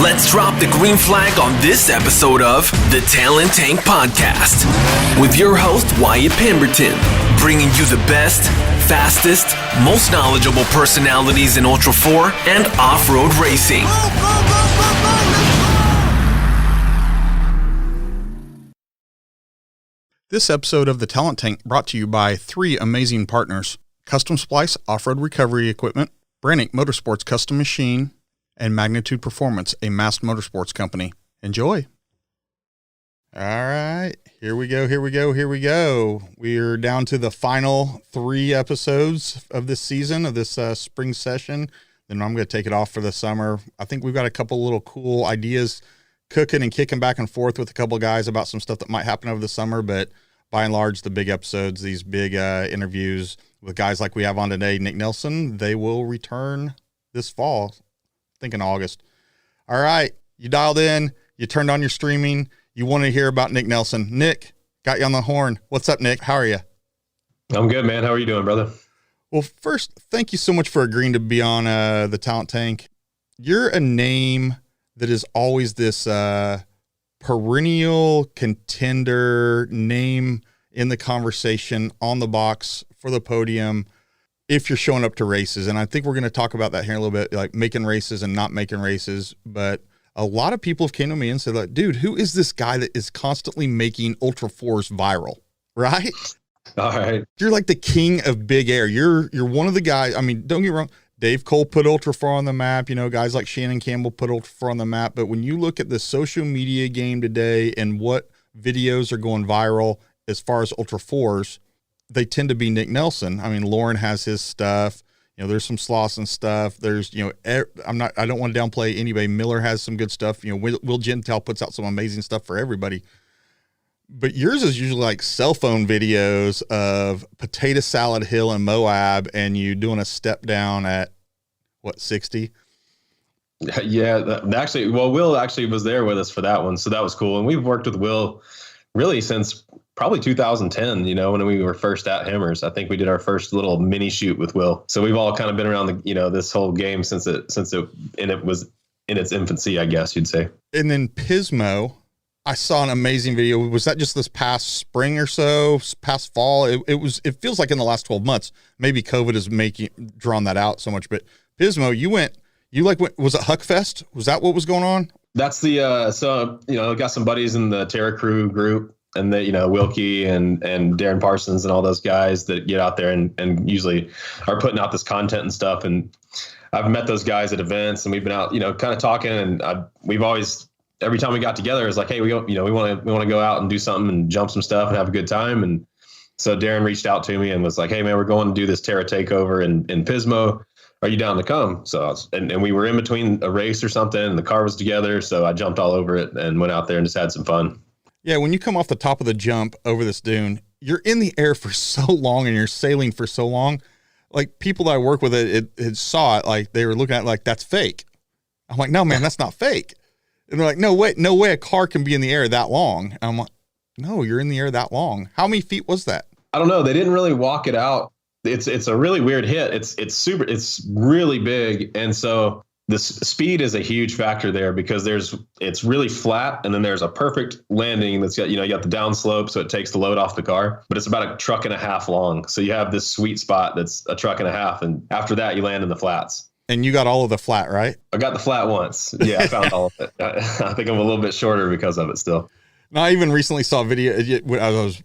Let's drop the green flag on this episode of the Talent Tank Podcast with your host, Wyatt Pemberton, bringing you the best, fastest, most knowledgeable personalities in ULTRA4 and off-road racing. This episode of the Talent Tank brought to you by three amazing partners: Custom Splice Off-Road Recovery Equipment, Brannick Motorsports Custom Machine, and Magnitude Performance, a masked motorsports company. Enjoy. All right, here we go. We're down to the final 3 episodes of this season, of this spring session. Then I'm going to take it off for the summer. I think we've got a couple little cool ideas cooking and kicking back and forth with a couple of guys about some stuff that might happen over the summer. But by and large, the big episodes, these big interviews with guys like we have on today, Nick Nelson, they will return this fall. In August. All right, you dialed in, you turned on your streaming, you want to hear about Nick Nelson. Nick, got you on the horn. What's up, Nick? How are you? I'm good, man. How are you doing, brother? Well, first, thank you so much for agreeing to be on the Talent Tank. You're a name that is always this perennial contender name in the conversation, on the box, for the podium, if you're showing up to races. And I think we're going to talk about that here in a little bit, like making races and not making races. But a lot of people have came to me and said, like, dude, who is this guy that is constantly making ULTRA4s viral? Right? All right. You're like the king of big air. You're one of the guys. I mean, don't get me wrong. Dave Cole put ULTRA4 on the map. You know, guys like Shannon Campbell put ULTRA4 on the map. But when you look at the social media game today and what videos are going viral as far as ULTRA4s, they tend to be Nick Nelson. I mean, Lauren has his stuff. You know, there's some Slauson stuff. There's, you know, I don't want to downplay anybody. Miller has some good stuff. You know, Will Gentile puts out some amazing stuff for everybody. But yours is usually like cell phone videos of Potato Salad Hill in Moab and you doing a step down at, what, 60? Yeah, actually, well, Will actually was there with us for that one. So that was cool. And we've worked with Will really since probably 2010, you know, when we were first at Hammers. I think we did our first little mini shoot with Will. So we've all kind of been around the, you know, this whole game since it was in its infancy, I guess you'd say. And then Pismo, I saw an amazing video. Was that just this past spring or so, past fall? It feels like in the last 12 months, maybe COVID is drawn that out so much, but Pismo, was it Huckfest? Was that what was going on? That's the, so, you know, got some buddies in the Terra Crew group, and that, you know, Wilkey and Darren Parsons and all those guys that get out there and usually are putting out this content and stuff. And I've met those guys at events, and we've been out, you know, kind of talking, and we've always, every time we got together, it's like, hey, we want to go out and do something and jump some stuff and have a good time. And so Darren reached out to me and was like, hey man, we're going to do this Terra takeover in Pismo. Are you down to come? So, and we were in between a race or something, and the car was together. So I jumped all over it and went out there and just had some fun. Yeah, when you come off the top of the jump over this dune, you're in the air for so long and you're sailing for so long. Like, people that I work with it saw it, like they were looking at it like, that's fake. I'm like, no, man, that's not fake. And they're like, no way a car can be in the air that long. And I'm like, no, you're in the air that long. How many feet was that? I don't know. They didn't really walk it out. It's a really weird hit. It's really big. And so the speed is a huge factor there, because it's really flat, and then there's a perfect landing that's got, you know, you got the downslope, so it takes the load off the car, but it's about a truck and a half long. So you have this sweet spot that's a truck and a half, and after that you land in the flats. And you got all of the flat, right? I got the flat once. Yeah, I found all of it. I think I'm a little bit shorter because of it still. Now, I even recently saw a video. I was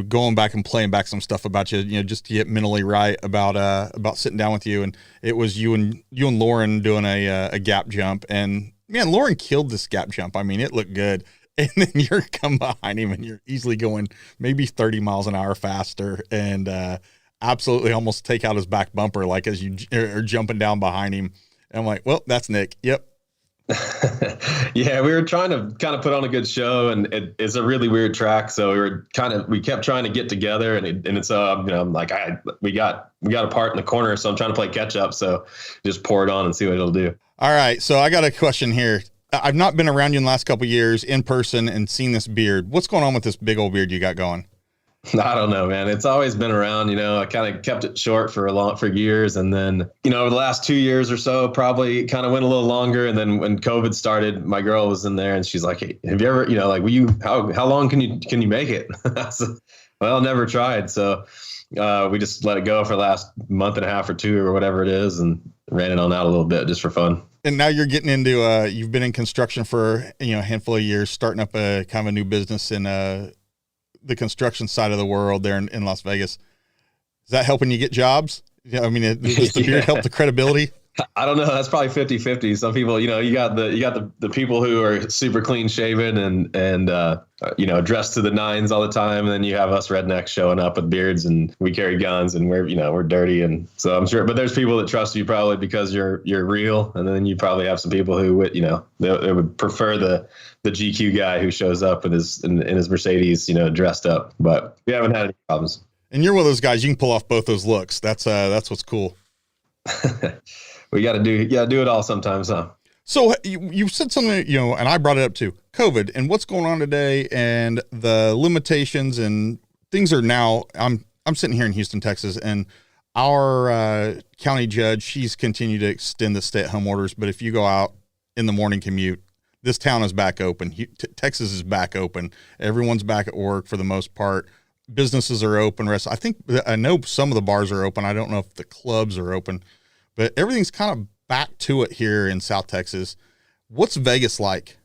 going back and playing back some stuff about you, just to get mentally right about sitting down with you. And it was you and Lauren doing a gap jump, and man, Lauren killed this gap jump. I mean, it looked good. And then you're come behind him and you're easily going maybe 30 miles an hour faster, and absolutely almost take out his back bumper, like as you are jumping down behind him. And I'm like, well, that's Nick. Yep. Yeah, we were trying to kind of put on a good show, and it's a really weird track. So we kept trying to get together, and it's I'm like, we got a part in the corner, so I'm trying to play catch up. So just pour it on and see what it'll do. All right. So I got a question here. I've not been around you in the last couple of years in person and seen this beard. What's going on with this big old beard you got going? I don't know, man. It's always been around. I kind of kept it short for years, and then over the last 2 years or so, probably kind of went a little longer. And then when COVID started, my girl was in there, and she's like, "Hey, have you ever, like, how long can you make it?" I said, well, never tried. So we just let it go for the last month and a half or two or whatever it is, and ran it on out a little bit just for fun. And now you're getting into you've been in construction for a handful of years, starting up a kind of a new business in the construction side of the world there in Las Vegas. Is that helping you get jobs? I mean, does the beard help the credibility? I don't know. That's probably 50-50. Some people, you got the people who are super clean shaven and dressed to the nines all the time. And then you have us rednecks showing up with beards, and we carry guns, and we're dirty. And so I'm sure, but there's people that trust you probably because you're real. And then you probably have some people who would, they would prefer the GQ guy who shows up with in his Mercedes, dressed up, but we haven't had any problems. And you're one of those guys, you can pull off both those looks. That's what's cool. We got to do it all sometimes, huh? So you said something, and I brought it up too, COVID and what's going on today and the limitations and things are now, I'm sitting here in Houston, Texas, and our county judge, she's continued to extend the stay-at-home orders. But if you go out in the morning commute, this town is back open. Texas is back open. Everyone's back at work for the most part. Businesses are open. I know some of the bars are open. I don't know if the clubs are open. But everything's kind of back to it here in South Texas. What's Vegas like?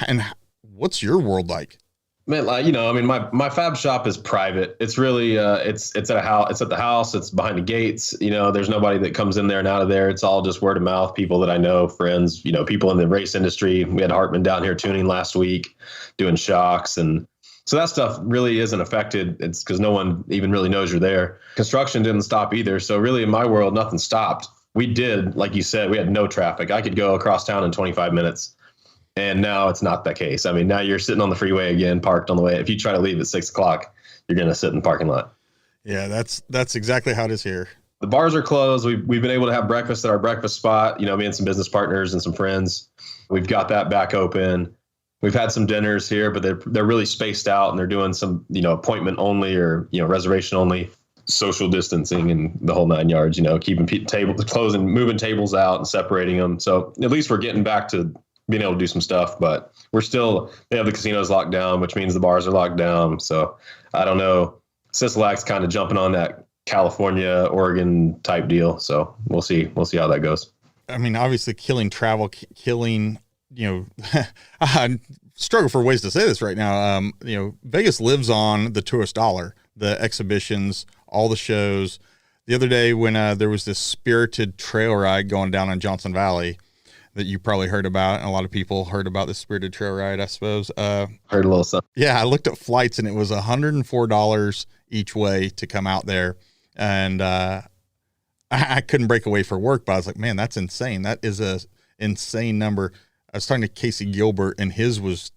And what's your world like? Man, my fab shop is private. It's really, it's at a house. It's at the house. It's behind the gates. There's nobody that comes in there and out of there. It's all just word of mouth. People that I know, friends, people in the race industry. We had Hartman down here tuning last week, doing shocks. And so that stuff really isn't affected. It's because no one even really knows you're there. Construction didn't stop either. So really in my world, nothing stopped. We did, like you said, we had no traffic. I could go across town in 25 minutes. And now it's not the case. I mean, now you're sitting on the freeway again, parked on the way. If you try to leave at 6 o'clock, you're going to sit in the parking lot. Yeah, that's exactly how it is here. The bars are closed. We've been able to have breakfast at our breakfast spot, me and some business partners and some friends. We've got that back open. We've had some dinners here, but they're really spaced out, and they're doing some, appointment only or, reservation only, social distancing and the whole 9 yards, keeping tables closing, moving tables out and separating them. So at least we're getting back to being able to do some stuff, but they have the casinos locked down, which means the bars are locked down. So I don't know. Sisolak's kind of jumping on that California, Oregon type deal. So we'll see how that goes. I mean, obviously killing travel, I struggle for ways to say this right now. Vegas lives on the tourist dollar, the exhibitions, all the shows. The other day when there was this spirited trail ride going down in Johnson Valley that you probably heard about, and a lot of people heard about the spirited trail ride, I suppose. Heard a little something. Yeah, I looked at flights and it was $104 each way to come out there. And I couldn't break away for work, but I was like, man, that's insane. That is a insane number. I was talking to Casey Gilbert, and his was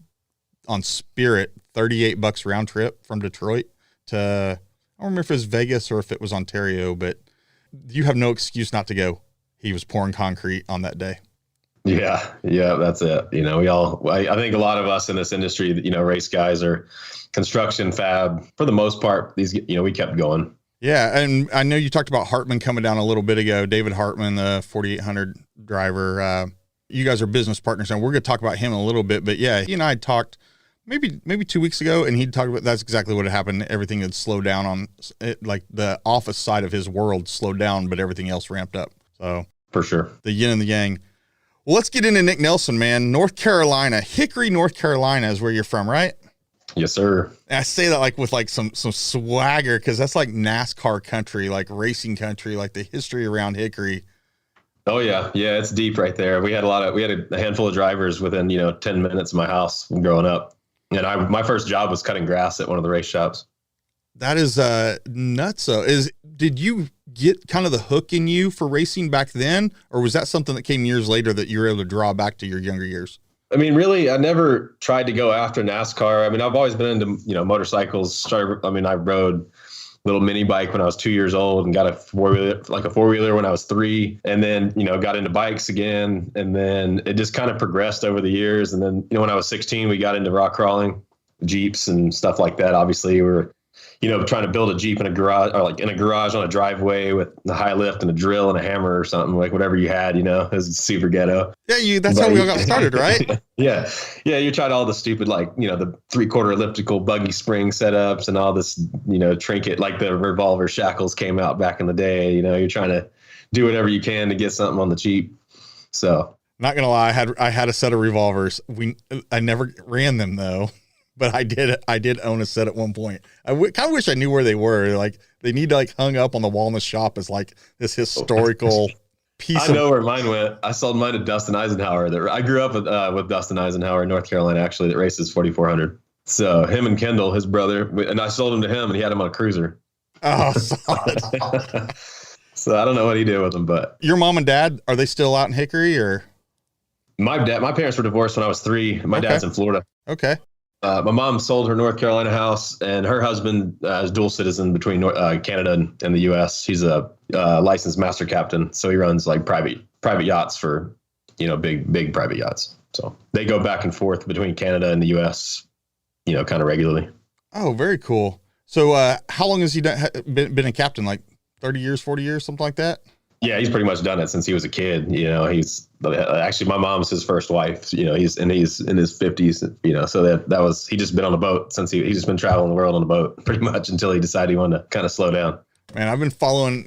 on Spirit, $38 round trip from Detroit to, I don't remember if it was Vegas or if it was Ontario, but you have no excuse not to go. He was pouring concrete on that day. Yeah, that's it. I think a lot of us in this industry, race guys or construction fab, for the most part, we kept going. Yeah. And I know you talked about Hartman coming down a little bit ago, David Hartman, the 4,800 driver. You guys are business partners, and we're going to talk about him in a little bit, but yeah, he and I talked maybe 2 weeks ago, and he'd talked about, that's exactly what had happened. Everything had slowed down on it, like the office side of his world slowed down, but everything else ramped up. So for sure. The yin and the yang. Well, let's get into Nick Nelson, man. North Carolina, Hickory, North Carolina is where you're from, right? Yes, sir. And I say that like with like some swagger, because that's like NASCAR country, like racing country, like the history around Hickory. Oh yeah. Yeah. It's deep right there. We had a handful of drivers within, 10 minutes of my house growing up. And my first job was cutting grass at one of the race shops. That is nuts. Did you get kind of the hook in you for racing back then, or was that something that came years later that you were able to draw back to your younger years? I mean, really, I never tried to go after NASCAR. I mean, I've always been into, motorcycles. I rode a little mini bike when I was 2 years old and got a four-wheeler when I was 3. And then, got into bikes again. And then it just kind of progressed over the years. And then, when I was 16, we got into rock crawling, Jeeps and stuff like that. Obviously, we were, trying to build a Jeep in a garage, or like in a garage on a driveway with a high lift and a drill and a hammer or something, like whatever you had, it was super ghetto. Yeah, that's how we all got started, right? Yeah. Yeah. You tried all the stupid, like, the 3/4 elliptical buggy spring setups and all this, trinket, like the revolver shackles came out back in the day. You're trying to do whatever you can to get something on the cheap. So not gonna lie, I had a set of revolvers. I never ran them though. But I did own a set at one point. I kind of wish I knew where they were. Like they need to like hung up on the wall in the shop as like this historical piece. I know where mine went. I sold mine to Dustin Eisenhower. I grew up with Dustin Eisenhower in North Carolina, actually, that races 4,400. So him and Kendall, his brother, and I sold him to him, and he had him on a cruiser. Oh, solid. So I don't know what he did with them, but your mom and dad, are they still out in Hickory or? My parents were divorced when I was 3. My dad's in Florida. Okay. My mom sold her North Carolina house, and her husband is dual citizen between Canada and the U.S. He's a licensed master captain, so he runs like private yachts for, big private yachts. So they go back and forth between Canada and the U.S., kind of regularly. Oh, very cool. So how long has he been a captain? Like 30 years, 40 years, something like that? Yeah, he's pretty much done it since he was a kid. He's actually, my mom's his first wife. He's in his 50s. So that was, he just been on a boat since he's just been traveling the world on a boat pretty much until he decided he wanted to kind of slow down. Man, I've been following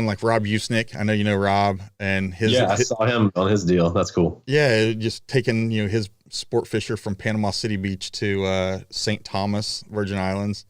like Rob Usnick. I know you know Rob and his. Yeah, I saw him on his deal. That's cool. Yeah, just taking his sport fisher from Panama City Beach to St. Thomas, Virgin Islands.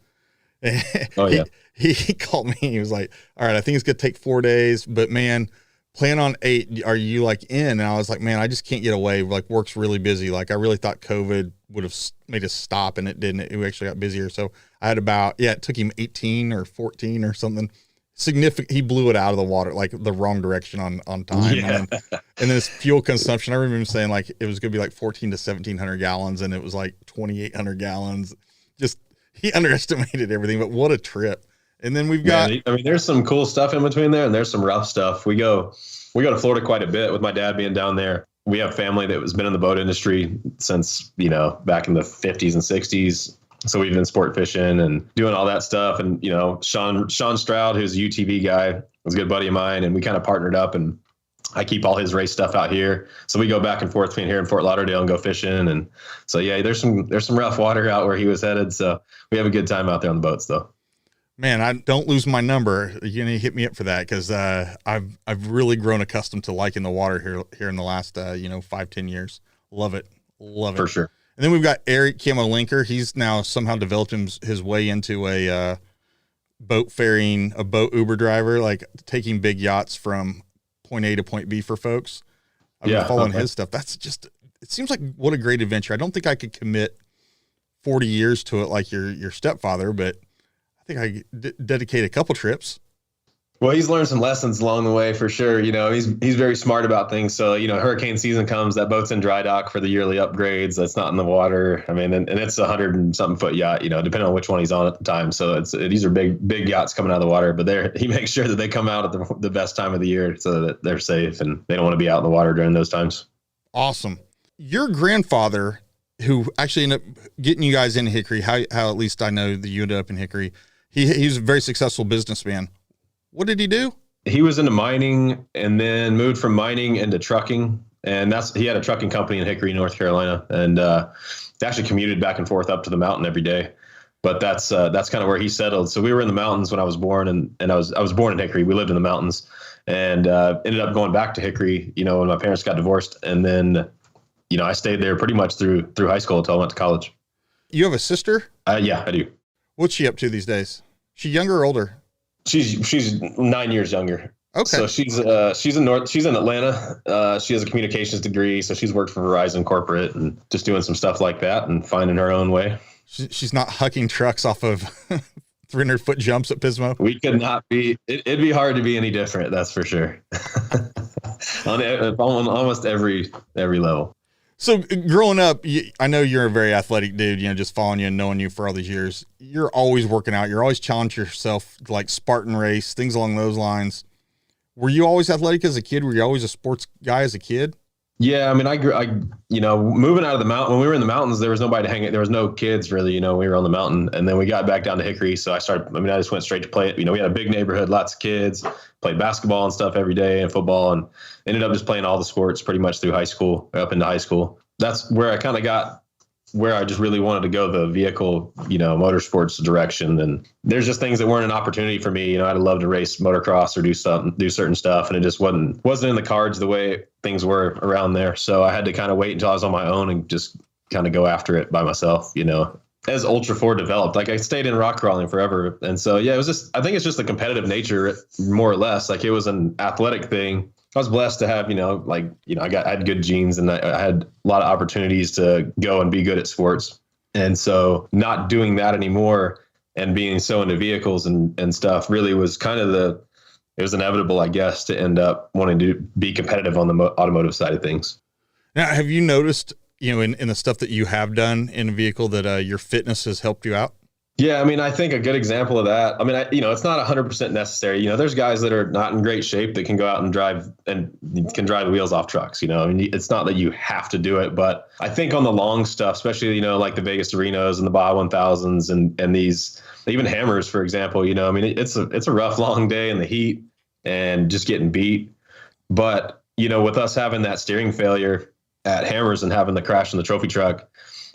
Oh yeah. He called me. He was like, all right, I think it's going to take 4 days, but man, plan on 8. Are you like in? And I was like, man, I just can't get away. Like work's really busy. Like I really thought COVID would have made us stop, and it didn't. It actually got busier. So I had it took him 18 or 14 or something significant. He blew it out of the water, like the wrong direction on time. Yeah. And then his fuel consumption, I remember him saying like, it was going to be like 14 to 1700 gallons. And it was like 2,800 gallons. Just, he underestimated everything, but what a trip. And then we've got, there's some cool stuff in between there, and there's some rough stuff. We go to Florida quite a bit with my dad being down there. We have family that has been in the boat industry since, back in the 50s and 60s. So we've been sport fishing and doing all that stuff. And, Sean Stroud, who's a UTV guy, was a good buddy of mine, and we kind of partnered up, and I keep all his race stuff out here. So we go back and forth between here and Fort Lauderdale and go fishing. And so, yeah, there's some rough water out where he was headed. So we have a good time out there on the boats though. Man, I don't lose my number. You need to hit me up for that, because I've really grown accustomed to liking the water here in the last 5-10 years. Love it For sure. And then we've got Eric Camo Linker. He's now somehow developed his way into a boat Uber driver, like taking big yachts from point A to point B for folks. I've been following his stuff. That's just, it seems like what a great adventure. I don't think I could commit 40 years to it like your stepfather, but I think I dedicate a couple trips. Well, he's learned some lessons along the way for sure. He's very smart about things. So, hurricane season comes, that boat's in dry dock for the yearly upgrades. That's not in the water. I mean, and it's 100 and something foot yacht, depending on which one he's on at the time. So these are big yachts coming out of the water, but he makes sure that they come out at the best time of the year so that they're safe and they don't want to be out in the water during those times. Awesome. Your grandfather, who actually ended up getting you guys in Hickory, how at least I know that you ended up in Hickory. He's a very successful businessman. What did he do? He was into mining and then moved from mining into trucking. And he had a trucking company in Hickory, North Carolina. And they actually commuted back and forth up to the mountain every day. But that's kind of where he settled. So we were in the mountains when I was born, and I was born in Hickory. We lived in the mountains, and ended up going back to Hickory, when my parents got divorced. And then, I stayed there pretty much through high school until I went to college. You have a sister? Yeah, I do. What's she up to these days? She younger or older? She's 9 years younger. Okay. So she's in Atlanta. She has a communications degree, so she's worked for Verizon corporate and just doing some stuff like that and finding her own way. She's not hucking trucks off of 300-foot jumps at Pismo. We could not be. It'd be hard to be any different. That's for sure. on almost every level. So growing up, I know you're a very athletic dude, just following you and knowing you for all these years. You're always working out. You're always challenging yourself, like Spartan race, things along those lines. Were you always athletic as a kid? Were you always a sports guy as a kid? Yeah, I mean, moving out of the mountain, when we were in the mountains, there was nobody to hang it. There was no kids really, we were on the mountain, and then we got back down to Hickory. So I just went straight to play it. We had a big neighborhood, lots of kids, played basketball and stuff every day and football, and ended up just playing all the sports pretty much through high school, up into high school. That's where I kind of got where I just really wanted to go the vehicle, motorsports direction. And there's just things that weren't an opportunity for me. I'd love to race motocross or do certain stuff. And it just wasn't in the cards the way things were around there. So I had to kind of wait until I was on my own and just kind of go after it by myself, as ULTRA4 developed. Like I stayed in rock crawling forever. And so, yeah, I think it's just the competitive nature, more or less. Like it was an athletic thing. I was blessed to have, I had good genes, and I had a lot of opportunities to go and be good at sports. And so not doing that anymore and being so into vehicles and stuff really was kind of it was inevitable, I guess, to end up wanting to be competitive on the automotive side of things. Now, have you noticed, in the stuff that you have done in a vehicle that your fitness has helped you out? Yeah, I mean, I think a good example of that, I mean, it's not 100% necessary. There's guys that are not in great shape that can go out and drive and can drive the wheels off trucks. I mean, it's not that you have to do it, but I think on the long stuff, especially, like the Vegas Arenas and the Baja 1000s and these, even Hammers, for example, I mean, it's a rough, long day in the heat and just getting beat. But, with us having that steering failure at Hammers and having the crash in the trophy truck,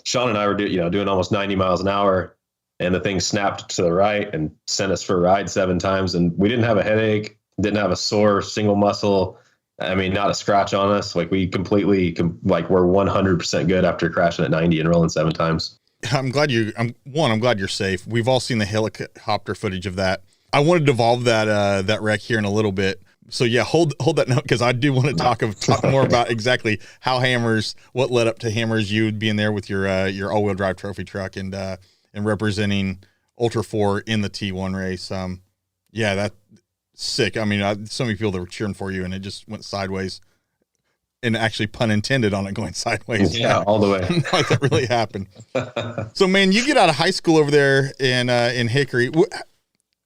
Sean and I were doing almost 90 miles an hour. And the thing snapped to the right and sent us for a ride 7 times. And we didn't have a headache, didn't have a sore single muscle. I mean, not a scratch on us. Like we completely, we're 100% good after crashing at 90 and rolling 7 times. I'm glad you're safe. We've all seen the helicopter footage of that. I wanted to devolve that wreck here in a little bit. So yeah, hold that note, because I do want to talk more about exactly how Hammers, what led up to Hammers, you being there with your all-wheel drive trophy truck and representing ULTRA4 in the T1 race. Yeah, that's sick. I mean, so many people that were cheering for you, and it just went sideways, and actually pun intended on it going sideways. Yeah, all the way. Like that really happened. So, man, you get out of high school over there in Hickory.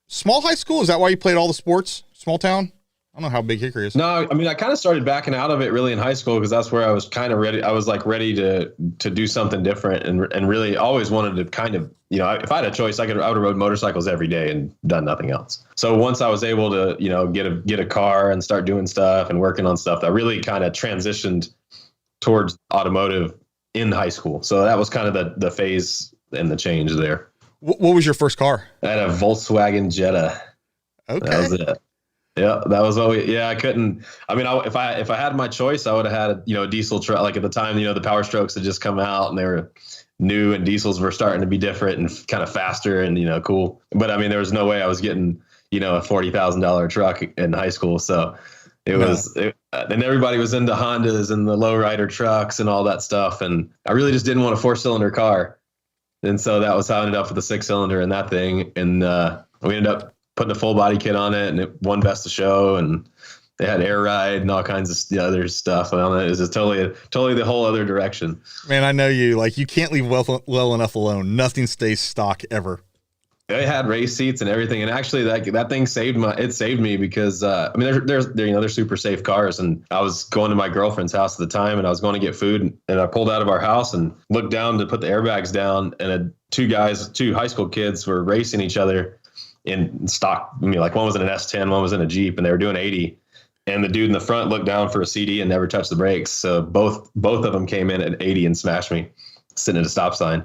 Small high school? Is that why you played all the sports? Small town? I don't know how big Hickory is. No, I mean, I kind of started backing out of it really in high school, because that's where I was kind of ready. I was ready to do something different, and really always wanted to kind of, if I had a choice, I would have rode motorcycles every day and done nothing else. So once I was able to, get a car and start doing stuff and working on stuff, that really kind of transitioned towards automotive in high school. So that was kind of the phase and the change there. What was your first car? I had a Volkswagen Jetta. Okay. That was it. Yeah, that was always, I couldn't, I mean, if I had my choice, I would have had a diesel truck. Like at the time, the Power Strokes had just come out and they were new, and diesels were starting to be different and kind of faster and, cool. But I mean, there was no way I was getting, a $40,000 truck in high school. So and everybody was into Hondas and the lowrider trucks and all that stuff. And I really just didn't want a 4-cylinder car. And so that was how I ended up with a 6-cylinder in that thing. And we ended up putting a full body kit on it, and it won Best of Show, and they had air ride and all kinds of other stuff on it. It was just totally the whole other direction. Man, I know you can't leave well enough alone. Nothing stays stock ever. They had race seats and everything, and actually that thing saved me, because I mean they're super safe cars. And I was going to my girlfriend's house at the time, and I was going to get food, and I pulled out of our house and looked down to put the airbags down, and two high school kids were racing each other in stock. I mean, one was in an S10, one was in a Jeep, and they were doing 80. And the dude in the front looked down for a CD and never touched the brakes. So both of them came in at 80 and smashed me sitting at a stop sign.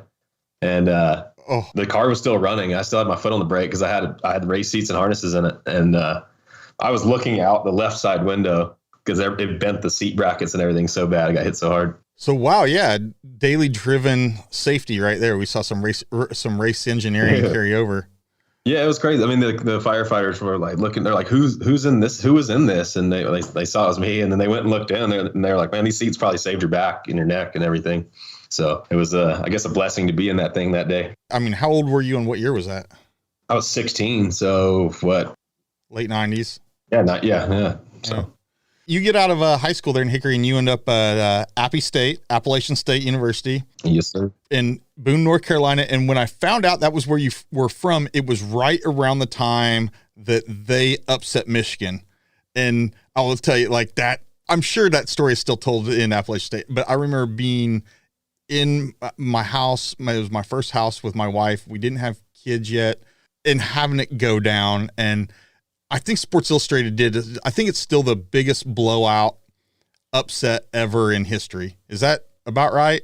And the car was still running. I still had my foot on the brake because I had race seats and harnesses in it. And I was looking out the left side window because it bent the seat brackets and everything so bad. I got hit so hard. So, wow. Yeah. Daily driven safety right there. We saw some race engineering carry over. Yeah, it was crazy. I mean, the firefighters were looking. They're like, "Who's in this? Who was in this?" And they saw it was me, and then they went and looked in, and they were like, "Man, these seats probably saved your back and your neck and everything." So it was, I guess, a blessing to be in that thing that day. I mean, how old were you, and what year was that? I was 16. So what? Late 90s. Yeah. So. You get out of high school there in Hickory, and you end up at Appalachian State University. Yes, sir. In Boone, North Carolina. And when I found out that was where you were from, it was right around the time that they upset Michigan. And I will tell you, that I'm sure that story is still told in Appalachian State, but I remember being in my house. It was my first house with my wife. We didn't have kids yet, and having it go down. And I think Sports Illustrated I think it's still the biggest blowout upset ever in history. Is that about right?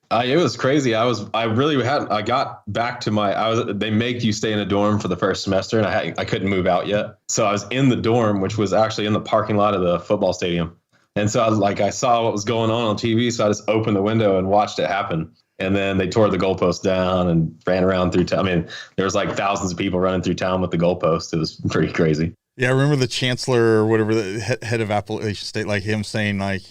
It was crazy. I got back to they make you stay in a dorm for the first semester, and I couldn't move out yet. So I was in the dorm, which was actually in the parking lot of the football stadium. And so I saw what was going on TV. So I just opened the window and watched it happen. And then they tore the goalpost down and ran around through town. I mean, there was like thousands of people running through town with the goalpost. It was pretty crazy. Yeah, I remember the chancellor or whatever, the head of Appalachian State, like him saying, like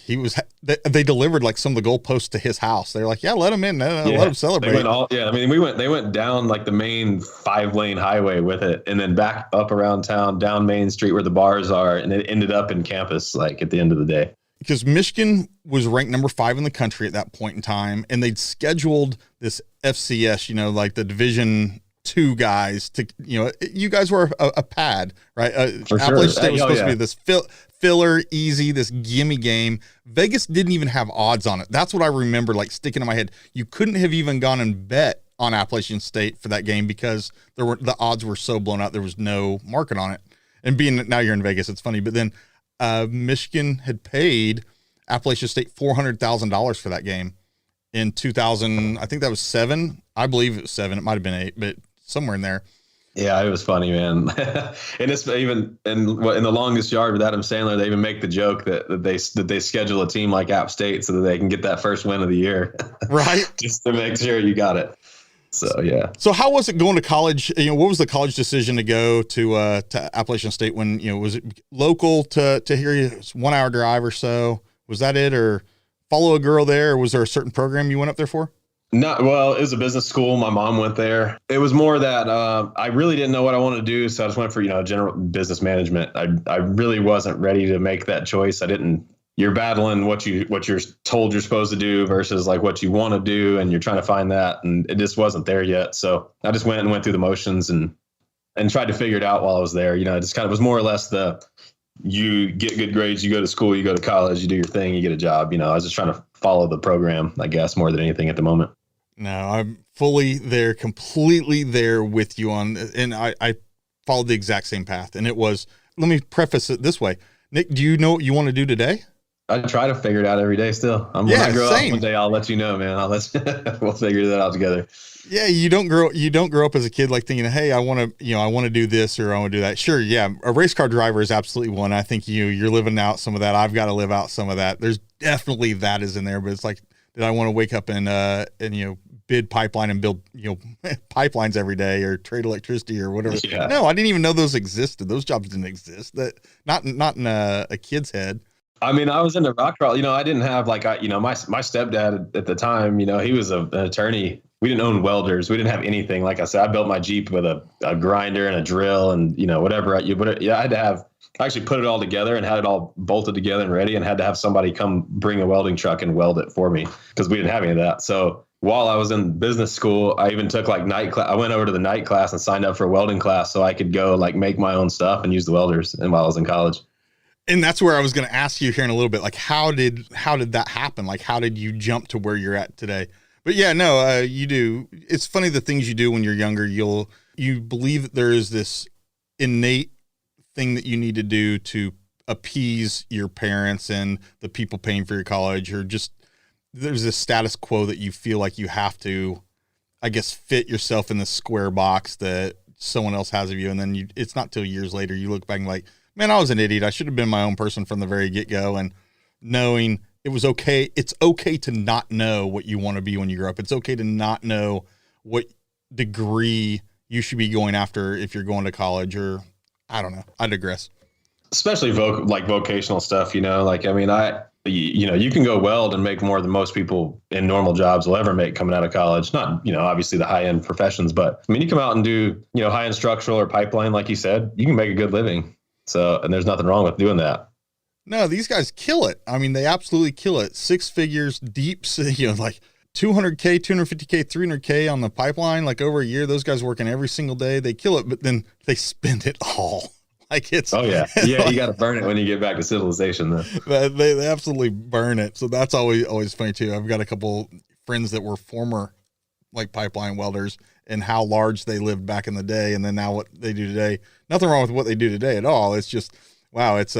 they delivered like some of the goalposts to his house. They're like, yeah, let him in, let him celebrate. They went down like the main 5-lane highway with it, and then back up around town, down Main Street where the bars are, and it ended up in campus like at the end of the day. Because Michigan was ranked number 5 in the country at that point in time, and they'd scheduled this FCS, like the Division 2 guys to, you guys were a pad, right? For sure. Appalachian State was supposed to be this filler, easy, this gimme game. Vegas didn't even have odds on it. That's what I remember, like sticking in my head. You couldn't have even gone and bet on Appalachian State for that game because the odds were so blown out. There was no market on it. And being that now you're in Vegas, it's funny. But then Michigan had paid Appalachian State $400,000 for that game in 2000. I think that was 7. I believe it was 7. It might have been 8, but somewhere in there. Yeah, it was funny, man. And it's even in the longest yard with Adam Sandler, they even make the joke that they schedule a team like App State so that they can get that first win of the year, right? Just to make sure you got it. So yeah. So how was it going to college? What was the college decision to go to Appalachian State when was it local to here? It's 1 hour drive or so. Was that it, or follow a girl there? Or was there a certain program you went up there for? No, well, it was a business school. My mom went there. It was more that I really didn't know what I wanted to do, so I just went for general business management. I really wasn't ready to make that choice. You're battling what you're told you're supposed to do versus like what you want to do, and you're trying to find that, and it just wasn't there yet. So I just went through the motions and tried to figure it out while I was there. It just kind of was more or less you get good grades, you go to school, you go to college, you do your thing, you get a job. I was just trying to follow the program, I guess, more than anything at the moment. No, I'm fully there, completely there with you on, and I followed the exact same path. And it was, let me preface it this way. Nick, do you know what you want to do today? I try to figure it out every day still. When I grow up one day, I'll let you know, man. We'll figure that out together. Yeah, you don't grow up as a kid like thinking, hey, I want to do this or I want to do that. Sure, yeah, a race car driver is absolutely one. I think you're living out some of that. I've got to live out some of that. There's definitely that is in there, but it's like, did I want to wake up and bid pipeline and build pipelines every day or trade electricity or whatever? Yeah. No, I didn't even know those existed. Those jobs didn't exist. That not in a kid's head. I mean, I was into rock crawl. I didn't have my stepdad at the time. He was an attorney. We didn't own welders. We didn't have anything. Like I said, I built my Jeep with a grinder and a drill and whatever. I had to have. I actually put it all together and had it all bolted together and ready, and had to have somebody come bring a welding truck and weld it for me because we didn't have any of that. So while I was in business school, I even took night class. I went over to the night class and signed up for a welding class so I could go make my own stuff and use the welders. And while I was in college. And that's where I was going to ask you here in a little bit, like, how did that happen? Like, how did you jump to where you're at today? But yeah, no, you do. It's funny the things you do when you're younger. You believe that there is this innate thing that you need to do to appease your parents and the people paying for your college, or just there's this status quo that you feel like you have to, I guess, fit yourself in the square box that someone else has of you. And then it's not till years later you look back and like, man, I was an idiot. I should have been my own person from the very get-go, and knowing it was okay. It's okay to not know what you want to be when you grow up. It's okay to not know what degree you should be going after if you're going to college, or I don't know. I digress. Especially vocational stuff, you can go weld and make more than most people in normal jobs will ever make coming out of college. Not, obviously the high-end professions, but you come out and do, high-end structural or pipeline, like you said, you can make a good living. So, and there's nothing wrong with doing that. No, these guys kill it. I mean, they absolutely kill it. 6 figures deep, like 200K, 250K, 300K on the pipeline, like over a year. Those guys working every single day. They kill it, but then they spend it all. Like it's, oh yeah. Yeah. You got to burn it when you get back to civilization though. they absolutely burn it. So that's always funny too. I've got a couple friends that were former like pipeline welders and how large they lived back in the day. And then now what they do today, nothing wrong with what they do today at all. It's just, wow. It's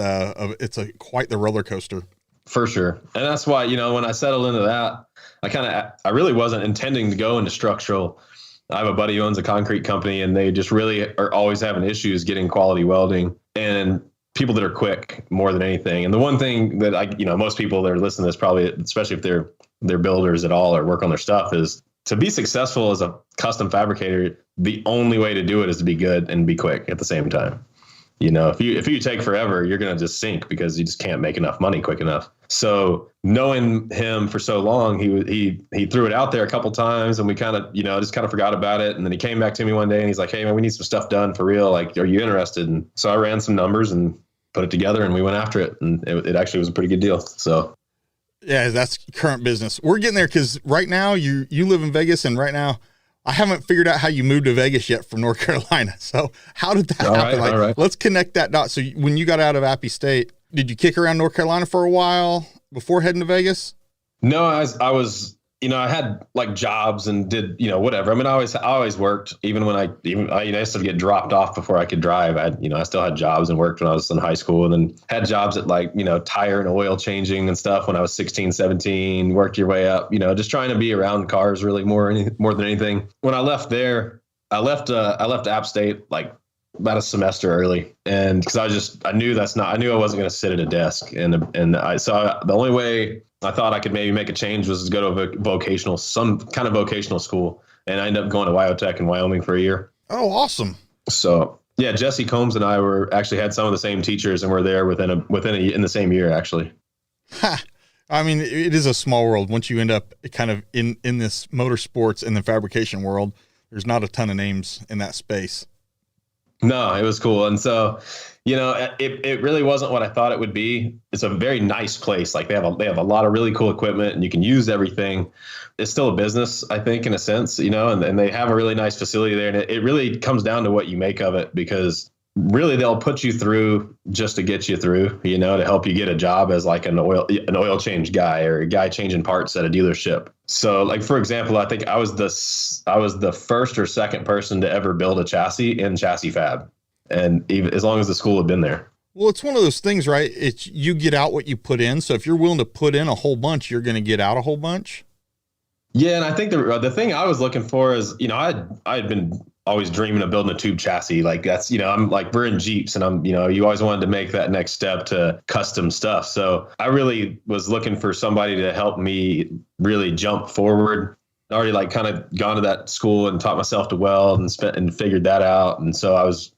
quite the roller coaster. For sure. And that's why, when I settled into that, I really wasn't intending to go into structural. I have a buddy who owns a concrete company, and they just really are always having issues getting quality welding and people that are quick more than anything. And the one thing that most people that are listening to this probably, especially if they're builders at all or work on their stuff, is to be successful as a custom fabricator. The only way to do it is to be good and be quick at the same time. If you take forever, you're going to just sink because you just can't make enough money quick enough. So knowing him for so long, he threw it out there a couple times, and we kind of, just kind of forgot about it. And then he came back to me one day and he's like, "Hey man, we need some stuff done for real. Like, are you interested?" And so I ran some numbers and put it together, and we went after it. And it actually was a pretty good deal. So yeah, that's current business. We're getting there because right now you live in Vegas, and right now I haven't figured out how you moved to Vegas yet from North Carolina. So how did that happen? All right. Let's connect that dot. So when you got out of Appy State, did you kick around North Carolina for a while before heading to Vegas? No, I was, I had like jobs and did, whatever. I mean, I always worked, even when I used to get dropped off before I could drive. I still had jobs and worked when I was in high school, and then had jobs at like, tire and oil changing and stuff when I was 16, 17, worked your way up, just trying to be around cars really more than anything. When I left there, I left App State like about a semester early, and because I knew I wasn't going to sit at a desk, and the only way I thought I could maybe make a change was to go to some kind of vocational school, and I ended up going to Wyatt in Wyoming for a year. Oh, awesome! So yeah, Jesse Combs and I had some of the same teachers, and we're there in the same year actually. Ha. I mean, it is a small world. Once you end up kind of in this motorsports and the fabrication world, there's not a ton of names in that space. No, it was cool. And so, it really wasn't what I thought it would be. It's a very nice place. Like they have a lot of really cool equipment, and you can use everything. It's still a business, I think, in a sense, and they have a really nice facility there. And it really comes down to what you make of it, because really they'll put you through just to get you through, to help you get a job as like an oil change guy or a guy changing parts at a dealership. So like, for example, I think I was the first or second person to ever build a chassis in chassis fab. And even as long as the school had been there. Well, it's one of those things, right? It's you get out what you put in. So if you're willing to put in a whole bunch, you're going to get out a whole bunch. Yeah. And I think the thing I was looking for is, I had been always dreaming of building a tube chassis. Like that's, I'm like, we're in Jeeps, and I'm, you always wanted to make that next step to custom stuff. So I really was looking for somebody to help me really jump forward. I already like kind of gone to that school and taught myself to weld and figured that out. And so I was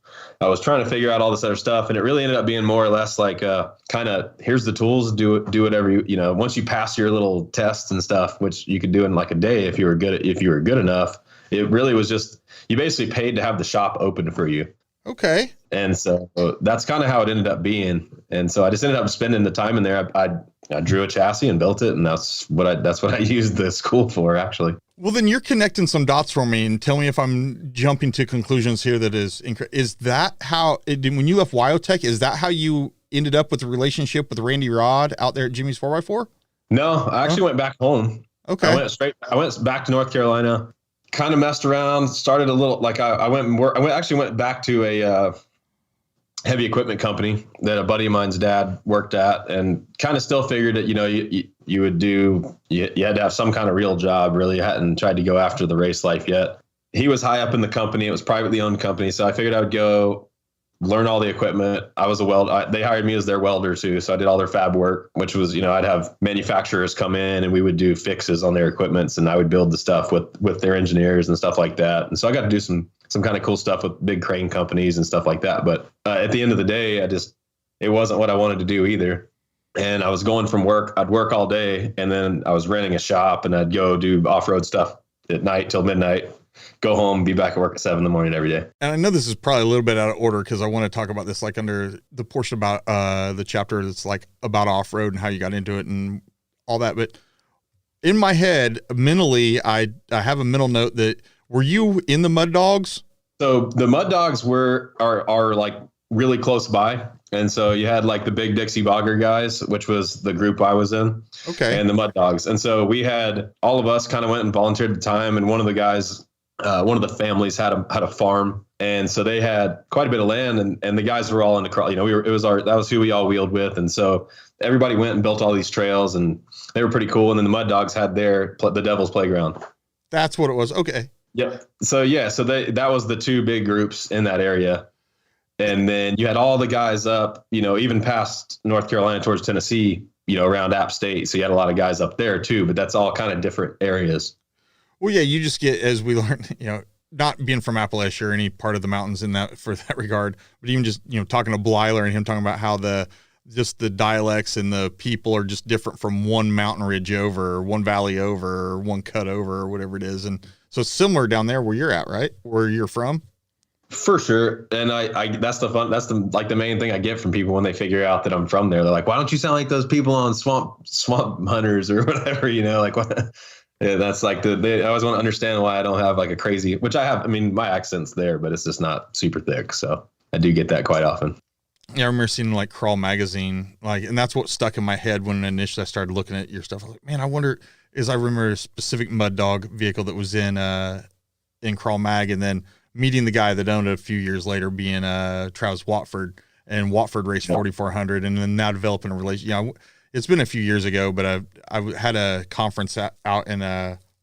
trying to figure out all this other stuff, and it really ended up being more or less like kind of, here's the tools, do whatever once you pass your little tests and stuff, which you could do in like a day if you were good enough. It really was just, you basically paid to have the shop open for you. Okay. And so that's kind of how it ended up being. And so I just ended up spending the time in there. I drew a chassis and built it, and that's what I used the school for, actually. Well, then you're connecting some dots for me, and tell me if I'm jumping to conclusions here. That is that how when you left Wyotek, is that how you ended up with the relationship with Randy Rod out there at Jimmy's 4x4? No, I actually went back home. Okay. I went back to North Carolina, kind of messed around, started a little, like I actually went back to a heavy equipment company that a buddy of mine's dad worked at, and kind of still figured that, you had to have some kind of real job. Really hadn't tried to go after the race life yet. He was high up in the company. It was privately owned company. So I figured I would go learn all the equipment. I was a welder. They hired me as their welder too. So I did all their fab work, which was, I'd have manufacturers come in and we would do fixes on their equipments, and I would build the stuff with their engineers and stuff like that. And so I got to do some kind of cool stuff with big crane companies and stuff like that. But at the end of the day, it wasn't what I wanted to do either. And I was going from work. I'd work all day, and then I was renting a shop, and I'd go do off-road stuff at night till midnight, go home, be back at work at 7 a.m. every day. And I know this is probably a little bit out of order, because I want to talk about this like under the portion about the chapter that's like about off-road and how you got into it and all that. But in my head, mentally, I have a mental note that, were you in the Mud Dogs? So the Mud Dogs are like really close by. And so you had like the Big Dixie Bogger guys, which was the group I was in. Okay. And the Mud Dogs. And so we had, all of us kind of went and volunteered at the time. And one of the guys, one of the families had a farm. And so they had quite a bit of land, and the guys were all in the crawl. That was who we all wheeled with. And so everybody went and built all these trails, and they were pretty cool. And then the Mud Dogs had the Devil's Playground. That's what it was. Okay. Yep. So that was the two big groups in that area. And then you had all the guys up, even past North Carolina towards Tennessee, around App State. So you had a lot of guys up there too, but that's all kind of different areas. Well, yeah, you just get, as we learned, not being from Appalachia or any part of the mountains for that regard, but even just, talking to Blyler and him talking about how the dialects and the people are just different from one mountain ridge over, or one valley over, or one cut over, or whatever it is. And so it's similar down there where you're at, right? Where you're from? For sure. And that's the main thing I get from people when they figure out that I'm from there. They're like, why don't you sound like those people on Swamp Hunters or whatever, like what? Yeah, that's like they always want to understand why I don't have like a crazy, which I have. I mean, my accent's there, but it's just not super thick. So I do get that quite often. Yeah, I remember seeing like Crawl magazine, and that's what stuck in my head when initially I started looking at your stuff. I was like, man, I remember a specific Mud Dog vehicle that was in Crawl Mag, and then meeting the guy that owned it a few years later, being Travis Watford, and Watford raced 4,400, and then now developing a relationship. It's been a few years ago, but I had a conference out in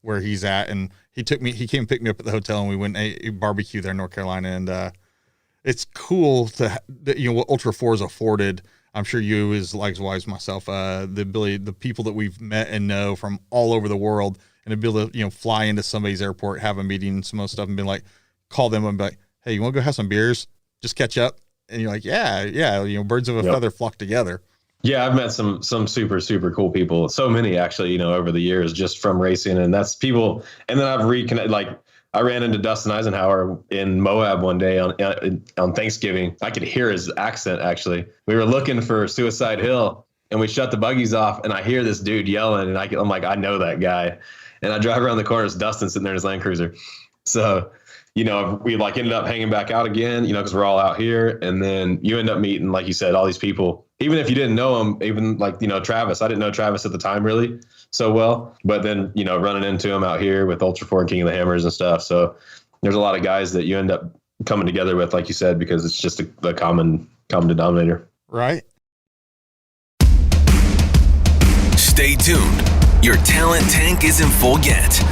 where he's at, and he came and picked me up at the hotel, and we went and ate barbecue there in North Carolina, and it's cool what ULTRA4 has afforded. I'm sure you as myself, the ability, the people that we've met and know from all over the world, and the ability to fly into somebody's airport, have a meeting, and some other stuff, and be like, call them and be like, hey, you want to go have some beers? Just catch up. And you're like, yeah, birds of a feather flock together. Yeah, I've met some super, super cool people. So many actually, over the years just from racing, and that's people. And then I've reconnected. Like I ran into Dustin Eisenhower in Moab one day on Thanksgiving. I could hear his accent. Actually, we were looking for Suicide Hill, and we shut the buggies off, and I hear this dude yelling, and I'm like, I know that guy. And I drive around the corner, it's Dustin sitting there in his Land Cruiser. So, we like ended up hanging back out again, because we're all out here. And then you end up meeting, like you said, all these people, even if you didn't know them, even like, Travis. I didn't know Travis at the time really so well, but then, running into him out here with ULTRA4 and King of the Hammers and stuff. So there's a lot of guys that you end up coming together with, like you said, because it's just a common denominator. Right. Stay tuned. Your talent tank isn't full yet.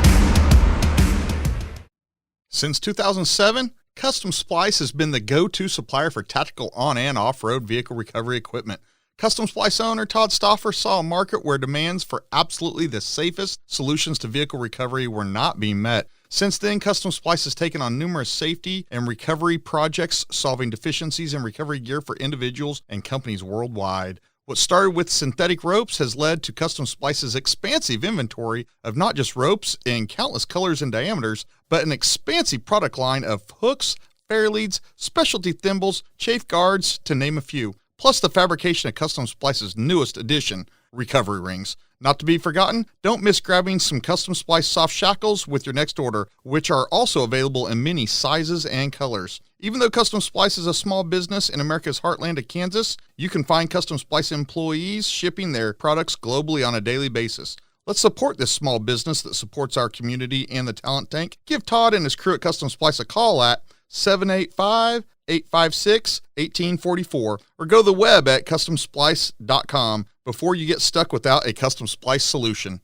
Since 2007, Custom Splice has been the go-to supplier for tactical on- and off-road vehicle recovery equipment. Custom Splice owner Todd Stauffer saw a market where demands for absolutely the safest solutions to vehicle recovery were not being met. Since then, Custom Splice has taken on numerous safety and recovery projects, solving deficiencies in recovery gear for individuals and companies worldwide. What started with synthetic ropes has led to Custom Splice's expansive inventory of not just ropes in countless colors and diameters, but an expansive product line of hooks, fairleads, specialty thimbles, chafe guards, to name a few. Plus the fabrication of Custom Splice's newest addition, recovery rings. Not to be forgotten, don't miss grabbing some Custom Splice soft shackles with your next order, which are also available in many sizes and colors. Even though Custom Splice is a small business in America's heartland of Kansas, you can find Custom Splice employees shipping their products globally on a daily basis. Let's support this small business that supports our community and the talent tank. Give Todd and his crew at Custom Splice a call at 785-856-1844 or go to the web at customsplice.com before you get stuck without a Custom Splice solution.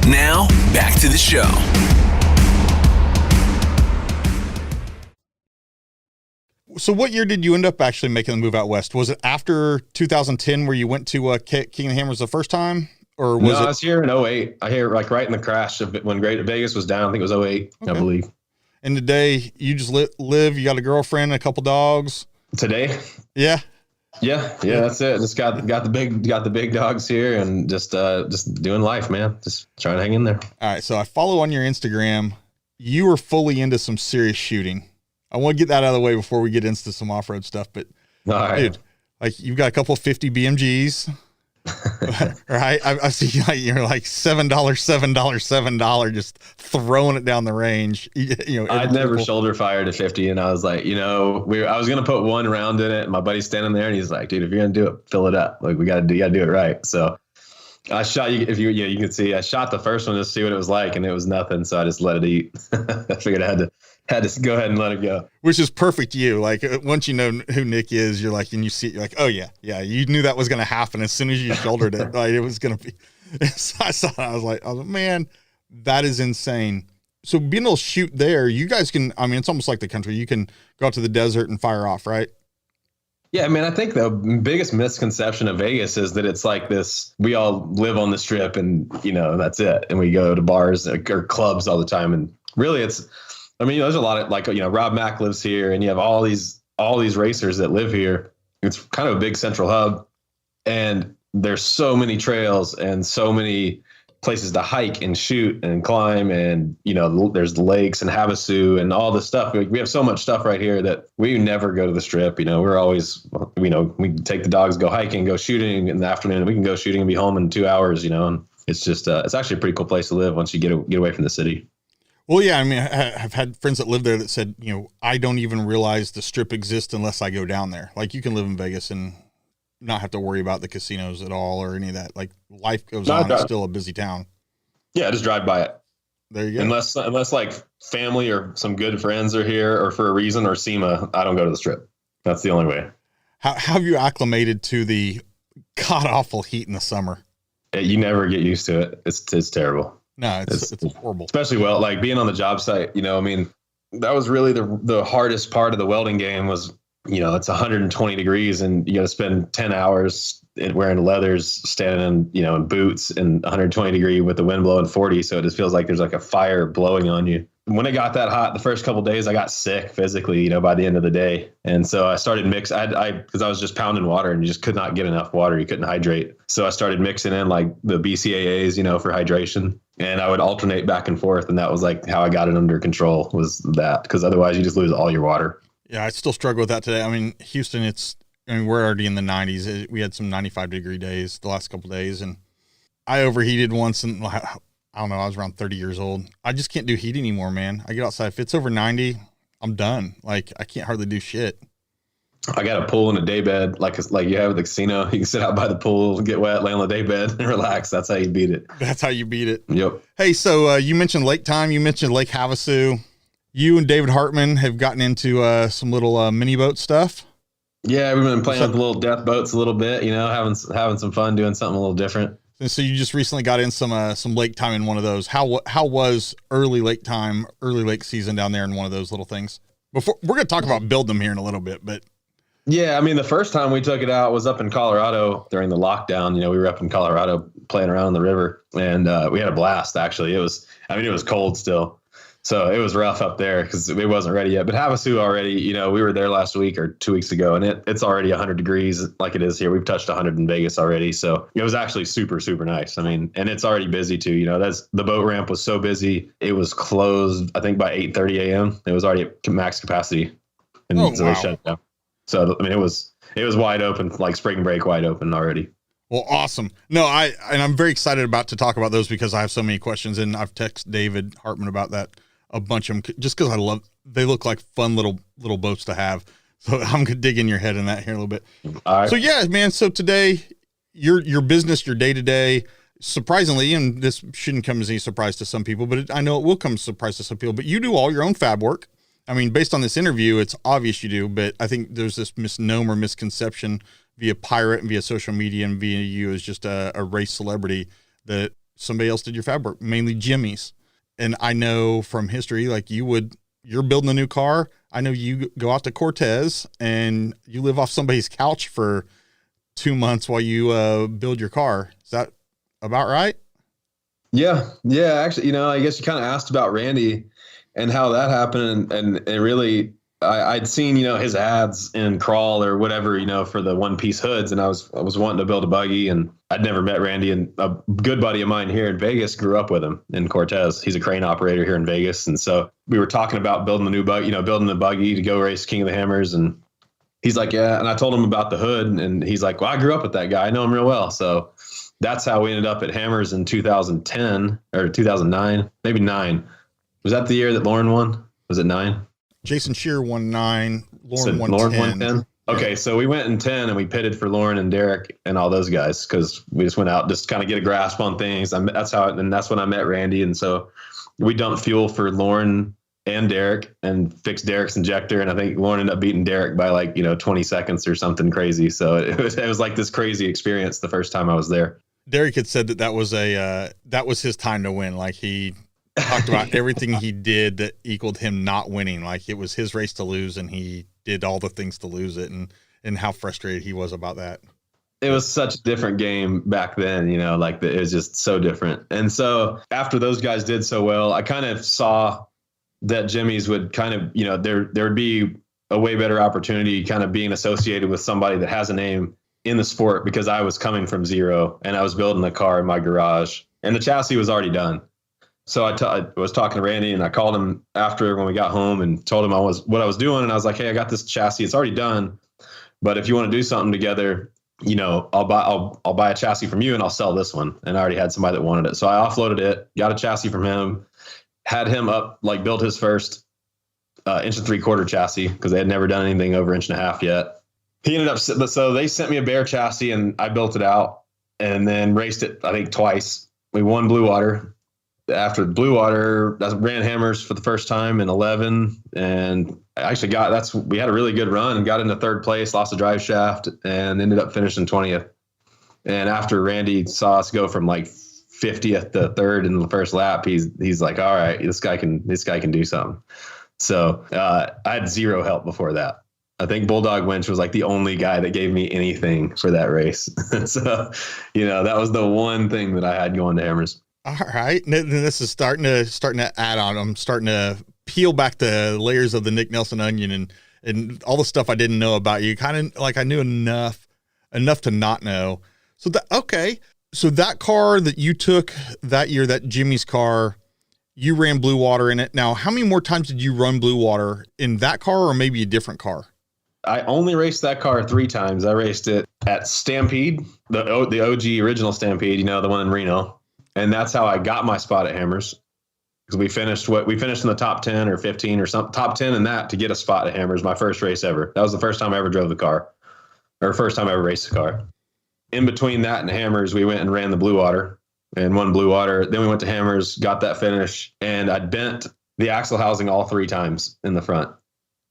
Now, back to the show. So what year did you end up actually making the move out west? Was it after 2010 where you went to King of the Hammers the first time? Or was I was here in 08. I hear like right in the crash of when Great Vegas was down. I think it was 08, okay. I believe. And today you just live, you got a girlfriend and a couple dogs. Today? Yeah. Yeah, that's it. Just got the big dogs here and just doing life, man. Just trying to hang in there. All right. So I follow on your Instagram. You were fully into some serious shooting. I want to get that out of the way before we get into some off-road stuff, but all right. Dude, like you've got a couple 50 BMGs. Right? I see like you're like $7, $7, just throwing it down the range. I'd never shoulder fired a 50, and I was like, I was gonna put one round in it, and my buddy's standing there, and he's like, "Dude, if you're gonna do it, fill it up. Like you gotta do it right." So I shot you. If you can see, I shot the first one just to see what it was like, and it was nothing. So I just let it eat. I figured I had to go ahead and let it go. Which is perfect. Like once you know who Nick is, you're like, and you see, you're like, oh yeah, you knew that was going to happen as soon as you shouldered it. Like it was going to be. So I saw it. I was like, man, that is insane. So being able to shoot there, you guys can. I mean, it's almost like the country. You can go out to the desert and fire off, right? Yeah, I mean, I think the biggest misconception of Vegas is that it's like this, we all live on the strip and, that's it. And we go to bars or clubs all the time. And really there's a lot of like, Rob Mack lives here and you have all these racers that live here. It's kind of a big central hub and there's so many trails and so many places to hike and shoot and climb and there's lakes and Havasu and all this stuff. We have so much stuff right here that we never go to the strip. We're always we take the dogs, go hiking, go shooting in the afternoon. We can go shooting and be home in 2 hours. And it's just it's actually a pretty cool place to live once you get away from the city. Well, yeah, I mean, I've had friends that live there that said, I don't even realize the strip exists unless I go down there. Like you can live in Vegas and not have to worry about the casinos at all or any of that. Like life goes on. It's still a busy town. Yeah, just drive by it. There you go. Unless like family or some good friends are here or for a reason or SEMA, I don't go to the strip. That's the only way. How have you acclimated to the god awful heat in the summer? You never get used to it. It's terrible. No, it's horrible. Especially like being on the job site, that was really the hardest part of the welding game was, it's 120 degrees and you got to spend 10 hours wearing leathers, standing in boots and 120 degree with the wind blowing 40. So it just feels like there's like a fire blowing on you. When it got that hot, the first couple of days, I got sick physically, by the end of the day. And so I started because I was just pounding water and you just could not get enough water. You couldn't hydrate. So I started mixing in like the BCAAs, for hydration. And I would alternate back and forth. And that was like how I got it under control was that, because otherwise you just lose all your water. Yeah, I still struggle with that today. I mean, Houston, we're already in the 90s. We had some 95-degree days the last couple of days, and I overheated once, and I don't know, I was around 30 years old. I just can't do heat anymore, man. I get outside. If it's over 90, I'm done. Like, I can't hardly do shit. I got a pool and a day bed, like you have at the casino. You can sit out by the pool, get wet, lay on the day bed, and relax. That's how you beat it. That's how you beat it. Yep. Hey, so you mentioned lake time. You mentioned Lake Havasu. You and David Hartman have gotten into some little mini boat stuff. Yeah, we've been playing with the little death boats a little bit, having some fun, doing something a little different. And so you just recently got in some lake time in one of those. How was early lake season down there in one of those little things? Before we're going to talk about building them here in a little bit, but yeah, I mean, the first time we took it out was up in Colorado during the lockdown. We were up in Colorado playing around on the river, and we had a blast. Actually, it was cold still. So it was rough up there because it wasn't ready yet. But Havasu already, we were there last week or 2 weeks ago, and it's already 100 degrees like it is here. We've touched 100 in Vegas already. So it was actually super, super nice. I mean, and it's already busy too. The boat ramp was so busy. It was closed, I think, by 8:30 a.m. It was already at max capacity. And so they shut it down. So, I mean, it was wide open, like spring break wide open already. Well, awesome. No, I'm very excited to talk about those because I have so many questions, and I've texted David Hartman about that. A bunch of them just because they look like fun little boats to have. So I'm going to dig in your head in that here a little bit. All right. So yeah, man. So today your business, your day to day, surprisingly, and this shouldn't come as any surprise to some people, but I know it will come as a surprise to some people, but you do all your own fab work. I mean, based on this interview, it's obvious you do, but I think there's this misconception via pirate and via social media and via you as just a race celebrity that somebody else did your fab work, mainly Jimmy's. And I know from history, like you're building a new car. I know you go out to Cortez and you live off somebody's couch for 2 months while you build your car. Is that about right? Yeah. Actually, I guess you kind of asked about Randy and how that happened. And really, I'd seen, his ads in Crawl or whatever, for the one piece hoods. And I was wanting to build a buggy, and I'd never met Randy, and a good buddy of mine here in Vegas grew up with him in Cortez. He's a crane operator here in Vegas. And so we were talking about building the new buggy, building the buggy to go race King of the Hammers. And he's like, yeah. And I told him about the hood, and he's like, well, I grew up with that guy. I know him real well. So that's how we ended up at Hammers in 2010 or 2009, maybe 9. Was that the year that Lauren won? Was it 9? Jason Shearer won 9. Lauren won 10. Okay, Yeah. so we went in 10 and we pitted for Lauren and Derek and all those guys because we just went out just to kind of get a grasp on things. And that's when I met Randy. And so we dumped fuel for Lauren and Derek and fixed Derek's injector. And I think Lauren ended up beating Derek by 20 seconds or something crazy. So it was like this crazy experience the first time I was there. Derek had said that was his time to win. Like he talked about everything he did that equaled him not winning. Like it was his race to lose and he did all the things to lose it, and how frustrated he was about that. It was such a different game back then, it was just so different. And so after those guys did so well, I kind of saw that Jimmy's would kind of, there would be a way better opportunity kind of being associated with somebody that has a name in the sport, because I was coming from zero and I was building a car in my garage and the chassis was already done. So I was talking to Randy and I called him after when we got home and told him what I was doing. And I was like, hey, I got this chassis. It's already done. But if you want to do something together, I'll buy a chassis from you and I'll sell this one. And I already had somebody that wanted it. So I offloaded it, got a chassis from him, had him build his first 1 3/4 chassis because they had never done anything over 1.5 inches yet. He ended up, so they sent me a bare chassis and I built it out and then raced it, I think twice. We won Blue Water. After Blue Water, I ran Hammers for the first time in 11, and I actually we had a really good run and got into 3rd place, lost a drive shaft, and ended up finishing 20th. And after Randy saw us go from 50th to 3rd in the first lap, he's like, all right, this guy can do something. So I had zero help before that. I think Bulldog Winch was the only guy that gave me anything for that race. So, that was the one thing that I had going to Hammers. All right. This is starting to add on. I'm starting to peel back the layers of the Nick Nelson onion and all the stuff I didn't know about you. Kind of I knew enough to not know. So So that car that you took that year, that Jimmy's car, you ran Blue Water in it. Now, how many more times did you run Blue Water in that car or maybe a different car? I only raced that car 3 times. I raced it at Stampede, the OG original Stampede, the one in Reno. And that's how I got my spot at Hammers, because we finished in the top 10 or 15 or something, top 10 in that to get a spot at Hammers. My first race ever. That was the first time I ever drove the car, or first time I ever raced the car. In between that and Hammers, we went and ran the Blue Water and won Blue Water. Then we went to Hammers, got that finish, and I bent the axle housing all 3 times in the front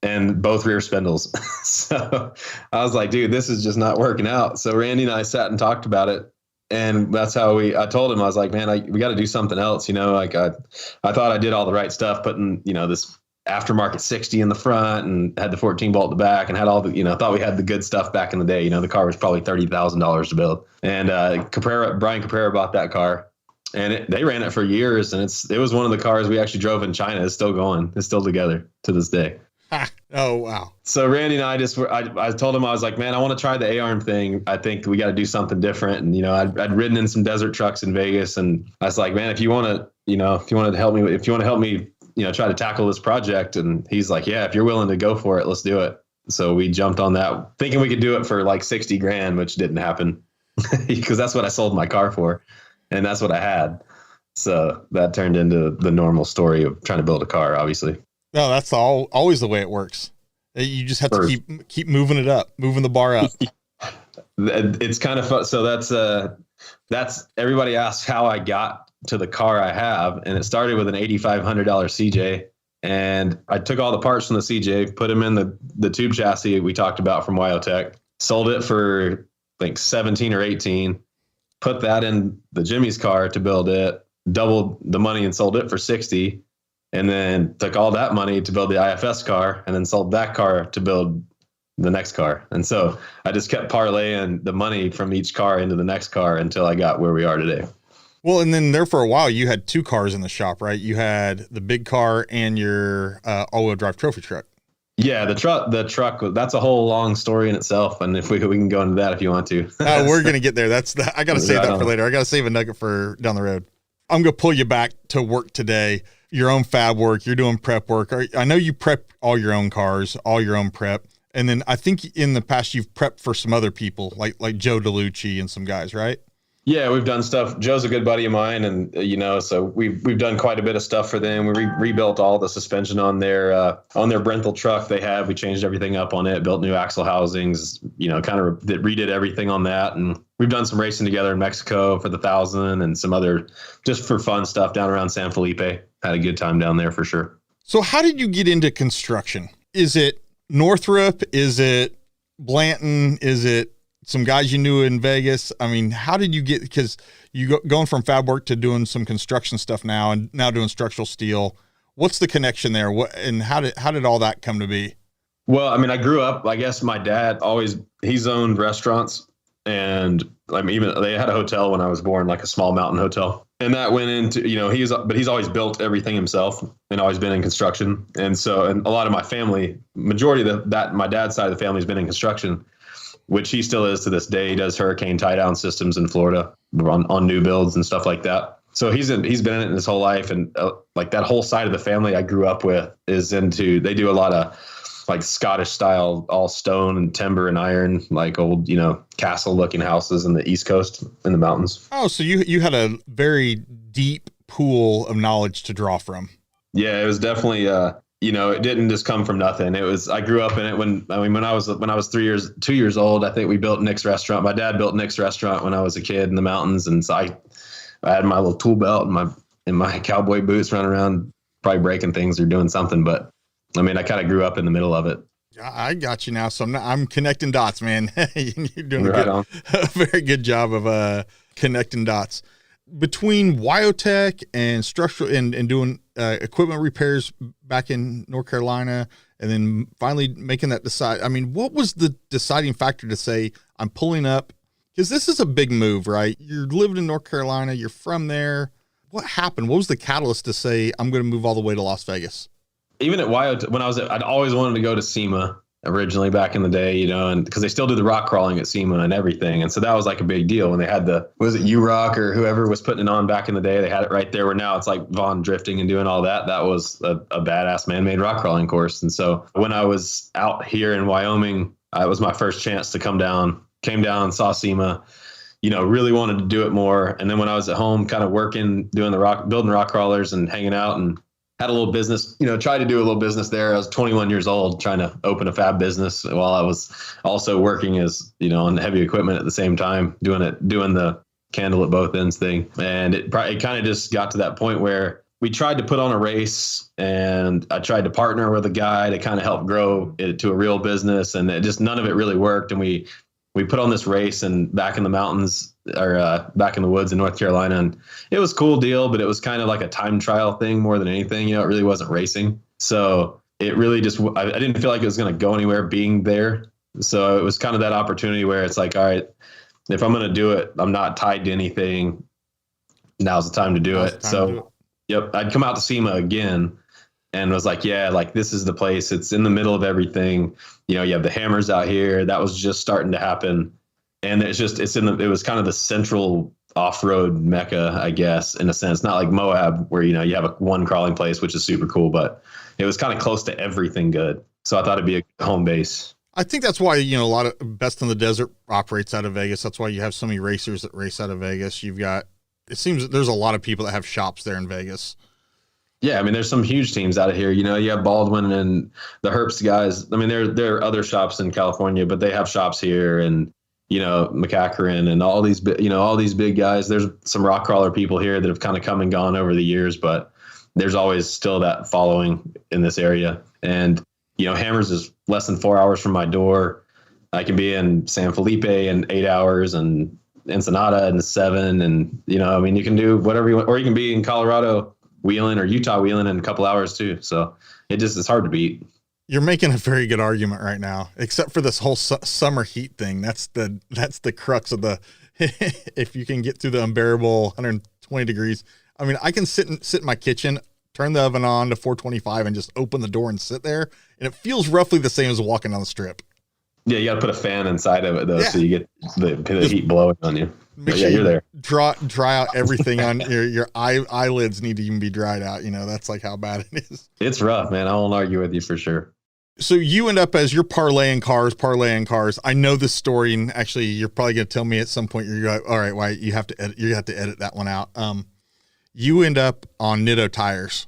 and both rear spindles. So I was like, dude, this is just not working out. So Randy and I sat and talked about it. And that's how I told him, I was like, man, we got to do something else. I thought I did all the right stuff, putting, this aftermarket 60 in the front and had the 14 bolt in the back and had all the, thought we had the good stuff back in the day. The car was probably $30,000 to build. And Brian Caprera bought that car and they ran it for years. And it was one of the cars we actually drove in China. It's still going. It's still together to this day. Oh, wow. So Randy and I told him, I was like, man, I want to try the A-arm thing. I think we got to do something different. And, I'd ridden in some desert trucks in Vegas. And I was like, man, if you want to help me, try to tackle this project. And he's like, yeah, if you're willing to go for it, let's do it. So we jumped on that thinking we could do it for $60,000, which didn't happen because that's what I sold my car for. And that's what I had. So that turned into the normal story of trying to build a car, obviously. No, that's always the way it works. You just have to keep moving it up, moving the bar up. It's kind of fun. So that's everybody asks how I got to the car I have. And it started with an $8,500 CJ. And I took all the parts from the CJ, put them in the tube chassis we talked about from Wyotech, sold it for I think 17 or 18, put that in the Jimmy's car to build it, doubled the money and sold it for 60. And then took all that money to build the IFS car and then sold that car to build the next car. And so I just kept parlaying the money from each car into the next car until I got where we are today. Well, and then there for a while, you had 2 cars in the shop, right? You had the big car and your all-wheel drive trophy truck. Yeah, the truck, that's a whole long story in itself. And if we can go into that if you want to. We're going to get there. I got to save that for later. I got to save a nugget for down the road. I'm going to pull you back to work today. Your own fab work, you're doing prep work. I know you prep all your own cars, all your own prep. And then I think in the past you've prepped for some other people like Joe DeLucci and some guys, right? Yeah, we've done stuff. Joe's a good buddy of mine, and so we've done quite a bit of stuff for them. We rebuilt all the suspension on their Brenthel truck they had. We changed everything up on it, built new axle housings, kind of redid everything on that. And we've done some racing together in Mexico for the 1,000 and some other just for fun stuff down around San Felipe. Had a good time down there for sure. So how did you get into construction? Is it Northrop? Is it Blanton? Is it some guys you knew in Vegas? I mean, how did you get, because you going from fab work to doing some construction stuff now and now doing structural steel. What's the connection there? And how did all that come to be? Well, I mean, I grew up, I guess my dad he's owned restaurants, and I mean, even they had a hotel when I was born, like a small mountain hotel. And that went into, but he's always built everything himself and always been in construction. And so, and a lot of my family, majority of that my dad's side of the family has been in construction, which he still is to this day. He does hurricane tie down systems in Florida on new builds and stuff like that. So he's been in it his whole life. And like that whole side of the family I grew up with they do a lot of like Scottish style, all stone and timber and iron, like old, castle looking houses in the East Coast in the mountains. Oh, so you had a very deep pool of knowledge to draw from. Yeah, it was definitely, it didn't just come from nothing. I grew up in it when I was 2 years old. I think we built Nick's restaurant. My dad built Nick's restaurant when I was a kid in the mountains. And so I had my little tool belt and my cowboy boots running around, probably breaking things or doing something. But I mean, I kind of grew up in the middle of it. I got you now. So I'm connecting dots, man. You're doing a very good job of connecting dots between Wyotech and structural and doing equipment repairs back in North Carolina, and then finally making that decide. I mean, what was the deciding factor to say I'm pulling up? Because this is a big move, right? You're living in North Carolina. You're from there. What happened? What was the catalyst to say I'm going to move all the way to Las Vegas? Even at Wyatt, I'd always wanted to go to SEMA originally back in the day, and because they still do the rock crawling at SEMA and everything. And so that was like a big deal when they had was it U-Rock or whoever was putting it on back in the day? They had it right there where now it's like Vaughn drifting and doing all that. That was a badass man-made rock crawling course. And so when I was out here in Wyoming, it was my first chance to came down, saw SEMA, really wanted to do it more. And then when I was at home kind of working, building rock crawlers and hanging out, and had a little business, tried to do a little business there. I was 21 years old trying to open a fab business while I was also working as, on heavy equipment at the same time, doing the candle at both ends thing. And it kind of just got to that point where we tried to put on a race, and I tried to partner with a guy to kind of help grow it to a real business. And none of it really worked. And we put on this race and back in the mountains or back in the woods in North Carolina. And it was a cool deal, but it was kind of like a time trial thing more than anything. It really wasn't racing. So it really I didn't feel like it was going to go anywhere being there. So it was kind of that opportunity where it's like, all right, if I'm going to do it, I'm not tied to anything. Now's the time to do it. So, yep, I'd come out to SEMA again and was like, yeah, like this is the place. It's in the middle of everything. You have the hammers out here. That was just starting to happen. And it was kind of the central off-road mecca, I guess, in a sense. Not like Moab where, you have one crawling place, which is super cool, but it was kind of close to everything good. So I thought it'd be a home base. I think that's why, a lot of Best in the Desert operates out of Vegas. That's why you have so many racers that race out of Vegas. It seems that there's a lot of people that have shops there in Vegas. Yeah, I mean, there's some huge teams out of here. You have Baldwin and the Herbst guys. I mean, there are other shops in California, but they have shops here, and McCacherin and all these big guys. There's some rock crawler people here that have kind of come and gone over the years, but there's always still that following in this area. And Hammers is less than 4 hours from my door. I can be in San Felipe in 8 hours and Ensenada in 7, and you can do whatever you want, or you can be in Colorado wheeling or Utah wheeling in a couple hours too. So it's hard to beat. You're making a very good argument right now, except for this whole summer heat thing. That's the crux of if you can get through the unbearable 120 degrees. I mean, I can sit in my kitchen, turn the oven on to 425 and just open the door and sit there. And it feels roughly the same as walking on the strip. Yeah. You got to put a fan inside of it though. Yeah. So you get the heat blowing on you. Make sure you're there. Dry out everything on your eyelids need to even be dried out. That's like how bad it is. It's rough, man. I won't argue with you for sure. So you end up as you're parlaying cars. I know this story, and actually you're probably going to tell me at some point, you're like, all right, Wyatt, you have to edit that one out. You end up on Nitto tires.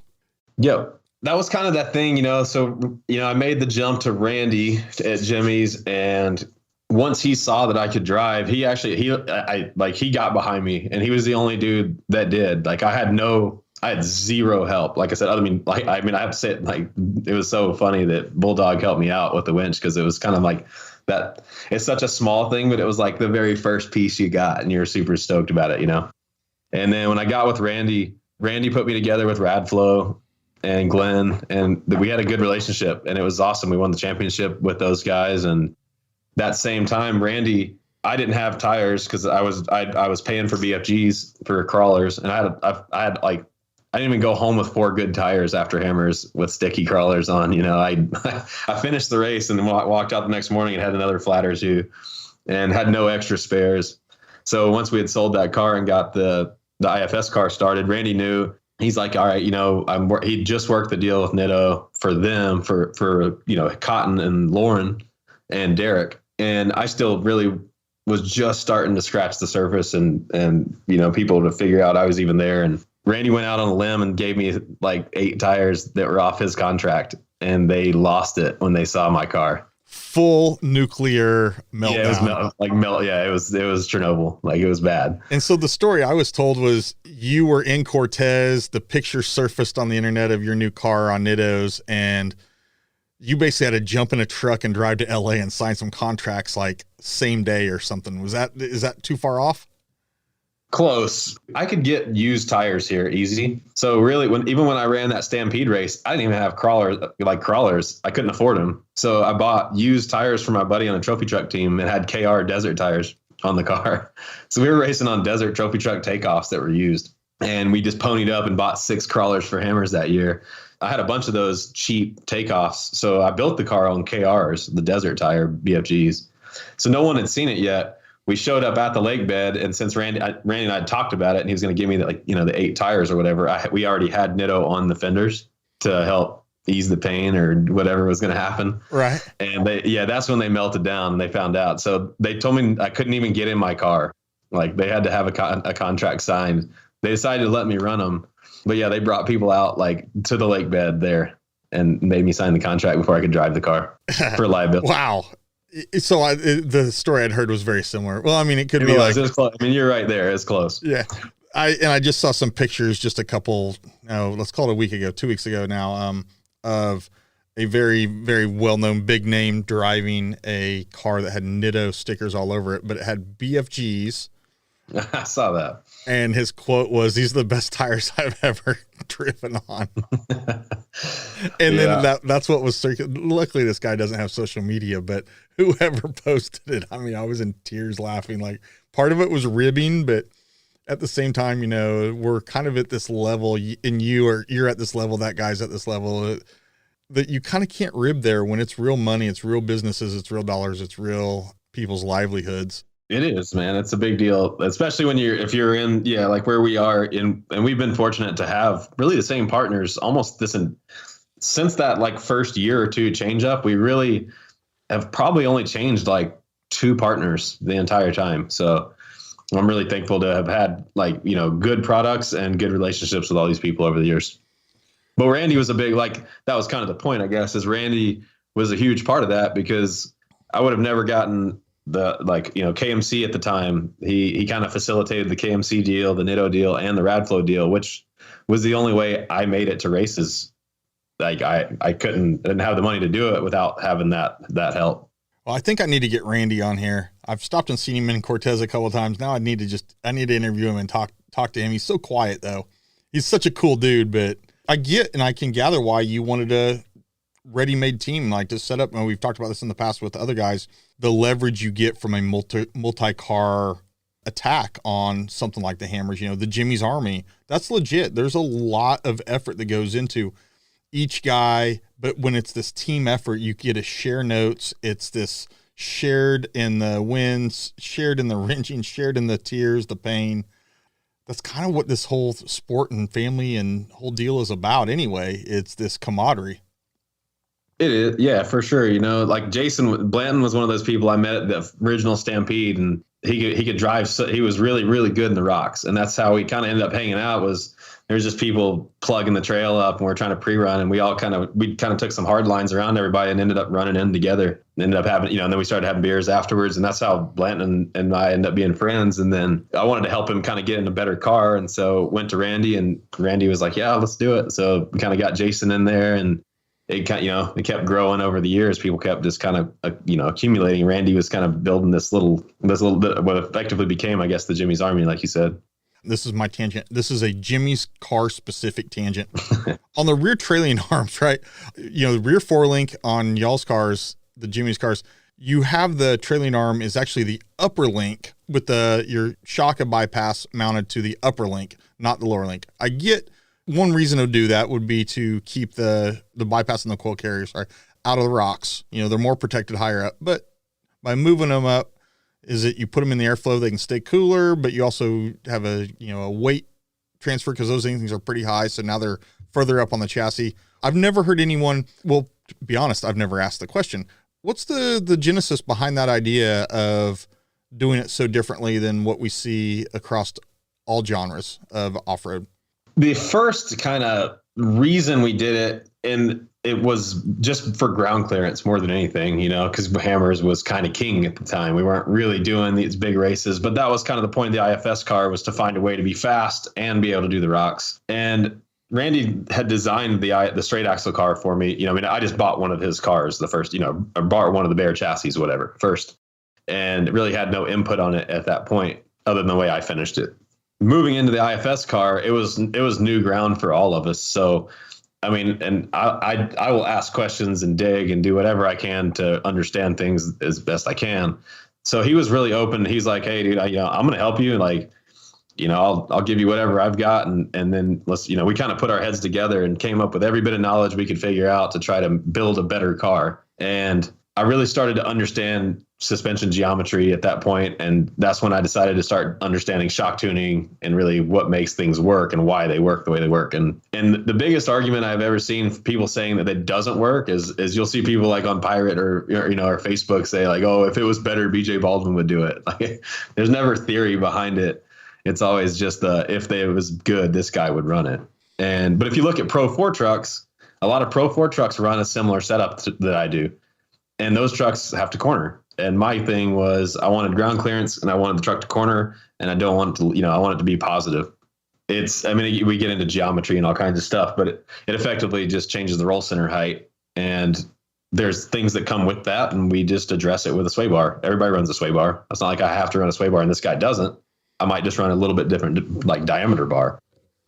Yep. That was kind of that thing, so, I made the jump to Randy at Jimmy's, and once he saw that I could drive, he got behind me, and he was the only dude that did. Like, I had zero help. Like I said, I have to say it, like, it was so funny that Bulldog helped me out with the winch, because it was kind of like that. It's such a small thing, but it was like the very first piece you got, and you're super stoked about it, And then when I got with Randy put me together with Radflow and Glenn, and we had a good relationship, and it was awesome. We won the championship with those guys. And that same time, Randy, I didn't have tires because I was paying for BFGs for crawlers, and I didn't even go home with 4 good tires after Hammers with sticky crawlers on. I finished the race and then walked out the next morning and had another flat or two, and had no extra spares. So once we had sold that car and got the IFS car started, Randy knew. He's like, all right, he just worked the deal with Nitto for them for Cotton and Lauren and Derek, and I still really was just starting to scratch the surface and people to figure out I was even there. And Randy went out on a limb and gave me like 8 tires that were off his contract, and they lost it when they saw my car. Full nuclear meltdown. Yeah, it was Chernobyl. Like, it was bad. And so the story I was told was you were in Cortez, the picture surfaced on the internet of your new car on Nitto's, and you basically had to jump in a truck and drive to LA and sign some contracts like same day or something. Is that too far off? Close. I could get used tires here easy. So really, even when I ran that Stampede race, I didn't even have crawlers. I couldn't afford them. So I bought used tires for my buddy on a trophy truck team and had KR desert tires on the car. So we were racing on desert trophy truck takeoffs that were used. And we just ponied up and bought 6 crawlers for Hammers that year. I had a bunch of those cheap takeoffs. So I built the car on KRs, the desert tire BFGs. So no one had seen it yet. We showed up at the lake bed, and since Randy and I had talked about it, and he was going to give me the 8 tires or whatever, we already had Nitto on the fenders to help ease the pain or whatever was going to happen. Right. And that's when they melted down and they found out. So they told me I couldn't even get in my car. Like, they had to have a contract signed. They decided to let me run them. But yeah, they brought people out like to the lake bed there and made me sign the contract before I could drive the car for liability. Wow. So the story I'd heard was very similar. Well, I mean, it could be like, it was close. I mean, you're right there. It's close. Yeah. I just saw some pictures just a couple, let's call it a week ago, 2 weeks ago now, of a very, very well-known big name driving a car that had Nitto stickers all over it, but it had BFGs. I saw that. And his quote was, "These are the best tires I've ever driven on." And then that's what was circulating. Luckily, this guy doesn't have social media, but whoever posted it, I mean, I was in tears laughing. Like, part of it was ribbing, but at the same time, we're kind of at this level, and you're at this level, that guy's at this level, that you kind of can't rib there when it's real money, it's real businesses, it's real dollars, it's real people's livelihoods. It is, man. It's a big deal, especially when if you're in, like where we are in, and we've been fortunate to have really the same partners almost since that like first year or two change up. We really have probably only changed like 2 partners the entire time. So I'm really thankful to have had good products and good relationships with all these people over the years. But Randy was that was kind of the point, I guess, is Randy was a huge part of that, because I would have never gotten KMC at the time. He kind of facilitated the KMC deal, the Nitto deal, and the Radflow deal, which was the only way I made it to races. Like, I didn't have the money to do it without having that help. Well, I think I need to get Randy on here. I've stopped and seen him in Cortez a couple of times. Now I need to interview him and talk to him. He's so quiet though. He's such a cool dude, but I can gather why you wanted a ready-made team, like to set up. And we've talked about this in the past with other guys, the leverage you get from a multi-car attack on something like the Hammers, the Jimmy's Army. That's legit. There's a lot of effort that goes into each guy, but when it's this team effort, you get to share notes. It's this shared in the wins, shared in the wrenching, shared in the tears, the pain. That's kind of what this whole sport and family and whole deal is about anyway. It's this camaraderie. It is, yeah, for sure. You know, like Jason Blanton was one of those people I met at the original Stampede, and he could drive. So he was really, really good in the rocks, and that's how we kind of ended up hanging out. Was there's just people plugging the trail up, and we're trying to pre-run, and we kind of took some hard lines around everybody, and ended up running in together. And ended up having, and then we started having beers afterwards, and that's how Blanton and I ended up being friends. And then I wanted to help him kind of get in a better car, and so went to Randy, and Randy was like, "Yeah, let's do it." So we kind of got Jason in there, and it kept growing over the years. People kept just kind of, accumulating. Randy was kind of building this little bit, what effectively became, I guess, the Jimmy's Army, like you said. This is my tangent. This is a Jimmy's car specific tangent. On the rear trailing arms, right? The rear forelink on y'all's cars, the Jimmy's cars, you have the trailing arm is actually the upper link with your shock and bypass mounted to the upper link, not the lower link. I get one reason to do that would be to keep the bypass and the coil carriers out of the rocks. They're more protected higher up, but by moving them up, is it you put them in the airflow, they can stay cooler, but you also have a weight transfer because those things are pretty high. So now they're further up on the chassis. I've never heard anyone, well, to be honest, I've never asked the question. What's the genesis behind that idea of doing it so differently than what we see across all genres of off-road? The first kind of reason we did it, and it was just for ground clearance more than anything, because Hammers was kind of king at the time. We weren't really doing these big races, but that was kind of the point of the IFS car, was to find a way to be fast and be able to do the rocks. And Randy had designed the straight axle car for me. I just bought one of his cars, the first, I bought one of the Bear chassis, whatever, first, and really had no input on it at that point other than the way I finished it. Moving into the IFS car, it was new ground for all of us. So, and I will ask questions and dig and do whatever I can to understand things as best I can. So he was really open. He's like, "Hey, dude, I'm going to help you. Like, I'll give you whatever I've got." And then let's, we kind of put our heads together and came up with every bit of knowledge we could figure out to try to build a better car. And I really started to understand suspension geometry at that point, and that's when I decided to start understanding shock tuning and really what makes things work and why they work the way they work. And the biggest argument I've ever seen people saying that it doesn't work is you'll see people like on Pirate or Facebook say like, "Oh, if it was better, BJ Baldwin would do it." Like, there's never theory behind it. It's always just if it was good, this guy would run it. But if you look at Pro 4 trucks, a lot of Pro 4 trucks run a similar setup that I do. And those trucks have to corner. And my thing was I wanted ground clearance and I wanted the truck to corner, and I don't want to, I want it to be positive. We get into geometry and all kinds of stuff, but it effectively just changes the roll center height. And there's things that come with that, and we just address it with a sway bar. Everybody runs a sway bar. It's not like I have to run a sway bar and this guy doesn't. I might just run a little bit different, like diameter bar.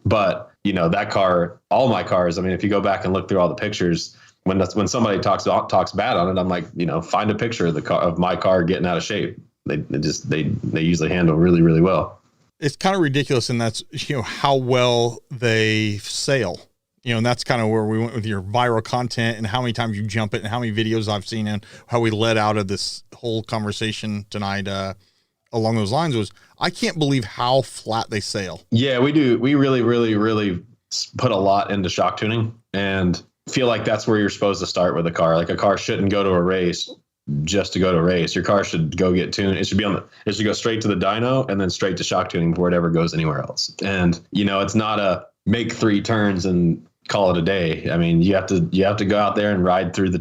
But, that car, all my cars, if you go back and look through all the pictures, when somebody talks bad on it, I'm like, find a picture of my car getting out of shape. They usually handle really, really well. It's kind of ridiculous, and that's how well they sail. And that's kind of where we went with your viral content and how many times you jump it and how many videos I've seen and how we led out of this whole conversation tonight along those lines was I can't believe how flat they sail. Yeah, we do. We really, really, really put a lot into shock tuning, and feel like that's where you're supposed to start with a car. Like, a car shouldn't go to a race just to go to a race. Your car should go get tuned. It should go straight to the dyno and then straight to shock tuning before it ever goes anywhere else. And, it's not a make 3 turns and call it a day. You have to go out there and ride through the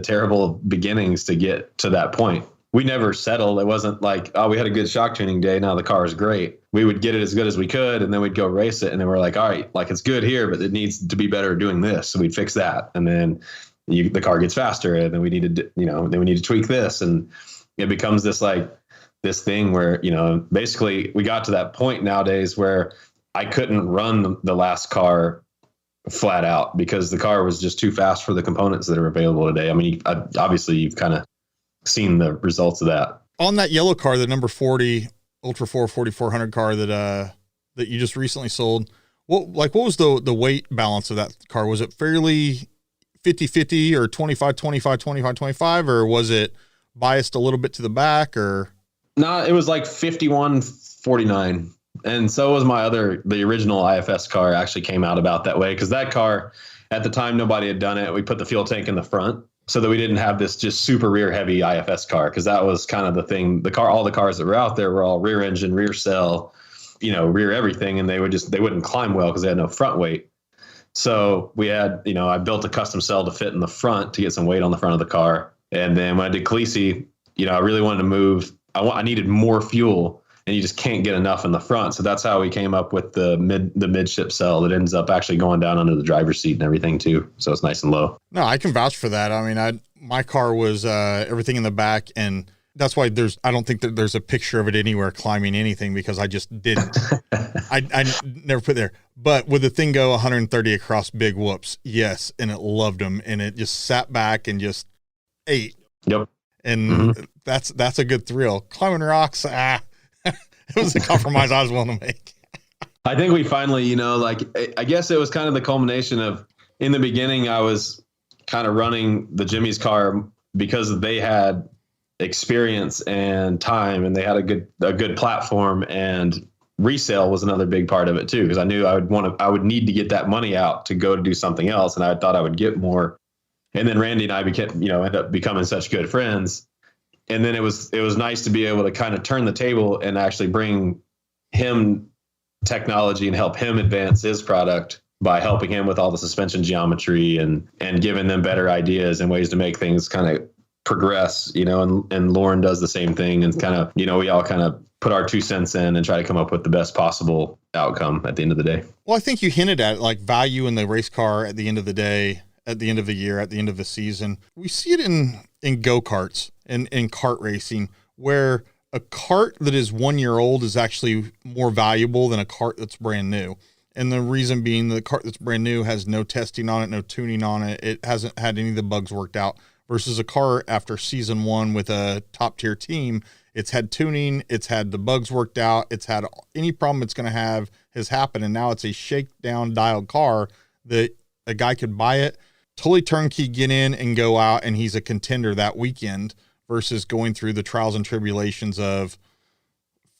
terrible beginnings to get to that point. We never settled. It wasn't like, oh, we had a good shock tuning day, now the car is great. We would get it as good as we could, and then we'd go race it, and then we're like, all right, like, it's good here, but it needs to be better doing this. So we'd fix that, and then the car gets faster, and then we need to tweak this, and it becomes this thing where basically we got to that point nowadays where I couldn't run the last car flat out because the car was just too fast for the components that are available today. Obviously you've kind of seen the results of that. On that yellow car, the number 40 ULTRA4 4400 car that you just recently sold, what was the weight balance of that car? Was it fairly 50-50 or 25-25, or was it biased a little bit to the back? Or no, it was like 51-49. And so was the original IFS car actually came out about that way, because that car, At the time, nobody had done it. We put the fuel tank in the front so that we didn't have this just super rear heavy IFS car, because that was kind of the thing. All the cars that were out there were all rear engine, rear cell, rear everything, and they wouldn't climb well because they had no front weight. So we had, I built a custom cell to fit in the front to get some weight on the front of the car. And then when I did Khaleesi, I really wanted to move. I needed more fuel, and you just can't get enough in the front. So that's how we came up with the midship cell that ends up actually going down under the driver's seat and everything too. So it's nice and low. No, I can vouch for that. I mean, my car was everything in the back, and that's why I don't think that there's a picture of it anywhere climbing anything, because I just didn't. I never put there. But would the thing go 130 across big whoops? Yes. And it loved them. And it just sat back and just ate. Yep. And that's a good thrill. Climbing rocks, it was a compromise I was willing to make. I think we finally, I guess it was kind of the culmination of, in the beginning, I was kind of running the Jimmy's car because they had experience and time, and they had a good platform, and resale was another big part of it too, because I knew I would need to get that money out to go to do something else, and I thought I would get more. And then Randy and I ended up becoming such good friends, and then it was nice to be able to kind of turn the table and actually bring him technology and help him advance his product by helping him with all the suspension geometry and giving them better ideas and ways to make things kind of progress, and Lauren does the same thing, and kind of, we all kind of put our 2 cents in and try to come up with the best possible outcome at the end of the day. Well, I think you hinted at like value in the race car at the end of the day, at the end of the year, at the end of the season. We see it in go-karts and in kart racing, where a cart that is 1 year old is actually more valuable than a cart that's brand new. And the reason being, the cart that's brand new has no testing on it, no tuning on it. It hasn't had any of the bugs worked out. Versus a car after season 1 with a top tier team, it's had tuning, it's had the bugs worked out, it's had any problem it's going to have has happened. And now it's a shakedown dialed car that a guy could buy it, totally turnkey, get in and go out, and he's a contender that weekend, versus going through the trials and tribulations of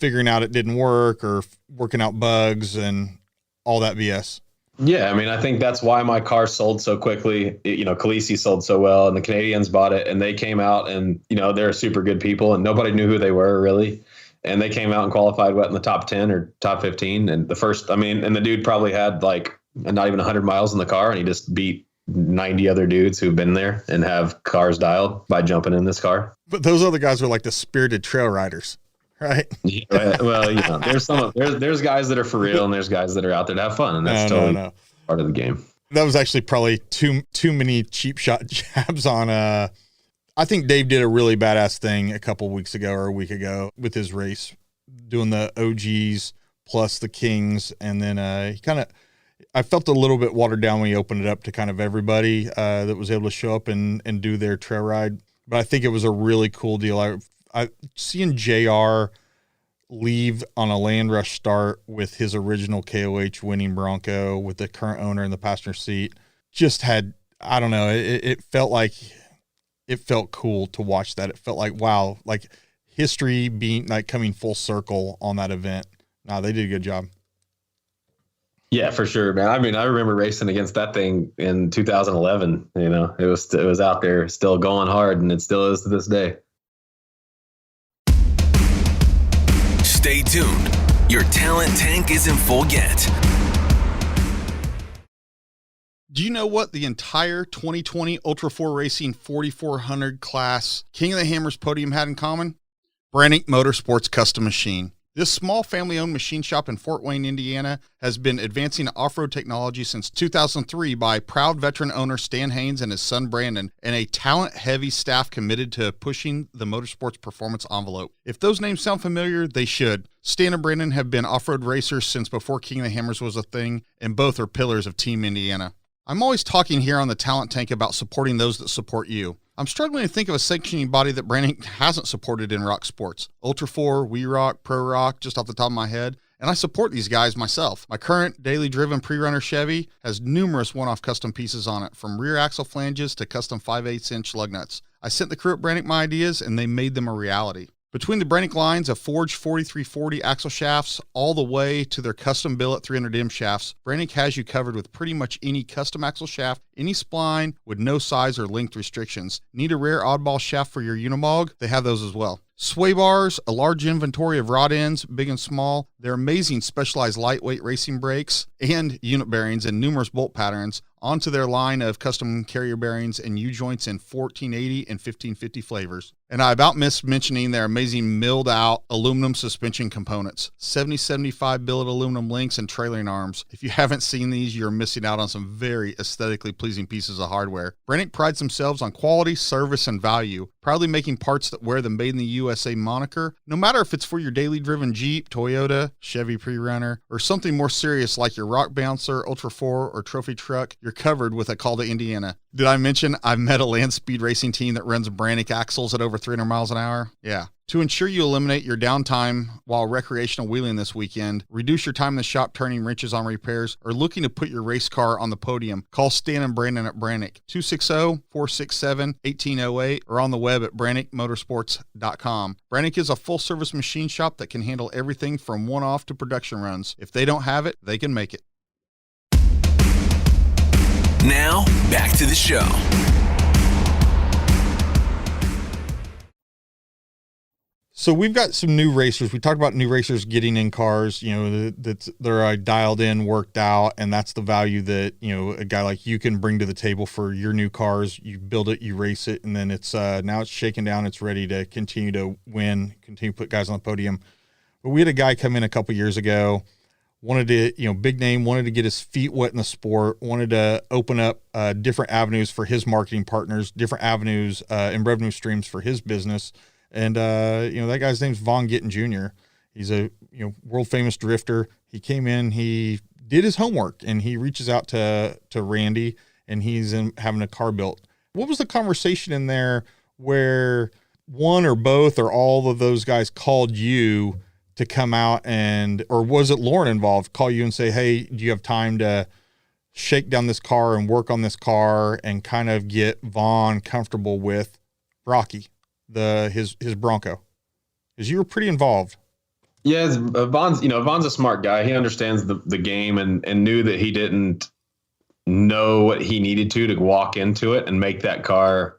figuring out it didn't work or working out bugs and all that BS. Yeah, I mean, I think that's why my car sold so quickly. Khaleesi sold so well, and the Canadians bought it, and they came out, and they're super good people, and nobody knew who they were really. And they came out and qualified in the top 10 or top 15. And and the dude probably had like not even 100 miles in the car, and he just beat 90 other dudes who've been there and have cars dialed by jumping in this car. But those other guys are like the spirited trail riders. Right. Yeah, well, there's guys that are for real, and there's guys that are out there to have fun, and that's totally part of the game. That was actually probably too many cheap shot jabs on. I think Dave did a really badass thing a couple weeks ago or a week ago with his race, doing the OGs plus the Kings, and then I felt a little bit watered down when he opened it up to kind of everybody that was able to show up and do their trail ride. But I think it was a really cool deal. I seeing JR leave on a land rush start with his original KOH winning Bronco with the current owner in the passenger seat just had, I don't know, it felt cool to watch that. It felt like, wow, like history being like coming full circle on that event. No, they did a good job. Yeah, for sure, man. I mean, I remember racing against that thing in 2011. It was out there still going hard, and it still is to this day. Stay tuned. Your talent tank is in full get. Do you know what the entire 2020 ULTRA4 Racing 4400 class King of the Hammers podium had in common? Brannick Motorsports Custom Machine. This small family-owned machine shop in Fort Wayne, Indiana, has been advancing off-road technology since 2003 by proud veteran owner Stan Haynes and his son Brandon, and a talent-heavy staff committed to pushing the motorsports performance envelope. If those names sound familiar, they should. Stan and Brandon have been off-road racers since before King of the Hammers was a thing, and both are pillars of Team Indiana. I'm always talking here on the Talent Tank about supporting those that support you. I'm struggling to think of a sanctioning body that Brannick hasn't supported in rock sports. ULTRA4, We Rock, Pro Rock, just off the top of my head. And I support these guys myself. My current daily driven pre-runner Chevy has numerous one-off custom pieces on it, from rear axle flanges to custom 5/8 inch lug nuts. I sent the crew at Brannick my ideas, and they made them a reality. Between the Brannick lines of forged 4340 axle shafts all the way to their custom billet 300M shafts, Brannick has you covered with pretty much any custom axle shaft, any spline with no size or length restrictions. Need a rare oddball shaft for your Unimog? They have those as well. Sway bars, a large inventory of rod ends, big and small, their amazing specialized lightweight racing brakes, and unit bearings in numerous bolt patterns, onto their line of custom carrier bearings and U-joints in 1480 and 1550 flavors. And I about missed mentioning their amazing milled out aluminum suspension components, 7075 billet aluminum links and trailering arms. If you haven't seen these, you're missing out on some very aesthetically pleasing pieces of hardware. Brannick prides themselves on quality, service, and value, proudly making parts that wear the Made in the USA moniker. No matter if it's for your daily driven Jeep, Toyota, Chevy Pre-Runner, or something more serious like your Rock Bouncer, ULTRA4, or Trophy Truck, you're covered with a call to Indiana. Did I mention I've met a land speed racing team that runs Brannick axles at over 300 miles an hour? Yeah. To ensure you eliminate your downtime while recreational wheeling this weekend, reduce your time in the shop turning wrenches on repairs, or looking to put your race car on the podium, call Stan and Brandon at Brannick, 260-467-1808, or on the web at brannickmotorsports.com. Brannick is a full-service machine shop that can handle everything from one-off to production runs. If they don't have it, they can make it. Now, back to the show. So we've got some new racers. We talked about new racers getting in cars, that they're dialed in, worked out, and that's the value that, a guy like you can bring to the table for your new cars. You build it, you race it, and then it's now it's shaken down. It's ready to continue to win, continue to put guys on the podium. But we had a guy come in a couple years ago, wanted to, big name, wanted to get his feet wet in the sport, wanted to open up different avenues for his marketing partners, different avenues and revenue streams for his business. And, that guy's name's Vaughn Gittin Jr. He's a, world famous drifter. He came in, he did his homework, and he reaches out to Randy, and he's having a car built. What was the conversation in there where one or both or all of those guys called you to come out or was it Lauren involved, call you and say, hey, do you have time to shake down this car and work on this car and kind of get Vaughn comfortable with Rocky? His Bronco, because you were pretty involved. Yeah, Vaughn's a smart guy. He understands the game and knew that he didn't know what he needed to walk into it and make that car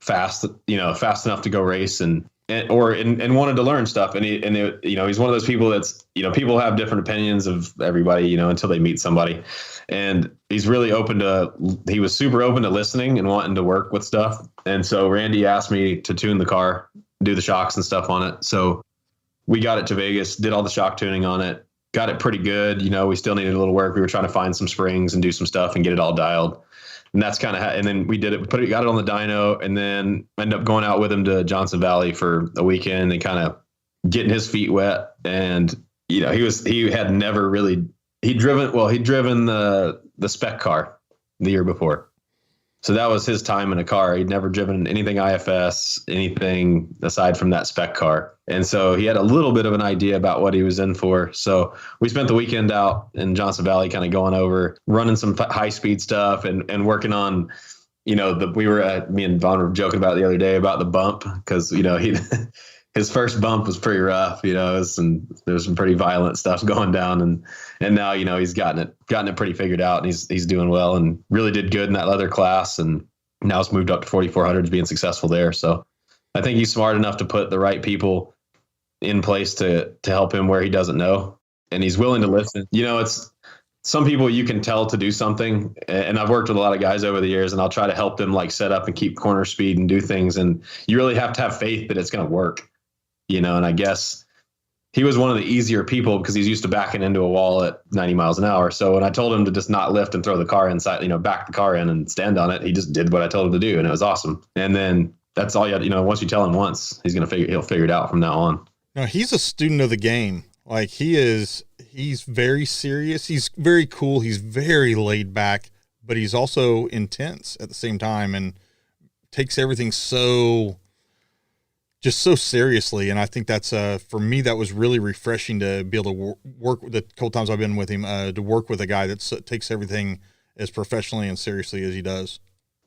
fast enough to go race and wanted to learn stuff. And he's one of those people that's, people have different opinions of everybody, until they meet somebody. And he was super open to listening and wanting to work with stuff. And so Randy asked me to tune the car, do the shocks and stuff on it. So we got it to Vegas, did all the shock tuning on it, got it pretty good. We still needed a little work. We were trying to find some springs and do some stuff and get it all dialed. And that's kind of and then we did it, got it on the dyno, and then ended up going out with him to Johnson Valley for a weekend and kind of getting his feet wet. And, he'd driven the spec car the year before. So that was his time in a car. He'd never driven anything IFS, anything aside from that spec car. And so he had a little bit of an idea about what he was in for. So we spent the weekend out in Johnson Valley kind of going over, running some high speed stuff and working on, me and Vaughn were joking about it the other day about the bump, because, his first bump was pretty rough, there's some pretty violent stuff going down, and now, he's gotten it pretty figured out, and he's doing well and really did good in that leather class. And now it's moved up to 4,400s, being successful there. So I think he's smart enough to put the right people in place to help him where he doesn't know. And he's willing to listen. It's some people you can tell to do something. And I've worked with a lot of guys over the years, and I'll try to help them set up and keep corner speed and do things. And you really have to have faith that it's going to work. And I guess he was one of the easier people because he's used to backing into a wall at 90 miles an hour. So when I told him to just not lift and throw the car inside, back the car in and stand on it, he just did what I told him to do. And it was awesome. And then that's all once you tell him once, he'll figure it out from now on. No, he's a student of the game. He's very serious. He's very cool. He's very laid back, but he's also intense at the same time and takes everything so seriously. And I think that's, for me, that was really refreshing to be able to work with the couple times I've been with him, to work with a guy that takes everything as professionally and seriously as he does.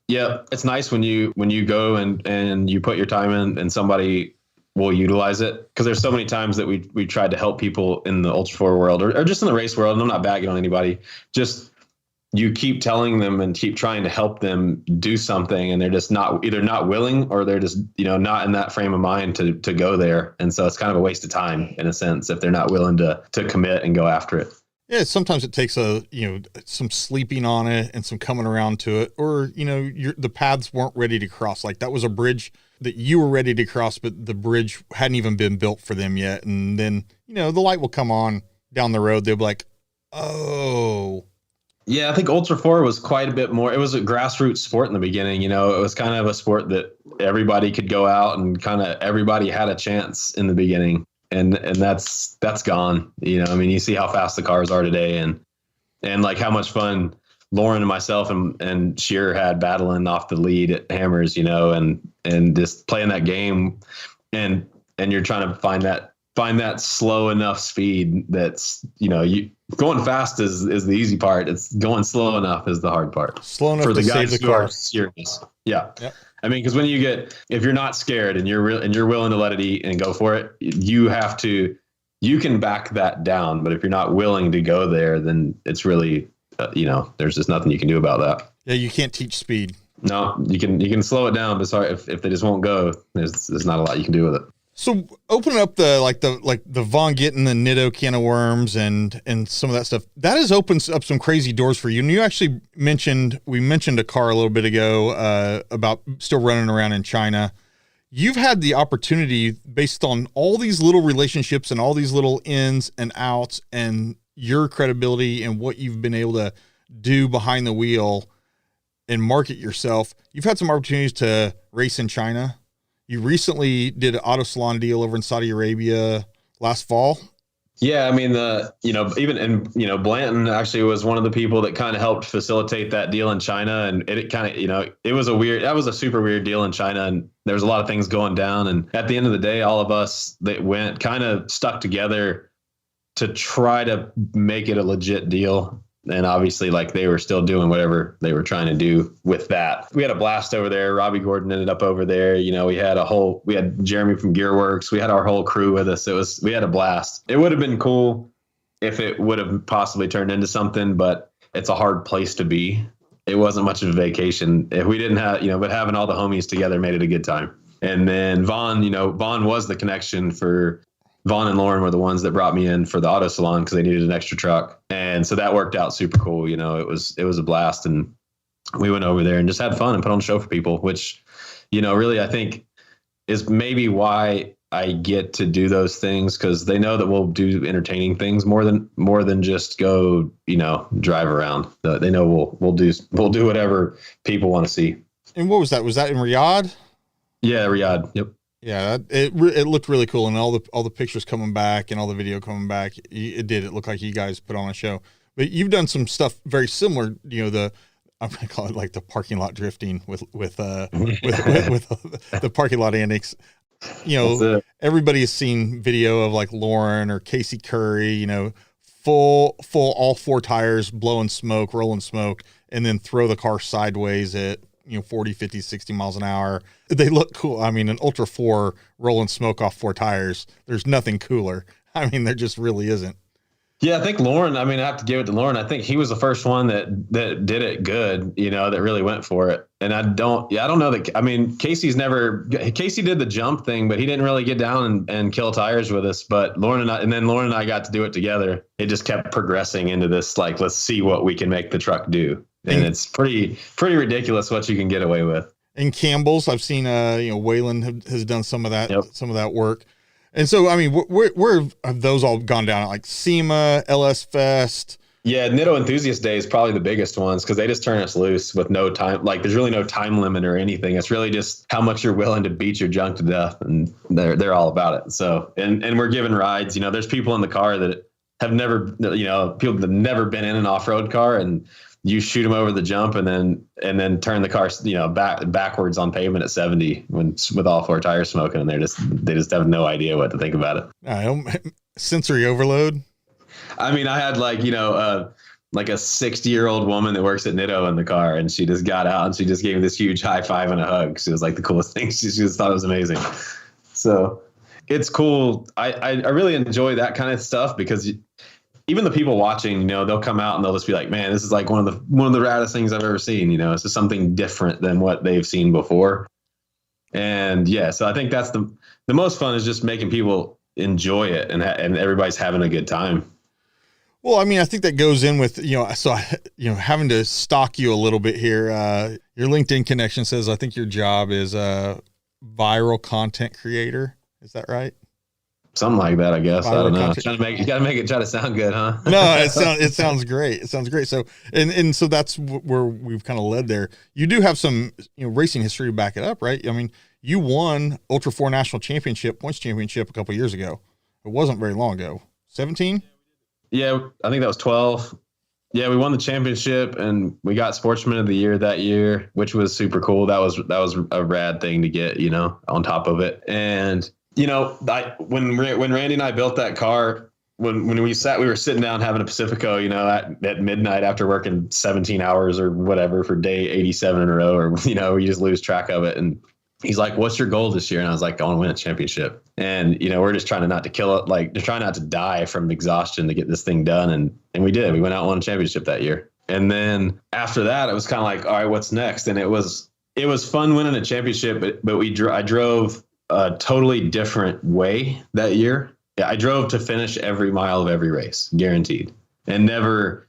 Yeah. It's nice when you go and you put your time in and somebody we'll utilize it. Because there's so many times that we tried to help people in the Ultra4 world or just in the race world. And I'm not bagging on anybody. Just you keep telling them and keep trying to help them do something, and they're just either not willing or they're just, not in that frame of mind to go there. And so it's kind of a waste of time in a sense if they're not willing to commit and go after it. Yeah, sometimes it takes some sleeping on it and some coming around to it, or the paths weren't ready to cross. Like that was a bridge that you were ready to cross, but the bridge hadn't even been built for them yet. And then the light will come on down the road. They'll be like, oh. Yeah, I think Ultra4 was quite a bit more. It was a grassroots sport in the beginning. It was kind of a sport that everybody could go out and kind of everybody had a chance in the beginning. And that's gone. You see how fast the cars are today and like how much fun Lauren and myself and Shearer had battling off the lead at Hammers, and just playing that game and you're trying to find that slow enough speed that's, you going fast is the easy part. It's going slow enough is the hard part. Slow enough for the guys who are serious. Yeah. Yep. Because when if you're not scared and you're willing to let it eat and go for it, you can back that down. But if you're not willing to go there, then it's really, there's just nothing you can do about that. Yeah. You can't teach speed. No, you can slow it down, but sorry, if they just won't go, there's not a lot you can do with it. So opening up the Von Gittin, the Nitto can of worms and some of that stuff, that has opened up some crazy doors for you. And you actually mentioned a car a little bit ago about still running around in China. You've had the opportunity based on all these little relationships and all these little ins and outs and your credibility and what you've been able to do behind the wheel and market yourself. You've had some opportunities to race in China. You recently did an auto salon deal over in Saudi Arabia last fall. Yeah. Blanton actually was one of the people that kind of helped facilitate that deal in China. And it kind of, that was a super weird deal in China. And there was a lot of things going down. And at the end of the day, all of us that went kind of stuck together to try to make it a legit deal. And obviously, they were still doing whatever they were trying to do with that. We had a blast over there. Robbie Gordon ended up over there. We had Jeremy from Gearworks. We had our whole crew with us. We had a blast. It would have been cool if it would have possibly turned into something, but it's a hard place to be. It wasn't much of a vacation. If we didn't have, but having all the homies together made it a good time. And then Vaughn was the connection for Vaughn and Lauren were the ones that brought me in for the auto salon because they needed an extra truck. And so that worked out super cool. It was a blast. And we went over there and just had fun and put on a show for people, which, really I think is maybe why I get to do those things, because they know that we'll do entertaining things more than just go, drive around. They know we'll do whatever people want to see. And what was that? Was that in Riyadh? Yeah, Riyadh. Yep. Yeah, it looked really cool, and all the pictures coming back and all the video coming back, it looked like you guys put on a show. But you've done some stuff very similar. I'm gonna call it like the parking lot drifting with the parking lot antics. Everybody has seen video of like Lauren or Casey Curry. Full all four tires blowing smoke, rolling smoke, and then throw the car sideways at 40, 50, 60 miles an hour. They look cool. An Ultra4 rolling smoke off four tires, there's nothing cooler. There just really isn't. Yeah, I think Lauren, I have to give it to Lauren. I think he was the first one that did it good, that really went for it. And I don't know that, Casey did the jump thing, but he didn't really get down and kill tires with us. But Lauren and I got to do it together. It just kept progressing into this, let's see what we can make the truck do. And it's pretty ridiculous what you can get away with. And Campbell's, I've seen, Waylon has done some of that, Yep. some of that work. And so, where have those all gone down? Like SEMA, LS Fest? Yeah, Nitto Enthusiast Day is probably the biggest ones because they just turn us loose with no time. There's really no time limit or anything. It's really just how much you're willing to beat your junk to death, and they're all about it. So, and we're giving rides. There's people in the car that have never, people that have never been in an off-road car, and you shoot them over the jump and then turn the car, backwards on pavement at 70 with all four tires smoking, and they just have no idea what to think about it. Sensory overload. I had like a 60-year-old woman that works at Nitto in the car, and she just got out and she just gave me this huge high five and a hug. She was like the coolest thing. She just thought it was amazing. So it's cool. I really enjoy that kind of stuff because even the people watching, they'll come out and they'll just be like, man, this is like one of the raddest things I've ever seen. It's just something different than what they've seen before. And yeah, so I think that's the most fun is just making people enjoy it and everybody's having a good time. Well, I mean, I think that goes in with, having to stalk you a little bit here. Your LinkedIn connection says, I think your job is a viral content creator. Is that right? Something like that, I guess. Viral I don't know. content. You got to make it try to sound good, huh? No, it sounds great. It sounds great. So, and so that's where we've kind of led there. You do have some, racing history to back it up, right? I mean, you won ULTRA4 National Championship, points championship a couple of years ago. It wasn't very long ago. 17? Yeah, I think that was 12. Yeah, we won the championship and we got Sportsman of the Year that year, which was super cool. That was a rad thing to get, on top of it. And when Randy and I built that car, when we were sitting down having a Pacifico, at midnight after working 17 hours or whatever for day 87 in a row, or, you just lose track of it. And he's like, what's your goal this year? And I was like, I want to win a championship. And, we're just trying not to kill it. Like, just trying not to die from exhaustion to get this thing done. And we did. We went out and won a championship that year. And then after that, it was kind of like, all right, what's next? And it was fun winning a championship, but I drove a totally different way that year. Yeah, I drove to finish every mile of every race, guaranteed. And never,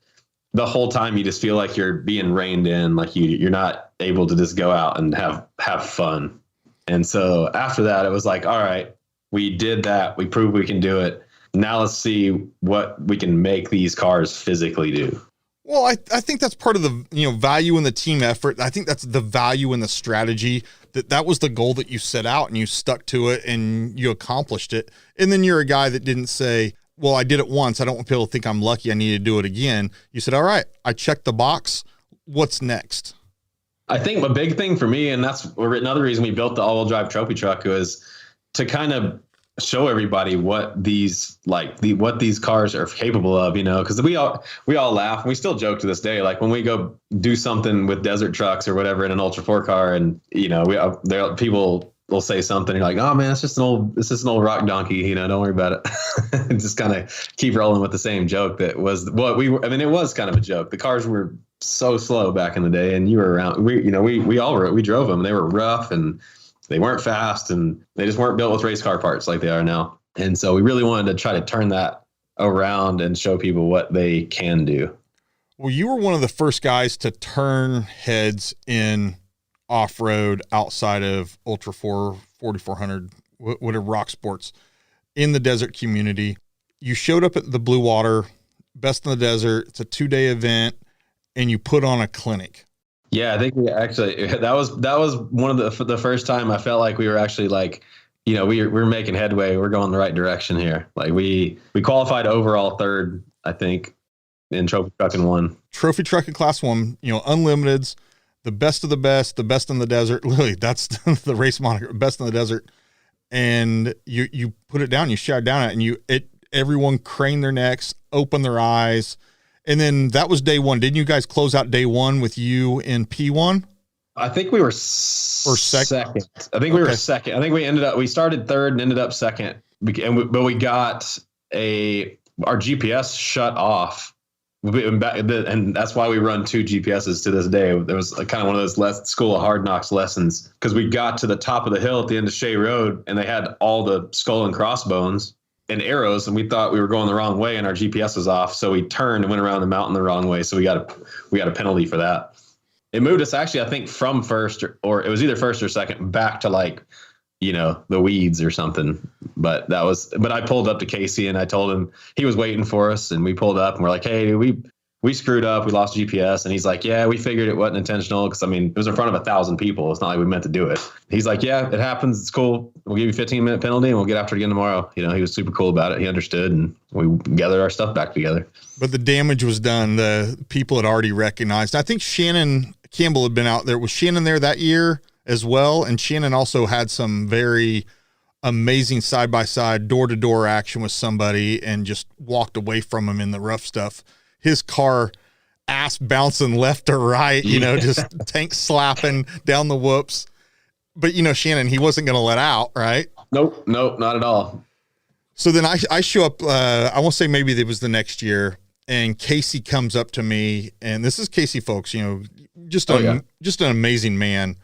the whole time you just feel like you're being reined in, like you're not able to just go out and have fun. And so after that, it was like, all right, we did that. We proved we can do it. Now let's see what we can make these cars physically do. Well, I think that's part of the, value in the team effort. I think that's the value in the strategy, that was the goal that you set out and you stuck to it and you accomplished it. And then you're a guy that didn't say, well, I did it once, I don't want people to think I'm lucky, I need to do it again. You said, all right, I checked the box. What's next? I think a big thing for me, and that's another reason we built the all-wheel drive trophy truck, was to kind of show everybody what these cars are capable of, because we all laugh and we still joke to this day. Like when we go do something with desert trucks or whatever in an ULTRA4 car, and people will say something, you're like, oh man, it's just an old rock donkey, don't worry about it. And just kind of keep rolling with the same joke that was what we were. I mean, it was kind of a joke. The cars were so slow back in the day, and you were around. We drove them. And they were rough and they weren't fast, and they just weren't built with race car parts like they are now. And so we really wanted to try to turn that around and show people what they can do. Well, you were one of the first guys to turn heads in off-road outside of ULTRA4, 4400, whatever, rock sports, in the desert community. You showed up at the Blue Water, Best in the Desert. It's a 2-day event, and you put on a clinic. Yeah, I think we actually, that was one of the first time I felt like we were actually like, we're making headway. We're going the right direction here. Like we qualified overall third, I think, in trophy truck and one. Trophy truck and class one, unlimiteds, the best of the best in the desert. Literally, that's the race moniker, best in the desert. And you put it down, you shout down at it, and everyone craned their necks, opened their eyes. And then that was day one. Didn't you guys close out day one with you in P1? I think we were second. I think we were second. I think we started third and ended up second. But we got our GPS shut off. And that's why we run 2 GPSs to this day. There was kind of one of those School of Hard Knocks lessons, because we got to the top of the hill at the end of Shea Road, and they had all the skull and crossbones and arrows, and we thought we were going the wrong way and our GPS was off. So we turned and went around the mountain the wrong way. So we got a penalty for that. It moved us actually, I think, from first or it was either first or second back to the weeds or something. But I pulled up to Casey and I told him, he was waiting for us, and we pulled up and we're like, hey, we screwed up. We lost GPS. And he's like, yeah, we figured it wasn't intentional. Because, it was in front of 1,000 people. It's not like we meant to do it. He's like, yeah, it happens. It's cool. We'll give you a 15-minute penalty and we'll get after it again tomorrow. He was super cool about it. He understood, and we gathered our stuff back together. But the damage was done. The people had already recognized. I think Shannon Campbell had been out there. Was Shannon there that year as well? And Shannon also had some very amazing side-by-side, door-to-door action with somebody and just walked away from him in the rough stuff. His car ass bouncing left to right, just tank slapping down the whoops. But, Shannon, he wasn't going to let out, right? Nope, not at all. So then I show up, I won't say maybe it was the next year, and Casey comes up to me, and this is Casey, folks, you know, just an amazing man.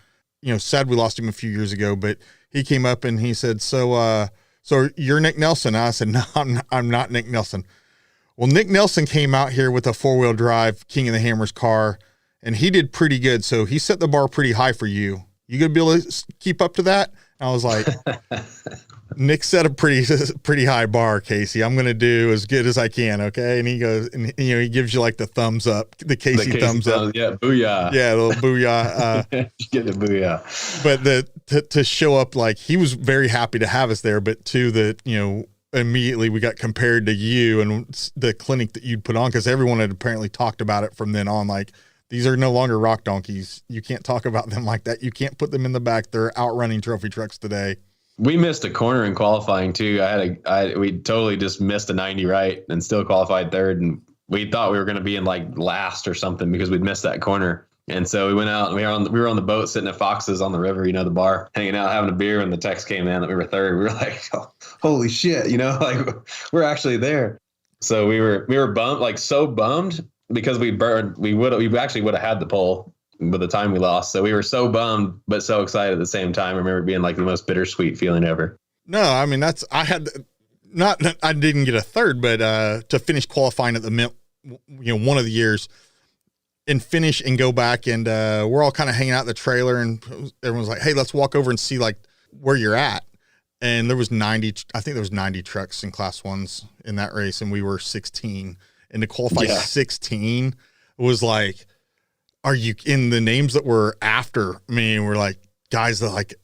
You know, sad we lost him a few years ago, but he came up and he said, so you're Nick Nelson? I said, no, I'm not Nick Nelson. Well, Nick Nelson came out here with a 4-wheel drive King of the Hammers car, and he did pretty good. So he set the bar pretty high for you. You gonna be able to keep up to that? And I was like, Nick set a pretty high bar, Casey. I'm going to do as good as I can. Okay. And he goes, and you know, he gives you like the thumbs up, the Casey thumbs up. Yeah. Booyah. Yeah. A little booyah. Get the booyah. But to show up, like, he was very happy to have us there, but too, that, you know, immediately we got compared to you and the clinic that you'd put on, because everyone had apparently talked about it from then on. Like, these are no longer rock donkeys. You can't talk about them like that. You can't put them in the back. They're outrunning trophy trucks today. We missed a corner in qualifying too. We totally just missed a 90 right and still qualified third. And we thought we were going to be in like last or something because we'd missed that corner. And so we went out and we were on the boat sitting at Fox's on the river, you know, the bar, hanging out, having a beer. When the text came in that we were third, we were like, oh, holy shit, you know, like we're actually there. So we were bummed, like so bummed because we actually would have had the pole by the time we lost. So we were so bummed, but so excited at the same time. I remember it being like the most bittersweet feeling ever. No, I mean, I didn't get a third, but to finish qualifying at the Mint, you know, one of the years, and finish and go back, and we're all kind of hanging out in the trailer, and everyone's like, hey, let's walk over and see like where you're at. And there was 90 trucks in class 1s in that race, and we were 16, and to qualify 16 was like, are you in the names that were after me? We're like guys that like,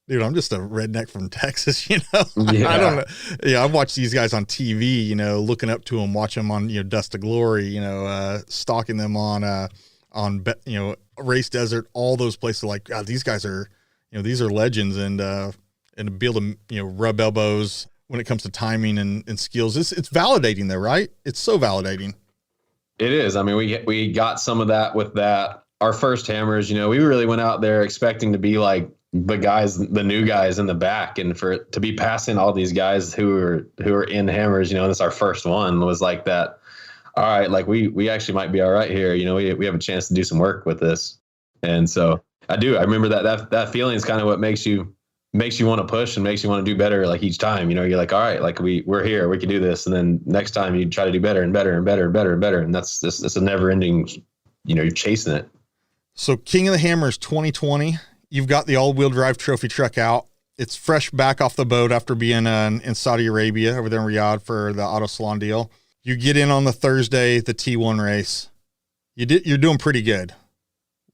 dude, I'm just a redneck from Texas, you know? Yeah. I don't know. Yeah. I've watched these guys on TV, you know, looking up to them, watch them on, you know, Dust to Glory, you know, stalking them on, you know, Race Desert, all those places. Like, God, these guys are, you know, these are legends, and to be able to, you know, rub elbows when it comes to timing and skills. It's validating though, right? It's so validating. It is. I mean, we got some of that with that. Our first hammers, you know, we really went out there expecting to be like the new guys in the back, and to be passing all these guys who are in hammers, you know, and this our first one was like that. All right, like we actually might be all right here. You know, we have a chance to do some work with this. And so I remember that feeling is kind of what makes you want to push and makes you want to do better. Like each time, you know, you're like, all right, like we're here, we can do this. And then next time you try to do better and better and better and better and better. And that's a never ending, you know, you're chasing it. So King of the Hammers 2020, you've got the all-wheel drive trophy truck out. It's fresh back off the boat after being in Saudi Arabia over there in Riyadh for the Auto Salon deal. You get in on the Thursday, the T1 race. You're doing pretty good.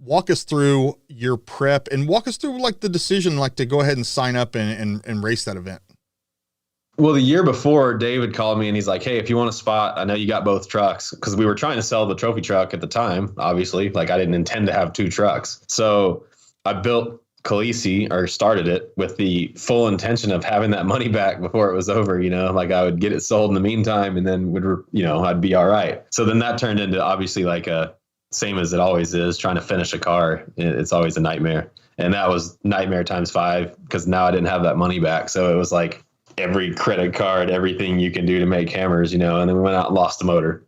Walk us through your prep and walk us through like the decision, like to go ahead and sign up and race that event. Well, the year before, David called me and he's like, hey, if you want a spot, I know you got both trucks, because we were trying to sell the trophy truck at the time. Obviously, like I didn't intend to have 2 trucks. So I built Khaleesi, or started it with the full intention of having that money back before it was over, you know, like I would get it sold in the meantime and then I'd be all right. So then that turned into obviously like a, same as it always is, trying to finish a car. It's always a nightmare. And that was nightmare times 5, because now I didn't have that money back. So it was like every credit card, everything you can do to make hammers, you know, and then we went out and lost the motor.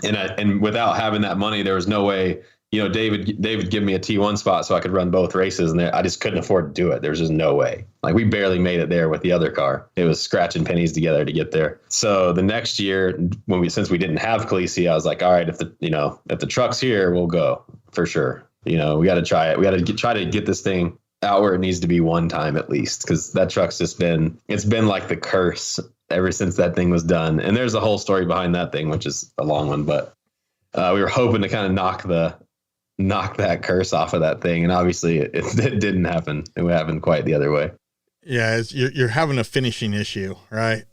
And without having that money, there was no way, you know, David give me a T1 spot so I could run both races, and I just couldn't afford to do it. There was just no way. Like we barely made it there with the other car. It was scratching pennies together to get there. So the next year, since we didn't have Khaleesi, I was like, all right, if the truck's here, we'll go for sure. You know, we got to try it. We got to try to get this thing out where it needs to be one time at least, because that truck's it's been like the curse ever since that thing was done. And there's a whole story behind that thing, which is a long one, but we were hoping to kind of knock that curse off of that thing, and obviously it didn't happen. It happened quite the other way. Yeah, you're having a finishing issue, right?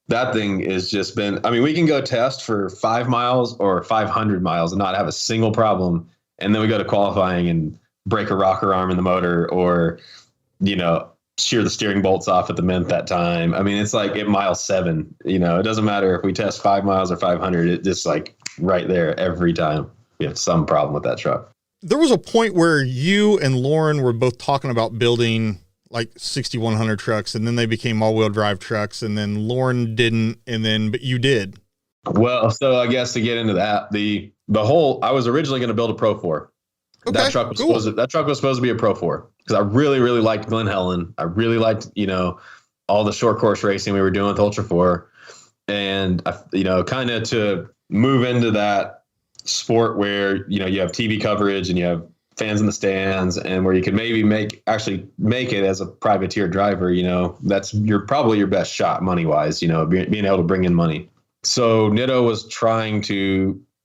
That thing is just been, I mean, we can go test for 5 miles or 500 miles and not have a single problem, and then we go to qualifying and break a rocker arm in the motor, or, you know, shear the steering bolts off at the Mint that time. I mean, it's like at mile 7, you know, it doesn't matter if we test 5 miles or 500, it just like right there every time. We have some problem with that truck. There was a point where you and Lauren were both talking about building like 6100 trucks, and then they became all-wheel drive trucks, and then Lauren didn't, but you did. Well, so I guess to get into that, the whole, I was originally going to build a Pro 4. Okay, that truck was cool. supposed to be a Pro 4 because I really, really liked Glen Helen. I really liked, all the short course racing we were doing with ULTRA4. And, kind of to move into that sport where, you have TV coverage and you have fans in the stands, and where you can maybe make it as a privateer driver, that's probably your best shot money wise, being able to bring in money. So Nitto was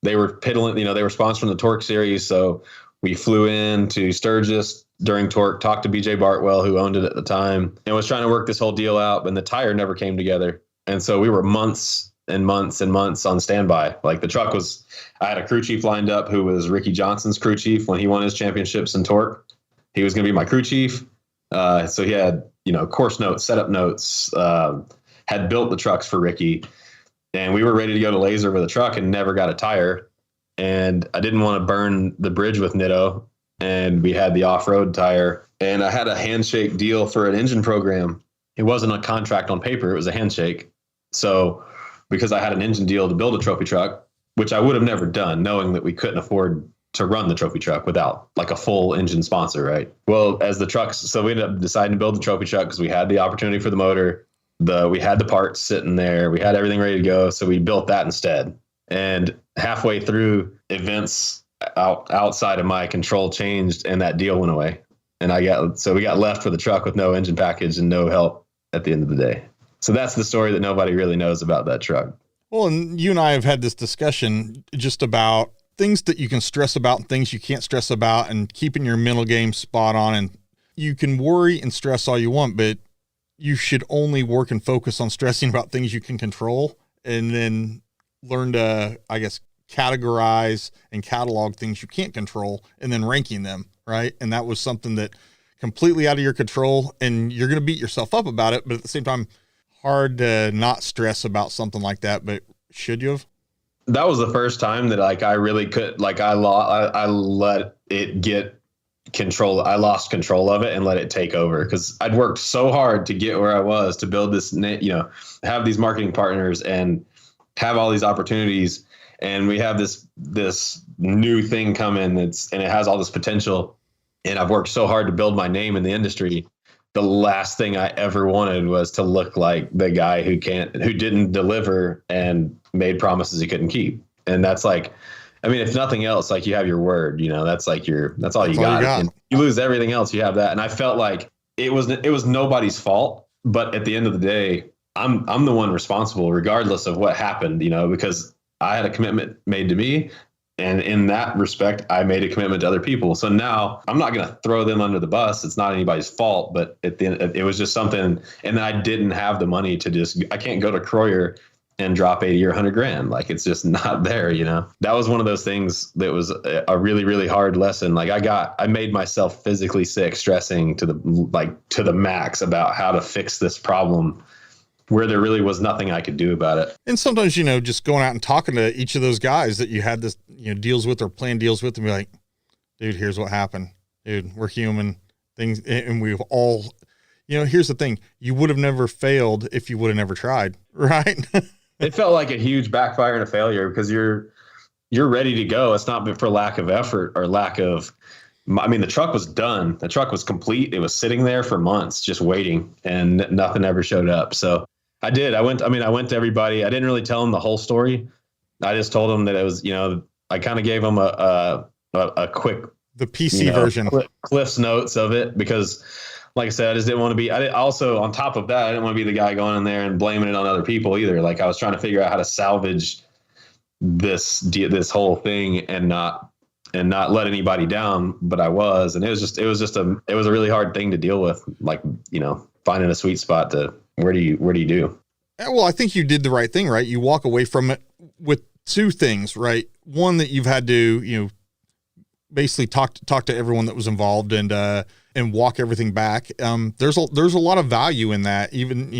they were piddling, they were sponsoring the Torque series. So we flew in to Sturgis during Torque, talked to BJ Bartwell, who owned it at the time, and was trying to work this whole deal out, and the tire never came together. And so we were months and months and months on standby. Like I had a crew chief lined up who was Ricky Johnson's crew chief when he won his championships in Torque. He was going to be my crew chief. So he had, course notes, setup notes, had built the trucks for Ricky. And we were ready to go to Laser with a truck and never got a tire. And I didn't want to burn the bridge with Nitto. And we had the off-road tire. And I had a handshake deal for an engine program. It wasn't a contract on paper. It was a handshake. So because I had an engine deal to build a trophy truck, which I would have never done, knowing that we couldn't afford to run the trophy truck without like a full engine sponsor, right? Well, so we ended up deciding to build the trophy truck because we had the opportunity for the motor. We had the parts sitting there. We had everything ready to go. So we built that instead. And halfway through, events outside of my control changed and that deal went away. And we got left with a truck with no engine package and no help at the end of the day. So that's the story that nobody really knows about that truck. Well, and you and I have had this discussion just about things that you can stress about and things you can't stress about, and keeping your mental game spot on. And you can worry and stress all you want, but you should only work and focus on stressing about things you can control, and then learn to, I guess, categorize and catalog things you can't control, and then ranking them, right? And that was something that completely out of your control, and you're going to beat yourself up about it, but at the same time, hard to not stress about something like that. But should you have? That was the first time that I really could, I let it get control. I lost control of it and let it take over, because I'd worked so hard to get where I was, to build this, have these marketing partners and have all these opportunities. And we have this new thing come in and it has all this potential. And I've worked so hard to build my name in the industry. The last thing I ever wanted was to look like the guy who didn't deliver and made promises he couldn't keep. And that's if nothing else, like, you have your word, that's all you got. And you lose everything else, you have that. And I felt like it was nobody's fault, but at the end of the day, I'm the one responsible regardless of what happened, because I had a commitment made to me. And in that respect, I made a commitment to other people. So now I'm not going to throw them under the bus. It's not anybody's fault, but at the end, it was just something. And I didn't have the money I can't go to Croyer and drop 80 or 100 grand. Like, it's just not there, That was one of those things that was a really, really hard lesson. Like, I made myself physically sick, stressing to the max about how to fix this problem, where there really was nothing I could do about it. And sometimes, just going out and talking to each of those guys that you had this, deals with or planned deals with, and be like, dude, here's what happened. Dude, we're human things. And we've all, here's the thing. You would have never failed if you would have never tried. Right. It felt like a huge backfire and a failure, because you're ready to go. It's not for lack of effort or lack of, the truck was done. The truck was complete. It was sitting there for months, just waiting, and nothing ever showed up. So I did. I went to everybody. I didn't really tell them the whole story. I just told them that it was, I kind of gave them a quick, the PC version, Cliff's notes of it, because, like I said, I just didn't want to be. Also, on top of that, I didn't want to be the guy going in there and blaming it on other people either. Like, I was trying to figure out how to salvage this whole thing and not let anybody down, but I was. And it was a really hard thing to deal with. Like, finding a sweet spot to where do you do? Well, I think you did the right thing, right? You walk away from it with two things, right? One, that you've had to, basically talk to everyone that was involved and walk everything back. There's a lot of value in that, even,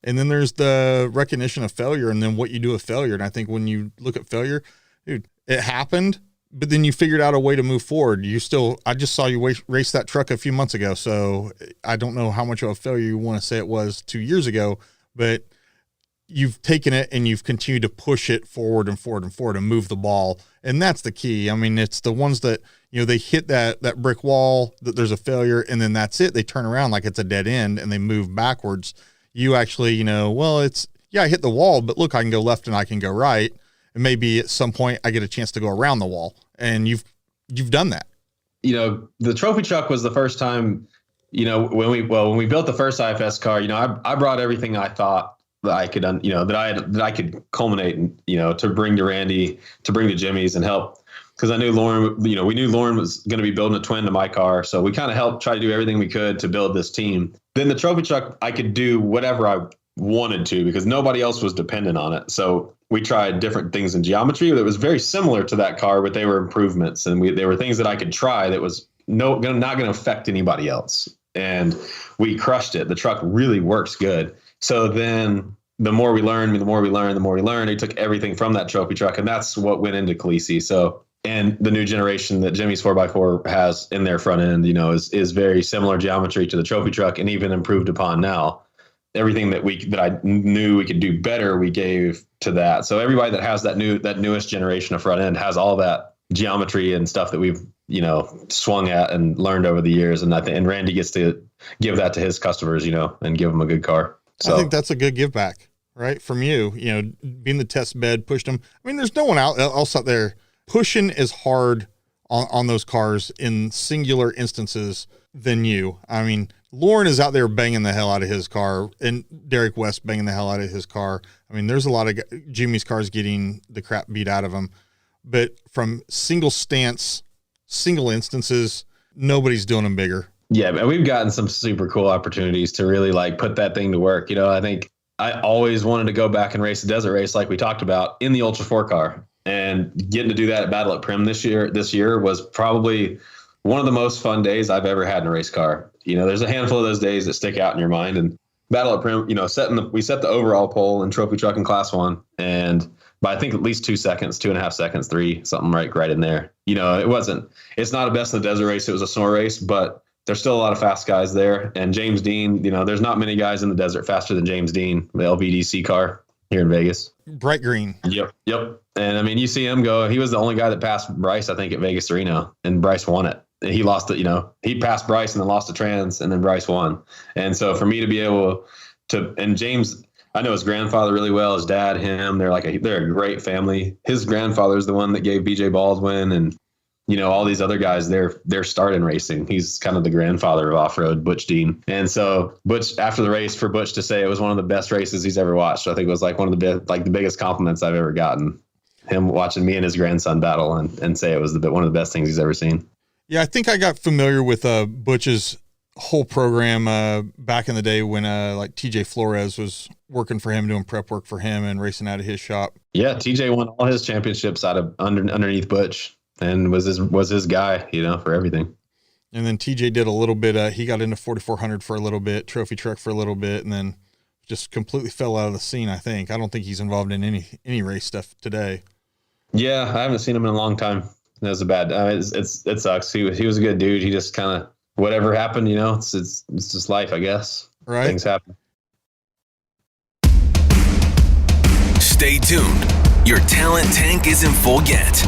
and then there's the recognition of failure, and then what you do with failure. And I think when you look at failure, dude, it happened, But then you figured out a way to move forward. I just saw you race that truck a few months ago. So I don't know how much of a failure you want to say it was 2 years ago, but you've taken it and you've continued to push it forward and forward and forward and move the ball. And that's the key. I mean, it's the ones that, they hit that brick wall, that there's a failure, and then that's it. They turn around like it's a dead end and they move backwards. You actually, I hit the wall, but look, I can go left and I can go right. And maybe at some point I get a chance to go around the wall, and you've done that. The trophy truck was the first time, when we built the first IFS car, I brought everything I thought that I could, that I could culminate and, to bring to Randy, to bring to Jimmy's and help. Because I knew Lauren, we knew Lauren was going to be building a twin to my car. So we kind of helped try to do everything we could to build this team. Then the trophy truck, I could do whatever I wanted to because nobody else was dependent on it. So we tried different things in geometry that was very similar to that car, but they were improvements. And they were things that I could try that was not going to affect anybody else. And we crushed it. The truck really works good. So then the more we learned, they took everything from that trophy truck. And that's what went into Khaleesi. So, and the new generation that Jimmy's 4x4 has in their front end, is very similar geometry to the trophy truck and even improved upon now. Everything that I knew we could do better, we gave to that. So everybody that has that newest generation of front end has all that geometry and stuff that we've, swung at and learned over the years. And and Randy gets to give that to his customers, and give them a good car. So I think that's a good give back, right? From you, being the test bed, pushed them. I mean, there's no one else out there pushing as hard on those cars in singular instances than you. I mean, Lauren is out there banging the hell out of his car, and Derek West banging the hell out of his car. I mean, there's a lot of Jimmy's cars getting the crap beat out of them, but from single instances, nobody's doing them bigger. Yeah, man, we've gotten some super cool opportunities to really put that thing to work. I think I always wanted to go back and race a desert race like we talked about in the ULTRA4 car, and getting to do that at Battle at Prim this year was probably one of the most fun days I've ever had in a race car. There's a handful of those days that stick out in your mind, and Battle at Prim, we set the overall pole in trophy truck in class 1, and by I think at least 2 seconds, 2.5 seconds, 3, something right in there. It's not a best in the desert race. It was a snore race, but there's still a lot of fast guys there. And James Dean, there's not many guys in the desert faster than James Dean, the LVDC car here in Vegas. Bright green. Yep. And I mean, you see him go. He was the only guy that passed Bryce, I think, at Vegas Reno, and Bryce won it. He lost it, he passed Bryce and then lost to Trans, and then Bryce won. And so for me to be able to, and James, I know his grandfather really well, his dad, him, they're a great family. His grandfather is the one that gave BJ Baldwin and, all these other guys, they're starting racing. He's kind of the grandfather of off-road, Butch Dean. And so Butch, after the race, for Butch to say it was one of the best races he's ever watched, I think it was one of the biggest compliments I've ever gotten. Him watching me and his grandson battle and say it was one of the best things he's ever seen. Yeah, I think I got familiar with Butch's whole program back in the day when TJ Flores was working for him, doing prep work for him and racing out of his shop. Yeah, TJ won all his championships out of underneath Butch and was his guy, for everything. And then TJ did a little bit. He got into 4400 for a little bit, trophy truck for a little bit, and then just completely fell out of the scene. I don't think he's involved in any race stuff today. Yeah, I haven't seen him in a long time. That was a bad. It sucks. He was a good dude. He just kind of whatever happened. It's just life, I guess. Right. Things happen. Stay tuned. Your talent tank is in full get.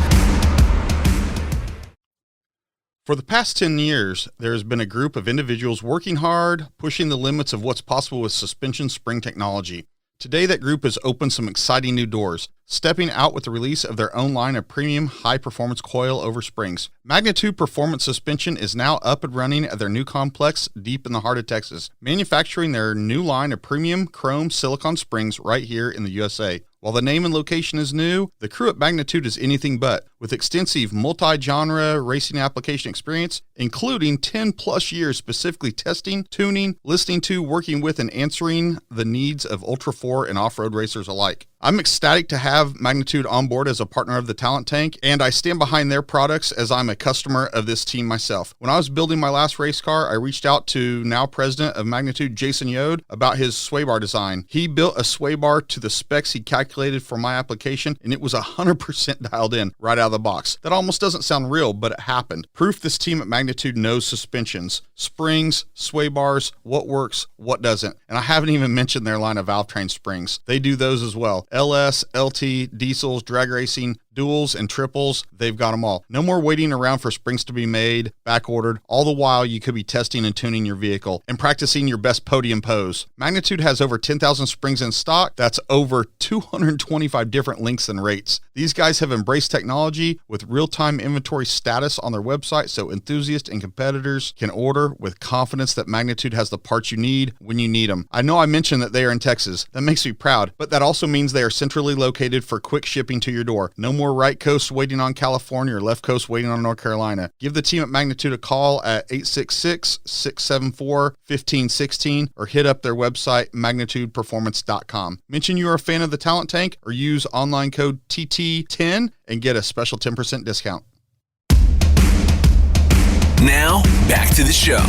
For the past 10 years, there has been a group of individuals working hard, pushing the limits of what's possible with suspension spring technology. Today, that group has opened some exciting new doors, stepping out with the release of their own line of premium high-performance coil-over springs. Magnitude Performance Suspension is now up and running at their new complex deep in the heart of Texas, manufacturing their new line of premium chrome silicone springs right here in the USA. While the name and location is new, the crew at Magnitude is anything but, with extensive multi-genre racing application experience, including 10-plus years specifically testing, tuning, listening to, working with, and answering the needs of Ultra-4 and off-road racers alike. I'm ecstatic to have Magnitude on board as a partner of the Talent Tank, and I stand behind their products as I'm a customer of this team myself. When I was building my last race car, I reached out to now president of Magnitude, Jason Yode, about his sway bar design. He built a sway bar to the specs he calculated for my application, and it was 100% dialed in right out out of the box. That almost doesn't sound real, but it happened. Proof this team at Magnitude knows suspensions, springs, sway bars, what works, what doesn't. And I haven't even mentioned their line of valve train springs. They do those as well. LS, LT, diesels, drag racing, duals, and triples, they've got them all. No more waiting around for springs to be made, back ordered. All the while, you could be testing and tuning your vehicle and practicing your best podium pose. Magnitude has over 10,000 springs in stock. That's over 225 different lengths and rates. These guys have embraced technology with real-time inventory status on their website, so enthusiasts and competitors can order with confidence that Magnitude has the parts you need when you need them. I know I mentioned that they are in Texas. That makes me proud, but that also means they are centrally located for quick shipping to your door. No more right coast waiting on California or left coast waiting on North Carolina. Give the team at Magnitude a call at 866-674-1516 or hit up their website, magnitudeperformance.com. Mention you are a fan of the Talent Tank or use online code TT10 and get a special 10% discount. Now, back to the show.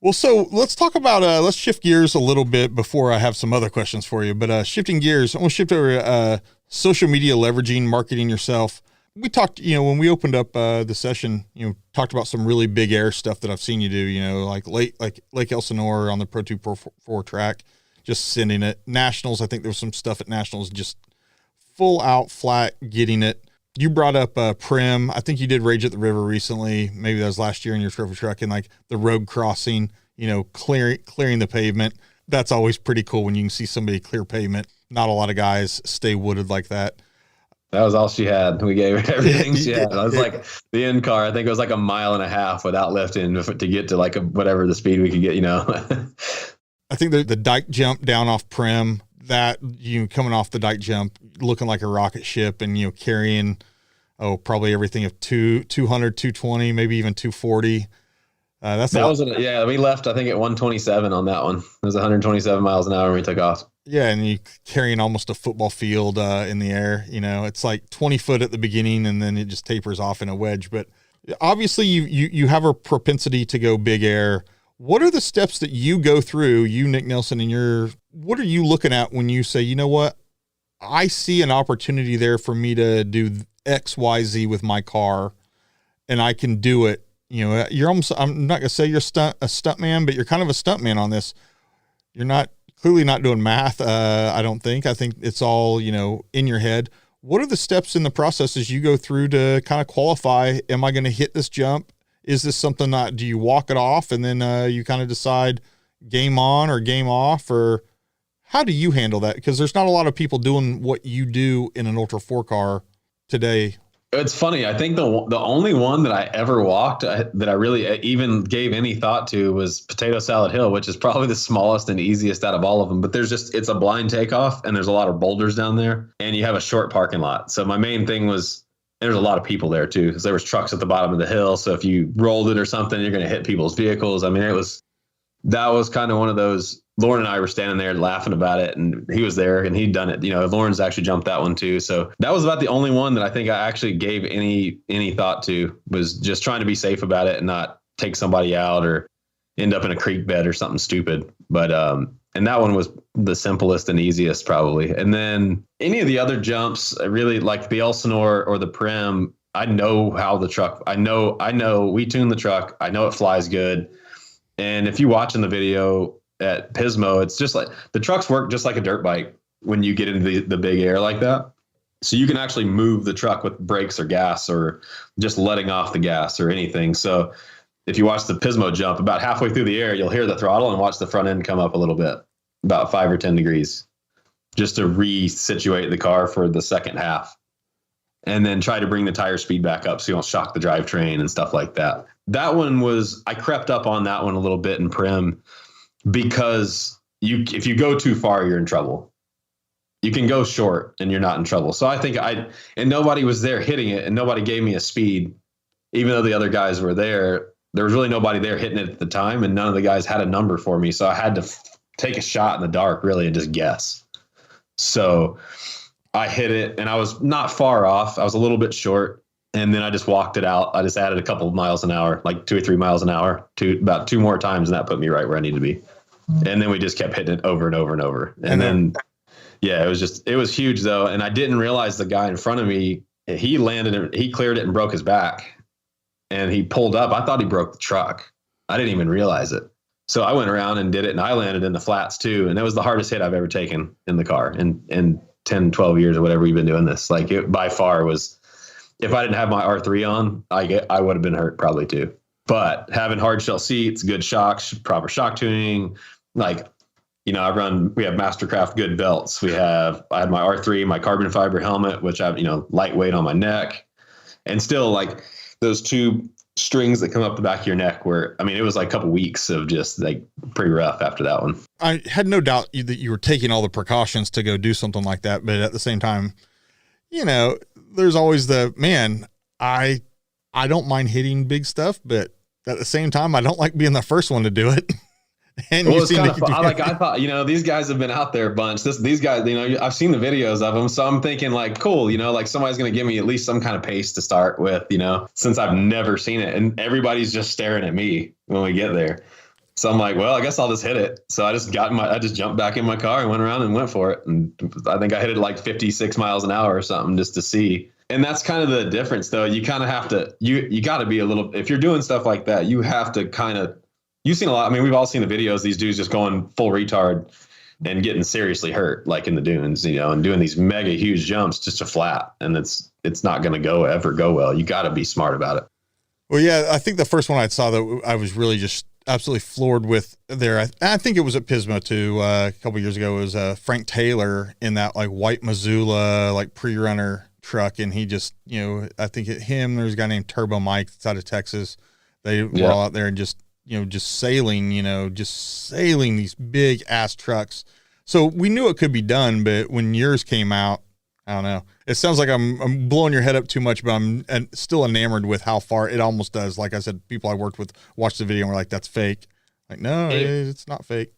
Well, so let's talk about, let's shift gears a little bit before I have some other questions for you. But shifting gears, I want to shift over social media leveraging, marketing yourself. We talked, when we opened up the session, talked about some really big air stuff that I've seen you do, like Lake Elsinore on the Pro 244 track, just sending it. Nationals, I think there was some stuff at Nationals, just full out flat, getting it. You brought up Prim. I think you did Rage at the River recently. Maybe that was last year in your trophy truck, and like the road crossing, clearing the pavement. That's always pretty cool when you can see somebody clear pavement. Not a lot of guys stay wooded like that. That was all she had. We gave her everything she had. I was like the in car. I think it was like 1.5 miles without lifting to get to like whatever the speed we could get. I think the dike jump down off Prim, that coming off the dike jump, looking like a rocket ship, and carrying probably everything of 200, 220, maybe even 240. We left I think at 127 on that one. It was 127 miles an hour when we took off. Yeah, and you carrying almost a football field in the air. It's like 20 foot at the beginning, and then it just tapers off in a wedge. But obviously, you have a propensity to go big air. What are the steps that you go through, Nick Nelson, what are you looking at when you say, you know what, I see an opportunity there for me to do X, Y, Z with my car, and I can do it. You're almost, I'm not going to say you're a stunt man, but you're kind of a stunt man on this. You're clearly not doing math. I don't think. I think it's all, in your head. What are the steps in the process as you go through to kind of qualify? Am I going to hit this jump? Is this something that, do you walk it off and then you kind of decide game on or game off, or how do you handle that? Because there's not a lot of people doing what you do in an Ultra 4 car today. It's funny. I think the only one that I ever walked that I really even gave any thought to was Potato Salad Hill, which is probably the smallest and easiest out of all of them. But it's a blind takeoff, and there's a lot of boulders down there, and you have a short parking lot. So my main thing was, and there's a lot of people there too, because there was trucks at the bottom of the hill. So if you rolled it or something, you're going to hit people's vehicles. I mean, that was kind of one of those. Lauren and I were standing there laughing about it, and he was there and he'd done it. Lauren's actually jumped that one too. So that was about the only one that I think I actually gave any thought to, was just trying to be safe about it and not take somebody out or end up in a creek bed or something stupid. But, and that one was the simplest and easiest probably. And then any of the other jumps, really like the Elsinore or the Prim, I know how the truck, I know we tuned the truck. I know it flies good. And if you watch in the video at Pismo, it's just like the trucks work just like a dirt bike when you get into the big air like that. So you can actually move the truck with brakes or gas or just letting off the gas or anything. So if you watch the Pismo jump, about halfway through the air, you'll hear the throttle and watch the front end come up a little bit, about 5 or 10 degrees, just to resituate the car for the second half. And then try to bring the tire speed back up so you don't shock the drivetrain and stuff like that. That one I crept up on that one a little bit in Prim, because if you go too far, you're in trouble. You can go short and you're not in trouble. So I think and nobody was there hitting it, and nobody gave me a speed, even though the other guys were there. There was really nobody there hitting it at the time, and none of the guys had a number for me. So I had to take a shot in the dark, really, and just guess. So I hit it, and I was not far off. I was a little bit short, and then I just walked it out. I just added a couple of miles an hour, like 2 or 3 miles an hour, about 2 more times, and that put me right where I needed to be. And then we just kept hitting it over and over and over. And then Yeah, it was huge though. And I didn't realize the guy in front of me, he cleared it and broke his back, and he pulled up. I thought he broke the truck. I didn't even realize it. So I went around and did it, and I landed in the flats too. And that was the hardest hit I've ever taken in the car in 10, 12 years or whatever we've been doing this. Like, it by far was, if I didn't have my R3 on, I would have been hurt probably too. But having hard shell seats, good shocks, proper shock tuning, like, we have Mastercraft good belts. I had my R3, my carbon fiber helmet, which I have, lightweight on my neck, and still like those two strings that come up the back of your neck it was like a couple weeks of just like pretty rough after that one. I had no doubt that you were taking all the precautions to go do something like that. But at the same time, there's always I don't mind hitting big stuff, but at the same time, I don't like being the first one to do it. And well, it's kind of I thought, these guys have been out there a bunch. These guys, I've seen the videos of them. So I'm thinking like, cool, like somebody's going to give me at least some kind of pace to start with, since I've never seen it. And everybody's just staring at me when we get there. So I'm like, well, I guess I'll just hit it. So I just jumped back in my car and went around and went for it. And I think I hit it like 56 miles an hour or something just to see. And that's kind of the difference though. You kind of have to, you got to be a little, if you're doing stuff like that, you have to kind of, you've seen a lot. I mean, we've all seen the videos, these dudes just going full retard and getting seriously hurt, like in the dunes, and doing these mega huge jumps just to flat. And it's not going to ever go well. You got to be smart about it. Well, yeah, I think the first one I saw that I was really just absolutely floored with there. I think it was at Pismo too. A couple of years ago, it was Frank Taylor in that like white Missoula, like pre-runner truck. And he just, I think him, there's a guy named Turbo Mike that's out of Texas. They were all out there and just sailing these big ass trucks. So we knew it could be done, but when yours came out, I don't know. It sounds like I'm blowing your head up too much, but I'm still enamored with how far it almost does. Like I said, people I worked with watched the video and were like, that's fake. Like, no, it's not fake.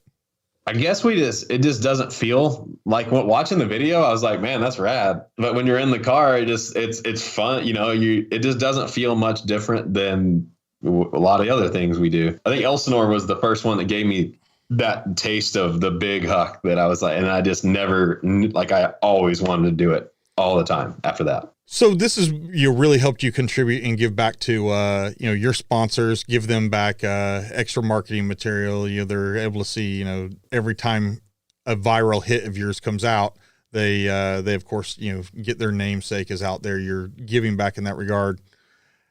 I guess it just doesn't feel like watching the video. I was like, man, that's rad. But when you're in the car, it's fun. It just doesn't feel much different than a lot of the other things we do. I think Elsinore was the first one that gave me that taste of the big huck that I was like, and I just never, like, I always wanted to do it all the time after that. So this is, really helped you contribute and give back to, your sponsors, give them back extra marketing material. They're able to see, every time a viral hit of yours comes out, they of course, get their namesake is out there. You're giving back in that regard.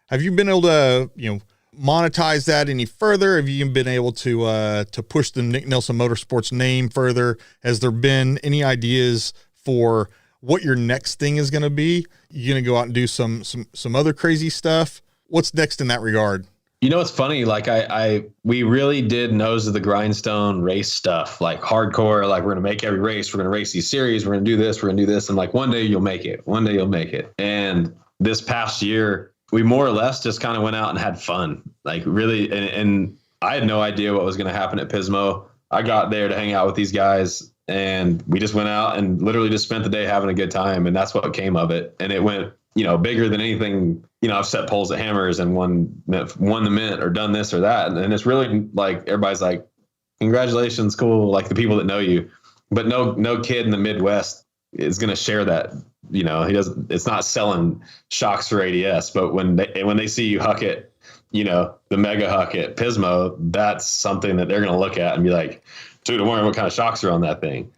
Have you been able to, monetize that any further? Have you been able to push the Nick Nelson Motorsports name further? Has there been any ideas for what your next thing is going to be? You going to go out and do some other crazy stuff? What's next in that regard? It's funny. Like we really did nose of the grindstone race stuff, like hardcore, like we're going to make every race. We're going to race these series. We're going to do this. We're going to do this. And like, one day you'll make it. One day you'll make it. And this past year, we more or less just kind of went out and had fun, like really. And I had no idea what was going to happen at Pismo. I got there to hang out with these guys, and we just went out and literally just spent the day having a good time. And that's what came of it. And it went, bigger than anything. I've set poles at Hammers and won the Mint or done this or that. And it's really like, everybody's like, congratulations. Cool. Like the people that know you, but no kid in the Midwest is going to share that. He doesn't, it's not selling shocks for ADS, but when they see you huck it, the mega huck at Pismo, that's something that they're going to look at and be like, dude, I'm wondering what kind of shocks are on that thing,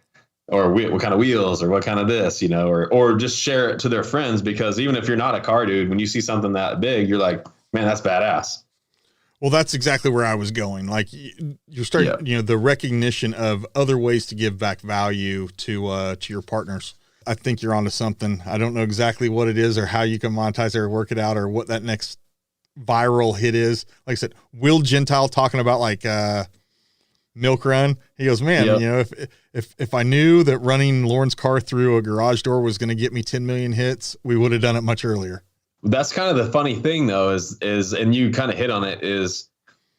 or what kind of wheels, or what kind of this, or just share it to their friends. Because even if you're not a car dude, when you see something that big, you're like, man, that's badass. Well, that's exactly where I was going. Like you're starting, the recognition of other ways to give back value to your partners. I think you're onto something. I don't know exactly what it is or how you can monetize it or work it out or what that next viral hit is. Like I said, Will Gentile talking about like Milk Run. He goes, man, if I knew that running Lauren's car through a garage door was going to get me 10 million hits, we would have done it much earlier. That's kind of the funny thing though, is, and you kind of hit on it, is,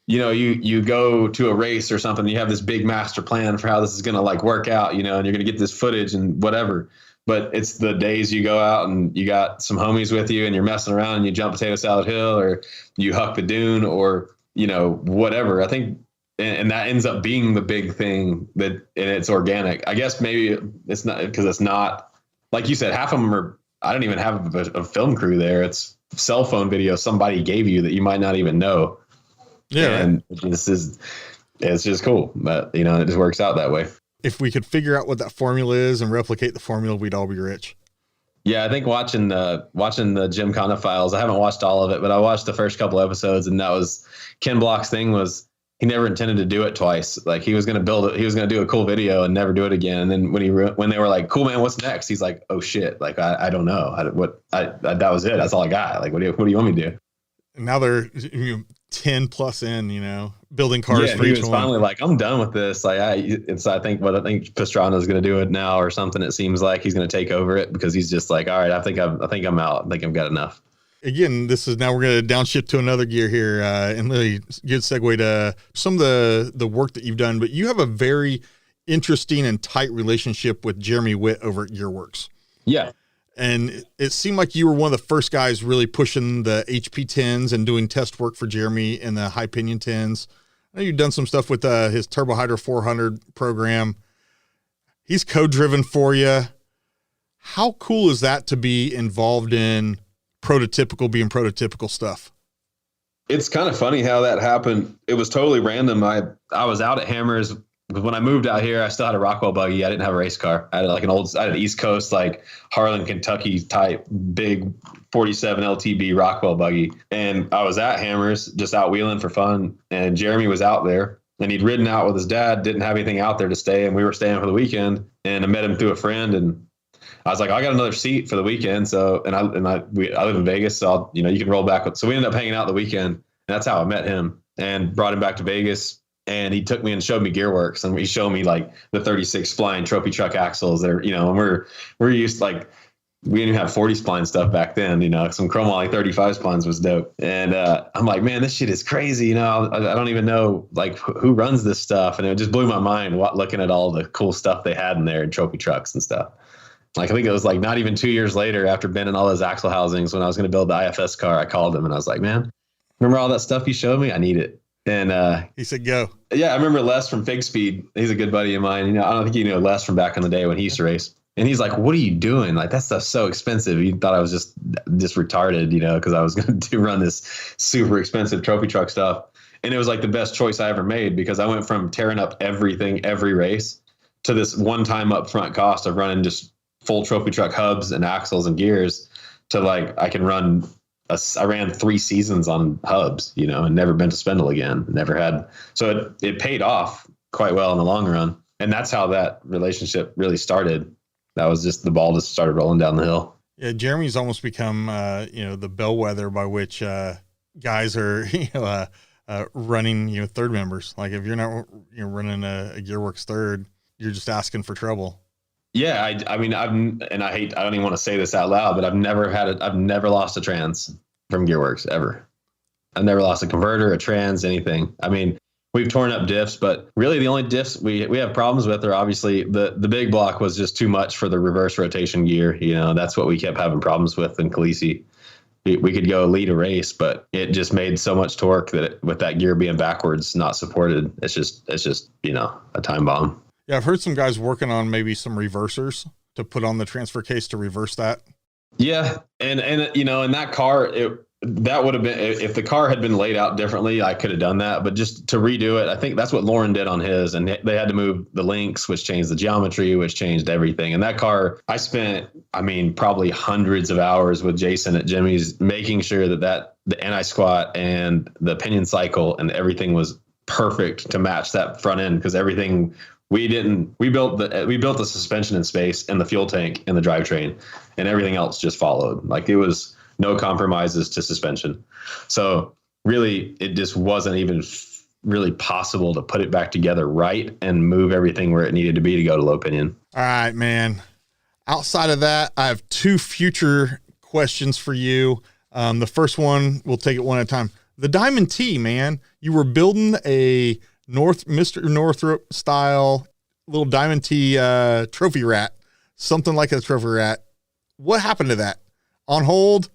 you go to a race or something, you have this big master plan for how this is going to like work out, and you're going to get this footage and whatever. But it's the days you go out and you got some homies with you and you're messing around and you jump Potato Salad Hill or you huck the dune or, whatever. I think and that ends up being the big thing that, and it's organic. I guess maybe it's not, because it's not, like you said, half of them are, I don't even have a film crew there. It's cell phone video somebody gave you that you might not even know. Yeah. And it's just cool. But, you know, it just works out that way. If we could figure out what that formula is and replicate the formula, we'd all be rich. Yeah, I think watching the Jim Connor files, I haven't watched all of it, but I watched the first couple episodes, and that was Ken Block's thing was he never intended to do it twice. Like he was going to build it. He was going to do a cool video and never do it again. And then when they were like, cool, man, what's next? He's like, oh shit. Like, I don't know that was it. That's all I got. Like, what do you want me to do? And now they're 10 plus in, you know, building cars for he each was one. Finally like, I'm done with this. Like I think Pastrana's going to do it now or something. It seems like he's going to take over it because he's just like, all right, I think I'm out. I think I've got enough. Again, now we're going to downshift to another gear here, and really good segue to some of the work that you've done. But you have a very interesting and tight relationship with Jeremy Witt over at Gearworks. Yeah. And it seemed like you were one of the first guys really pushing the HP 10s and doing test work for Jeremy and the high pinion 10s. I know you've done some stuff with his Turbo Hydro 400 program. He's code-driven for you. How cool is that to be involved in being prototypical stuff? It's kind of funny how that happened. It was totally random. I was out at Hammers. When I moved out here, I still had a Rockwell buggy. I didn't have a race car. I had an East Coast, like Harlan, Kentucky type big 47 LTB Rockwell buggy. And I was at Hammers just out wheeling for fun. And Jeremy was out there and he'd ridden out with his dad, didn't have anything out there to stay. And we were staying for the weekend, and I met him through a friend, and I was like, I got another seat for the weekend. So, I live in Vegas, so you can roll back. So we ended up hanging out the weekend, and that's how I met him and brought him back to Vegas. And he took me and showed me Gearworks, and he showed me like the 36 spline trophy truck axles there, and we're used, like, we didn't have 40 spline stuff back then, some chromoly 35 splines was dope. And I'm like, man, this shit is crazy. I don't even know like who runs this stuff. And it just blew my mind looking at all the cool stuff they had in there and trophy trucks and stuff. Like, I think it was like not even 2 years later after bending all those axle housings when I was going to build the IFS car, I called him and I was like, man, remember all that stuff you showed me? I need it. And he said, go. Yeah, I remember Les from Fig Speed. He's a good buddy of mine. I don't think you know Les from back in the day when he used to race. And he's like, what are you doing? Like, that stuff's so expensive. He thought I was just retarded, because I was going to run this super expensive trophy truck stuff. And it was like the best choice I ever made, because I went from tearing up everything, every race, to this one-time upfront cost of running just full trophy truck hubs and axles and gears to like, I ran 3 seasons on hubs, and never been to spindle again. Never had. So it paid off quite well in the long run. And that's how that relationship really started. That was just the ball just started rolling down the hill. Yeah. Jeremy's almost become, the bellwether by which guys are, running, third members. Like if you're not running a Gearworks third, you're just asking for trouble. Yeah. I don't even want to say this out loud, but I've never lost a trans from Gearworks ever. I've never lost a converter, a trans, anything. I mean, we've torn up diffs, but really the only diffs we have problems with are obviously the big block was just too much for the reverse rotation gear. That's what we kept having problems with in Khaleesi. We could go lead a race, but it just made so much torque that with that gear being backwards, not supported, it's just a time bomb. Yeah, I've heard some guys working on maybe some reversers to put on the transfer case to reverse that. Yeah, and in that car, that would have been, if the car had been laid out differently, I could have done that. But just to redo it, I think that's what Lauren did on his, and they had to move the links, which changed the geometry, which changed everything. And that car, I spent, probably hundreds of hours with Jason at Jimmy's, making sure that the anti-squat and the pinion cycle and everything was perfect to match that front end, because everything. We built the suspension in space and the fuel tank and the drivetrain, and everything else just followed. Like, it was no compromises to suspension. So really, it just wasn't even really possible to put it back together right and move everything where it needed to be to go to low pinion. All right, man. Outside of that, I have 2 future questions for you. The first one, we'll take it one at a time. The Diamond T, man, you were building a Mr. Northrop style little Diamond T trophy rat, something like a trophy rat. What happened to that? On hold?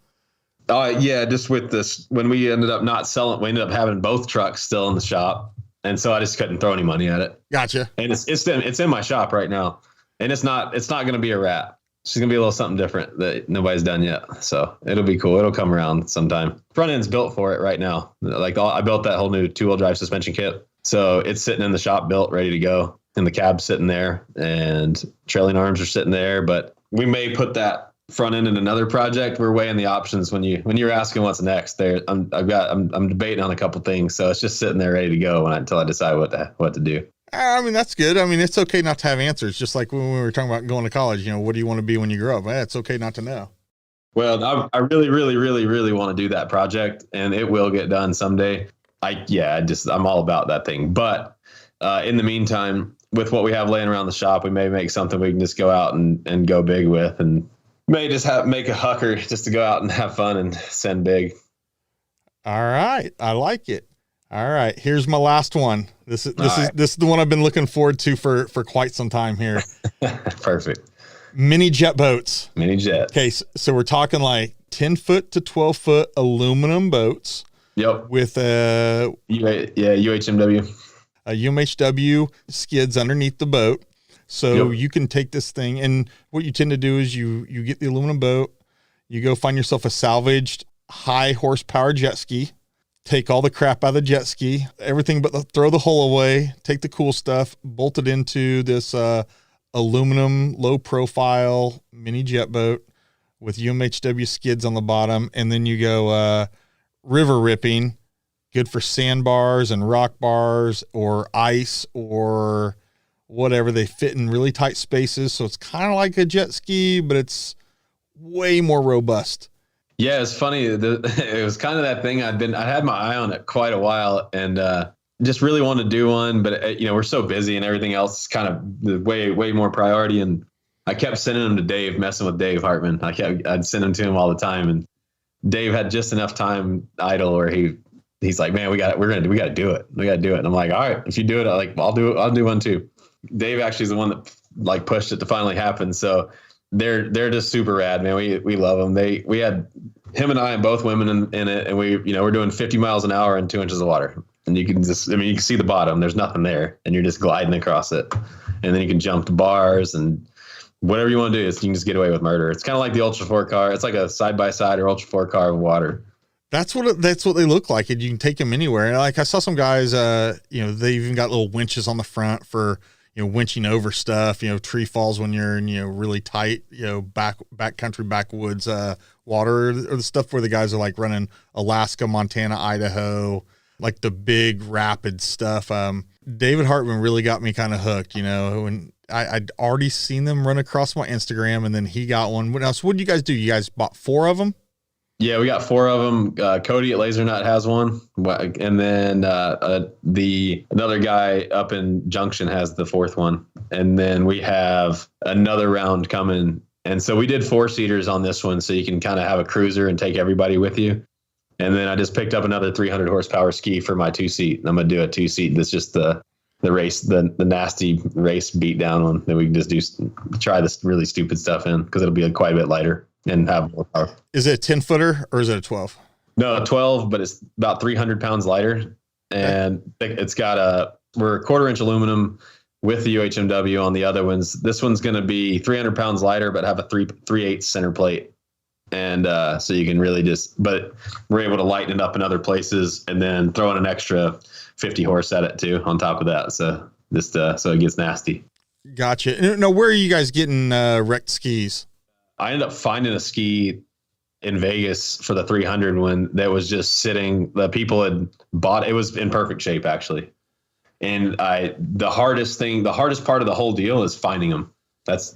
Yeah, just with this, when we ended up not selling, we ended up having both trucks still in the shop. And so I just couldn't throw any money at it. Gotcha. And it's in my shop right now. And it's not going to be a wrap. It's going to be a little something different that nobody's done yet. So it'll be cool. It'll come around sometime. Front end's built for it right now. Like I built that whole new 2-wheel drive suspension kit. So it's sitting in the shop built, ready to go. And the cab's sitting there and trailing arms are sitting there. But we may put that front end in another project. We're weighing the options when you're asking what's next there. I'm debating on a couple things. So it's just sitting there ready to go until I decide what to do. I mean, that's good. I mean, it's okay not to have answers. Just like when we were talking about going to college, what do you want to be when you grow up? It's okay not to know. Well, I really, really, really, really want to do that project, and it will get done someday. I'm all about that thing. But in the meantime, with what we have laying around the shop, we may make something we can just go out and go big with, and may just make a hucker just to go out and have fun and send big. All right. I like it. All right. Here's my last one. This is the one I've been looking forward to for quite some time here. Perfect. Mini jet boats. Mini jet. Okay. So we're talking like 10 foot to 12 foot aluminum boats. Yep. With UHMW. UMHW skids underneath the boat. So Yep. you can take this thing, and what you tend to do is you get the aluminum boat, you go find yourself a salvaged high horsepower jet ski, take all the crap out of the jet ski, everything but throw the hull away, take the cool stuff, bolt it into this aluminum low profile mini jet boat with UMHW skids on the bottom. And then you go river ripping, good for sandbars and rock bars or ice or whatever. They fit in really tight spaces. So it's kind of like a jet ski, but it's way more robust. Yeah, it's funny. It was kind of that thing. I had my eye on it quite a while, and just really wanted to do one. But we're so busy, and everything else is kind of the way more priority. And I kept sending them to Dave, messing with Dave Hartman. I'd send them to him all the time, and Dave had just enough time idle where he's like, man, we got to do it. We got to do it. And I'm like, all right, if you do it, I'll do one too. Dave actually is the one that like pushed it to finally happen. So they're just super rad, man. We love them. We had him and I and both women in it, and we're doing 50 miles an hour in 2 inches of water, and you can you can see the bottom. There's nothing there, and you're just gliding across it, and then you can jump to bars and whatever you want to do. You can just get away with murder. It's kind of like the ULTRA4 car. It's like a side by side or ULTRA4 car of water. That's what they look like, and you can take them anywhere. And like I saw some guys, they even got little winches on the front for winching over stuff, tree falls when you're in, really tight, backcountry, backwoods, water, or the stuff where the guys are like running Alaska, Montana, Idaho, like the big rapid stuff. David Hartman really got me kind of hooked, when I'd already seen them run across my Instagram, and then he got one. So what did you guys do? You guys bought 4 of them? Yeah, we got 4 of them. Cody at Laser Nut has one, and then the another guy up in Junction has the 4th one, and then we have another round coming. And so we did 4-seaters on this one, so you can kind of have a cruiser and take everybody with you. And then I just picked up another 300 horsepower ski for my 2-seat. I'm gonna do a 2-seat. That's just the race, the nasty race beat down one that we can just try this really stupid stuff in, because it'll be quite a bit lighter and have more power. Is it a 10 footer or is it a 12? No, a 12, but it's about 300 pounds lighter. And it's got we're 1/4 inch aluminum with the UHMW on the other ones. This one's going to be 300 pounds lighter, but have a 3/8 center plate. And so you can really but we're able to lighten it up in other places and then throw in an extra 50 horse at it too on top of that. So just so it gets nasty. Gotcha. Now, where are you guys getting wrecked skis? I ended up finding a ski in Vegas for the 300 one that was just sitting. The people had bought it. Was in perfect shape, actually. And the hardest part of the whole deal is finding them. There's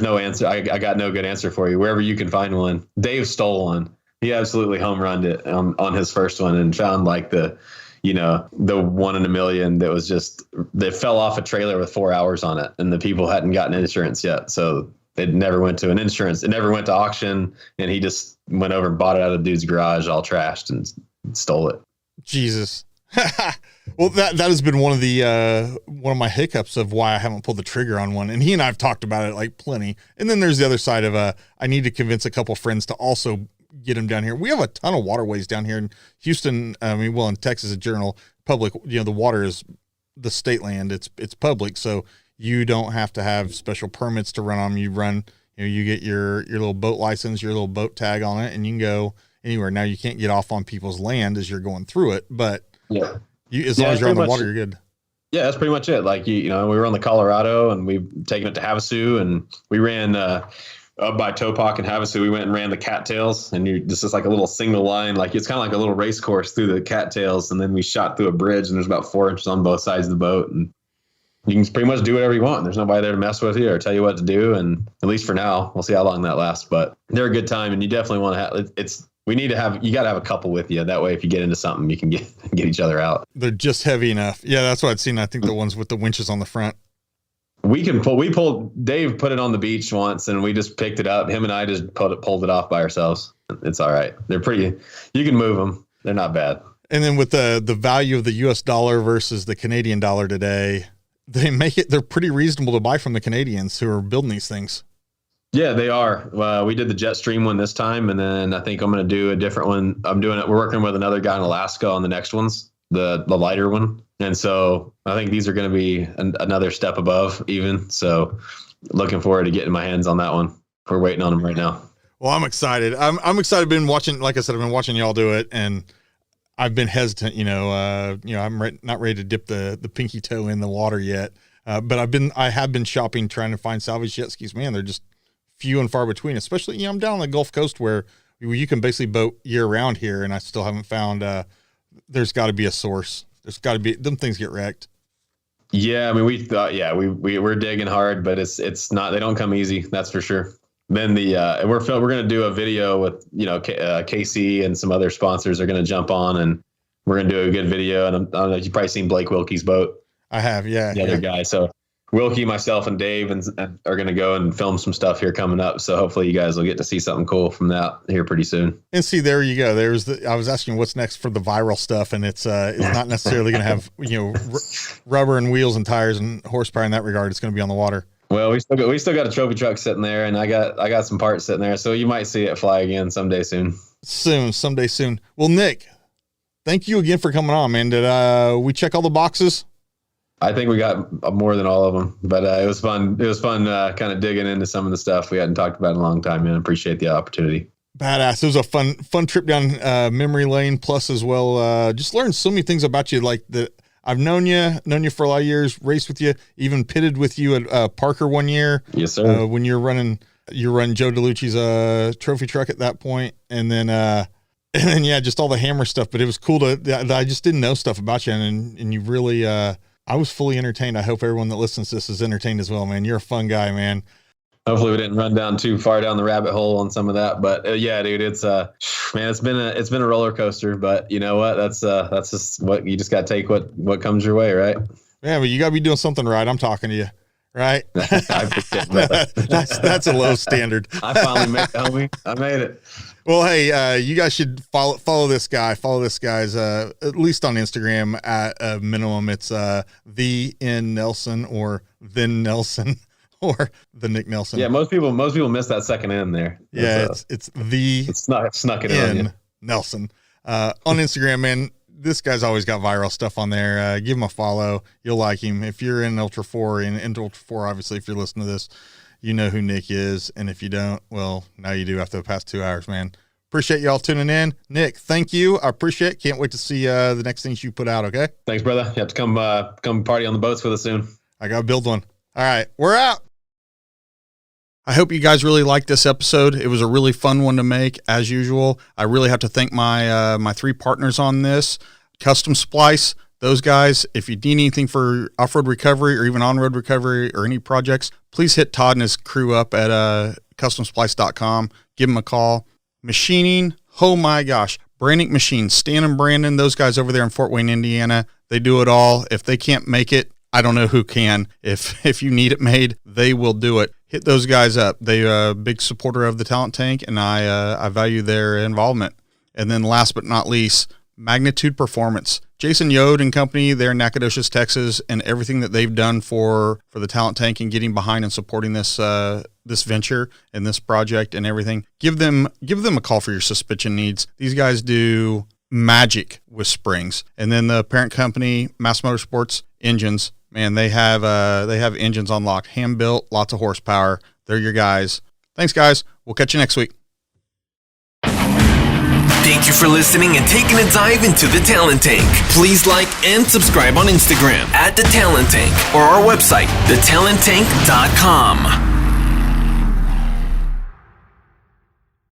no answer. I got no good answer for you. Wherever you can find one. Dave stole one. He absolutely home runned it on his first one and found like the 1 in a million that fell off a trailer with 4 hours on it, and the people hadn't gotten insurance yet. So it never went to an insurance. It never went to auction, and he just went over and bought it out of the dude's garage, all trashed, and stole it. Jesus. Well, that has been one of my hiccups of why I haven't pulled the trigger on one. And he and I have talked about it like plenty. And then there's the other side of I need to convince a couple friends to also get them down here. We have a ton of waterways down here in Houston. In Texas in general, public, the water is the state land. It's public. So you don't have to have special permits to run on them. You get your little boat license, your little boat tag on it, and you can go anywhere. Now you can't get off on people's land as you're going through it, but as long as you're on the water, you're good. Yeah, that's pretty much it. Like, we were on the Colorado and we've taken it to Havasu, and we ran up by Topak and Havasu. We went and ran the cattails, and this is like a little single line. Like, it's kind of like a little race course through the cattails. And then we shot through a bridge, and there's about 4 inches on both sides of the boat. And you can pretty much do whatever you want. There's nobody there to mess with you or tell you what to do. And at least for now, we'll see how long that lasts, but they're a good time. And you definitely want to have, you got to have a couple with you. That way, if you get into something, you can get each other out. They're just heavy enough. Yeah, that's what I'd seen. I think the ones with the winches on the front. Dave put it on the beach once, and we just picked it up. Him and I just pulled it off by ourselves. It's all right. They're pretty, you can move them. They're not bad. And then with the value of the US dollar versus the Canadian dollar today, they're pretty reasonable to buy from the Canadians who are building these things. Yeah, they are. We did the Jetstream one this time, and then I think I'm going to do a different one. We're working with another guy in Alaska on the next ones, the lighter one. And so I think these are going to be another step above even. So looking forward to getting my hands on that one. We're waiting on them right now. Well, I'm excited. I'm excited. I've been watching, like I said, I've been watching y'all do it, and I've been hesitant, I'm not ready to dip the pinky toe in the water yet. But I have been shopping, trying to find salvage jet skis. Man, they're just few and far between, especially, I'm down on the Gulf Coast where you can basically boat year round here. And I still haven't found, there's gotta be a source. There's gotta be, them things get wrecked. Yeah. We thought, we're digging hard, but it's not, they don't come easy. That's for sure. Then we're going to do a video with, KC and some other sponsors are going to jump on, and we're going to do a good video. And I don't know, you've probably seen Blake Wilkey's boat. I have. Yeah. The other guy. So Wilkey, myself, and Dave are going to go and film some stuff here coming up. So hopefully you guys will get to see something cool from that here pretty soon. And see, there you go. I was asking what's next for the viral stuff, and it's not necessarily going to have, rubber and wheels and tires and horsepower in that regard. It's going to be on the water. Well, we still got a trophy truck sitting there, and I got some parts sitting there. So you might see it fly again someday soon. Someday soon. Well, Nick, thank you again for coming on, man. Did we check all the boxes? I think we got more than all of them, but it was fun. It was fun kind of digging into some of the stuff we hadn't talked about in a long time, man. I appreciate the opportunity. Badass. It was a fun trip down memory lane. Plus, as well, just learned so many things about you. Like I've known you for a lot of years, raced with you, even pitted with you at Parker one year. Yes, sir. When you're running Joe DeLucci's trophy truck at that point, and then just all the hammer stuff. But it was cool I just didn't know stuff about you, and you really. I was fully entertained. I hope everyone that listens to this is entertained as well, man. You're a fun guy, man. Hopefully we didn't run down too far down the rabbit hole on some of that, but yeah, dude, it's been a roller coaster, but you know what? That's just what you just got to take what comes your way, right? Yeah, but you got to be doing something right. I'm talking to you, right? That's a low standard. I finally made it, homie. I made it. Well, hey, you guys should follow this guy. Follow this guy's at least on Instagram at a minimum. It's the N Nelson or then Nelson or the Nick Nelson. Yeah, most people miss that second N there. Yeah, it's snuck it in Nelson on Instagram, man. This guy's always got viral stuff on there. Give him a follow. You'll like him. If you're in ULTRA4 and into ULTRA4, obviously, if you're listening to this, you know who Nick is. And if you don't, well, now you do after the past 2 hours, man. Appreciate y'all tuning in. Nick, thank you. I appreciate it. Can't wait to see the next things you put out, okay? Thanks, brother. You have to come party on the boats with us soon. I got to build one. All right, we're out. I hope you guys really liked this episode. It was a really fun one to make, as usual. I really have to thank my 3 partners on this. Custom Splice, those guys, if you need anything for off-road recovery or even on-road recovery or any projects, please hit Todd and his crew up at customsplice.com. Give them a call. Machining, oh my gosh. Branding Machines, Stan and Brandon, those guys over there in Fort Wayne, Indiana, they do it all. If they can't make it, I don't know who can. If you need it made, they will do it. Hit those guys up. They're a big supporter of the Talent Tank, and I value their involvement. And then last but not least, Magnitude Performance. Jason Yode and company, they're in Nacogdoches, Texas, and everything that they've done for the Talent Tank and getting behind and supporting this this venture and this project and everything. Give them a call for your suspension needs. These guys do magic with springs. And then the parent company, Mass Motorsports Engines, man, they have engines on lock, hand built, lots of horsepower. They're your guys. Thanks, guys. We'll catch you next week. Thank you for listening and taking a dive into the Talent Tank. Please like and subscribe on Instagram @The Talent Tank or our website, thetalenttank.com.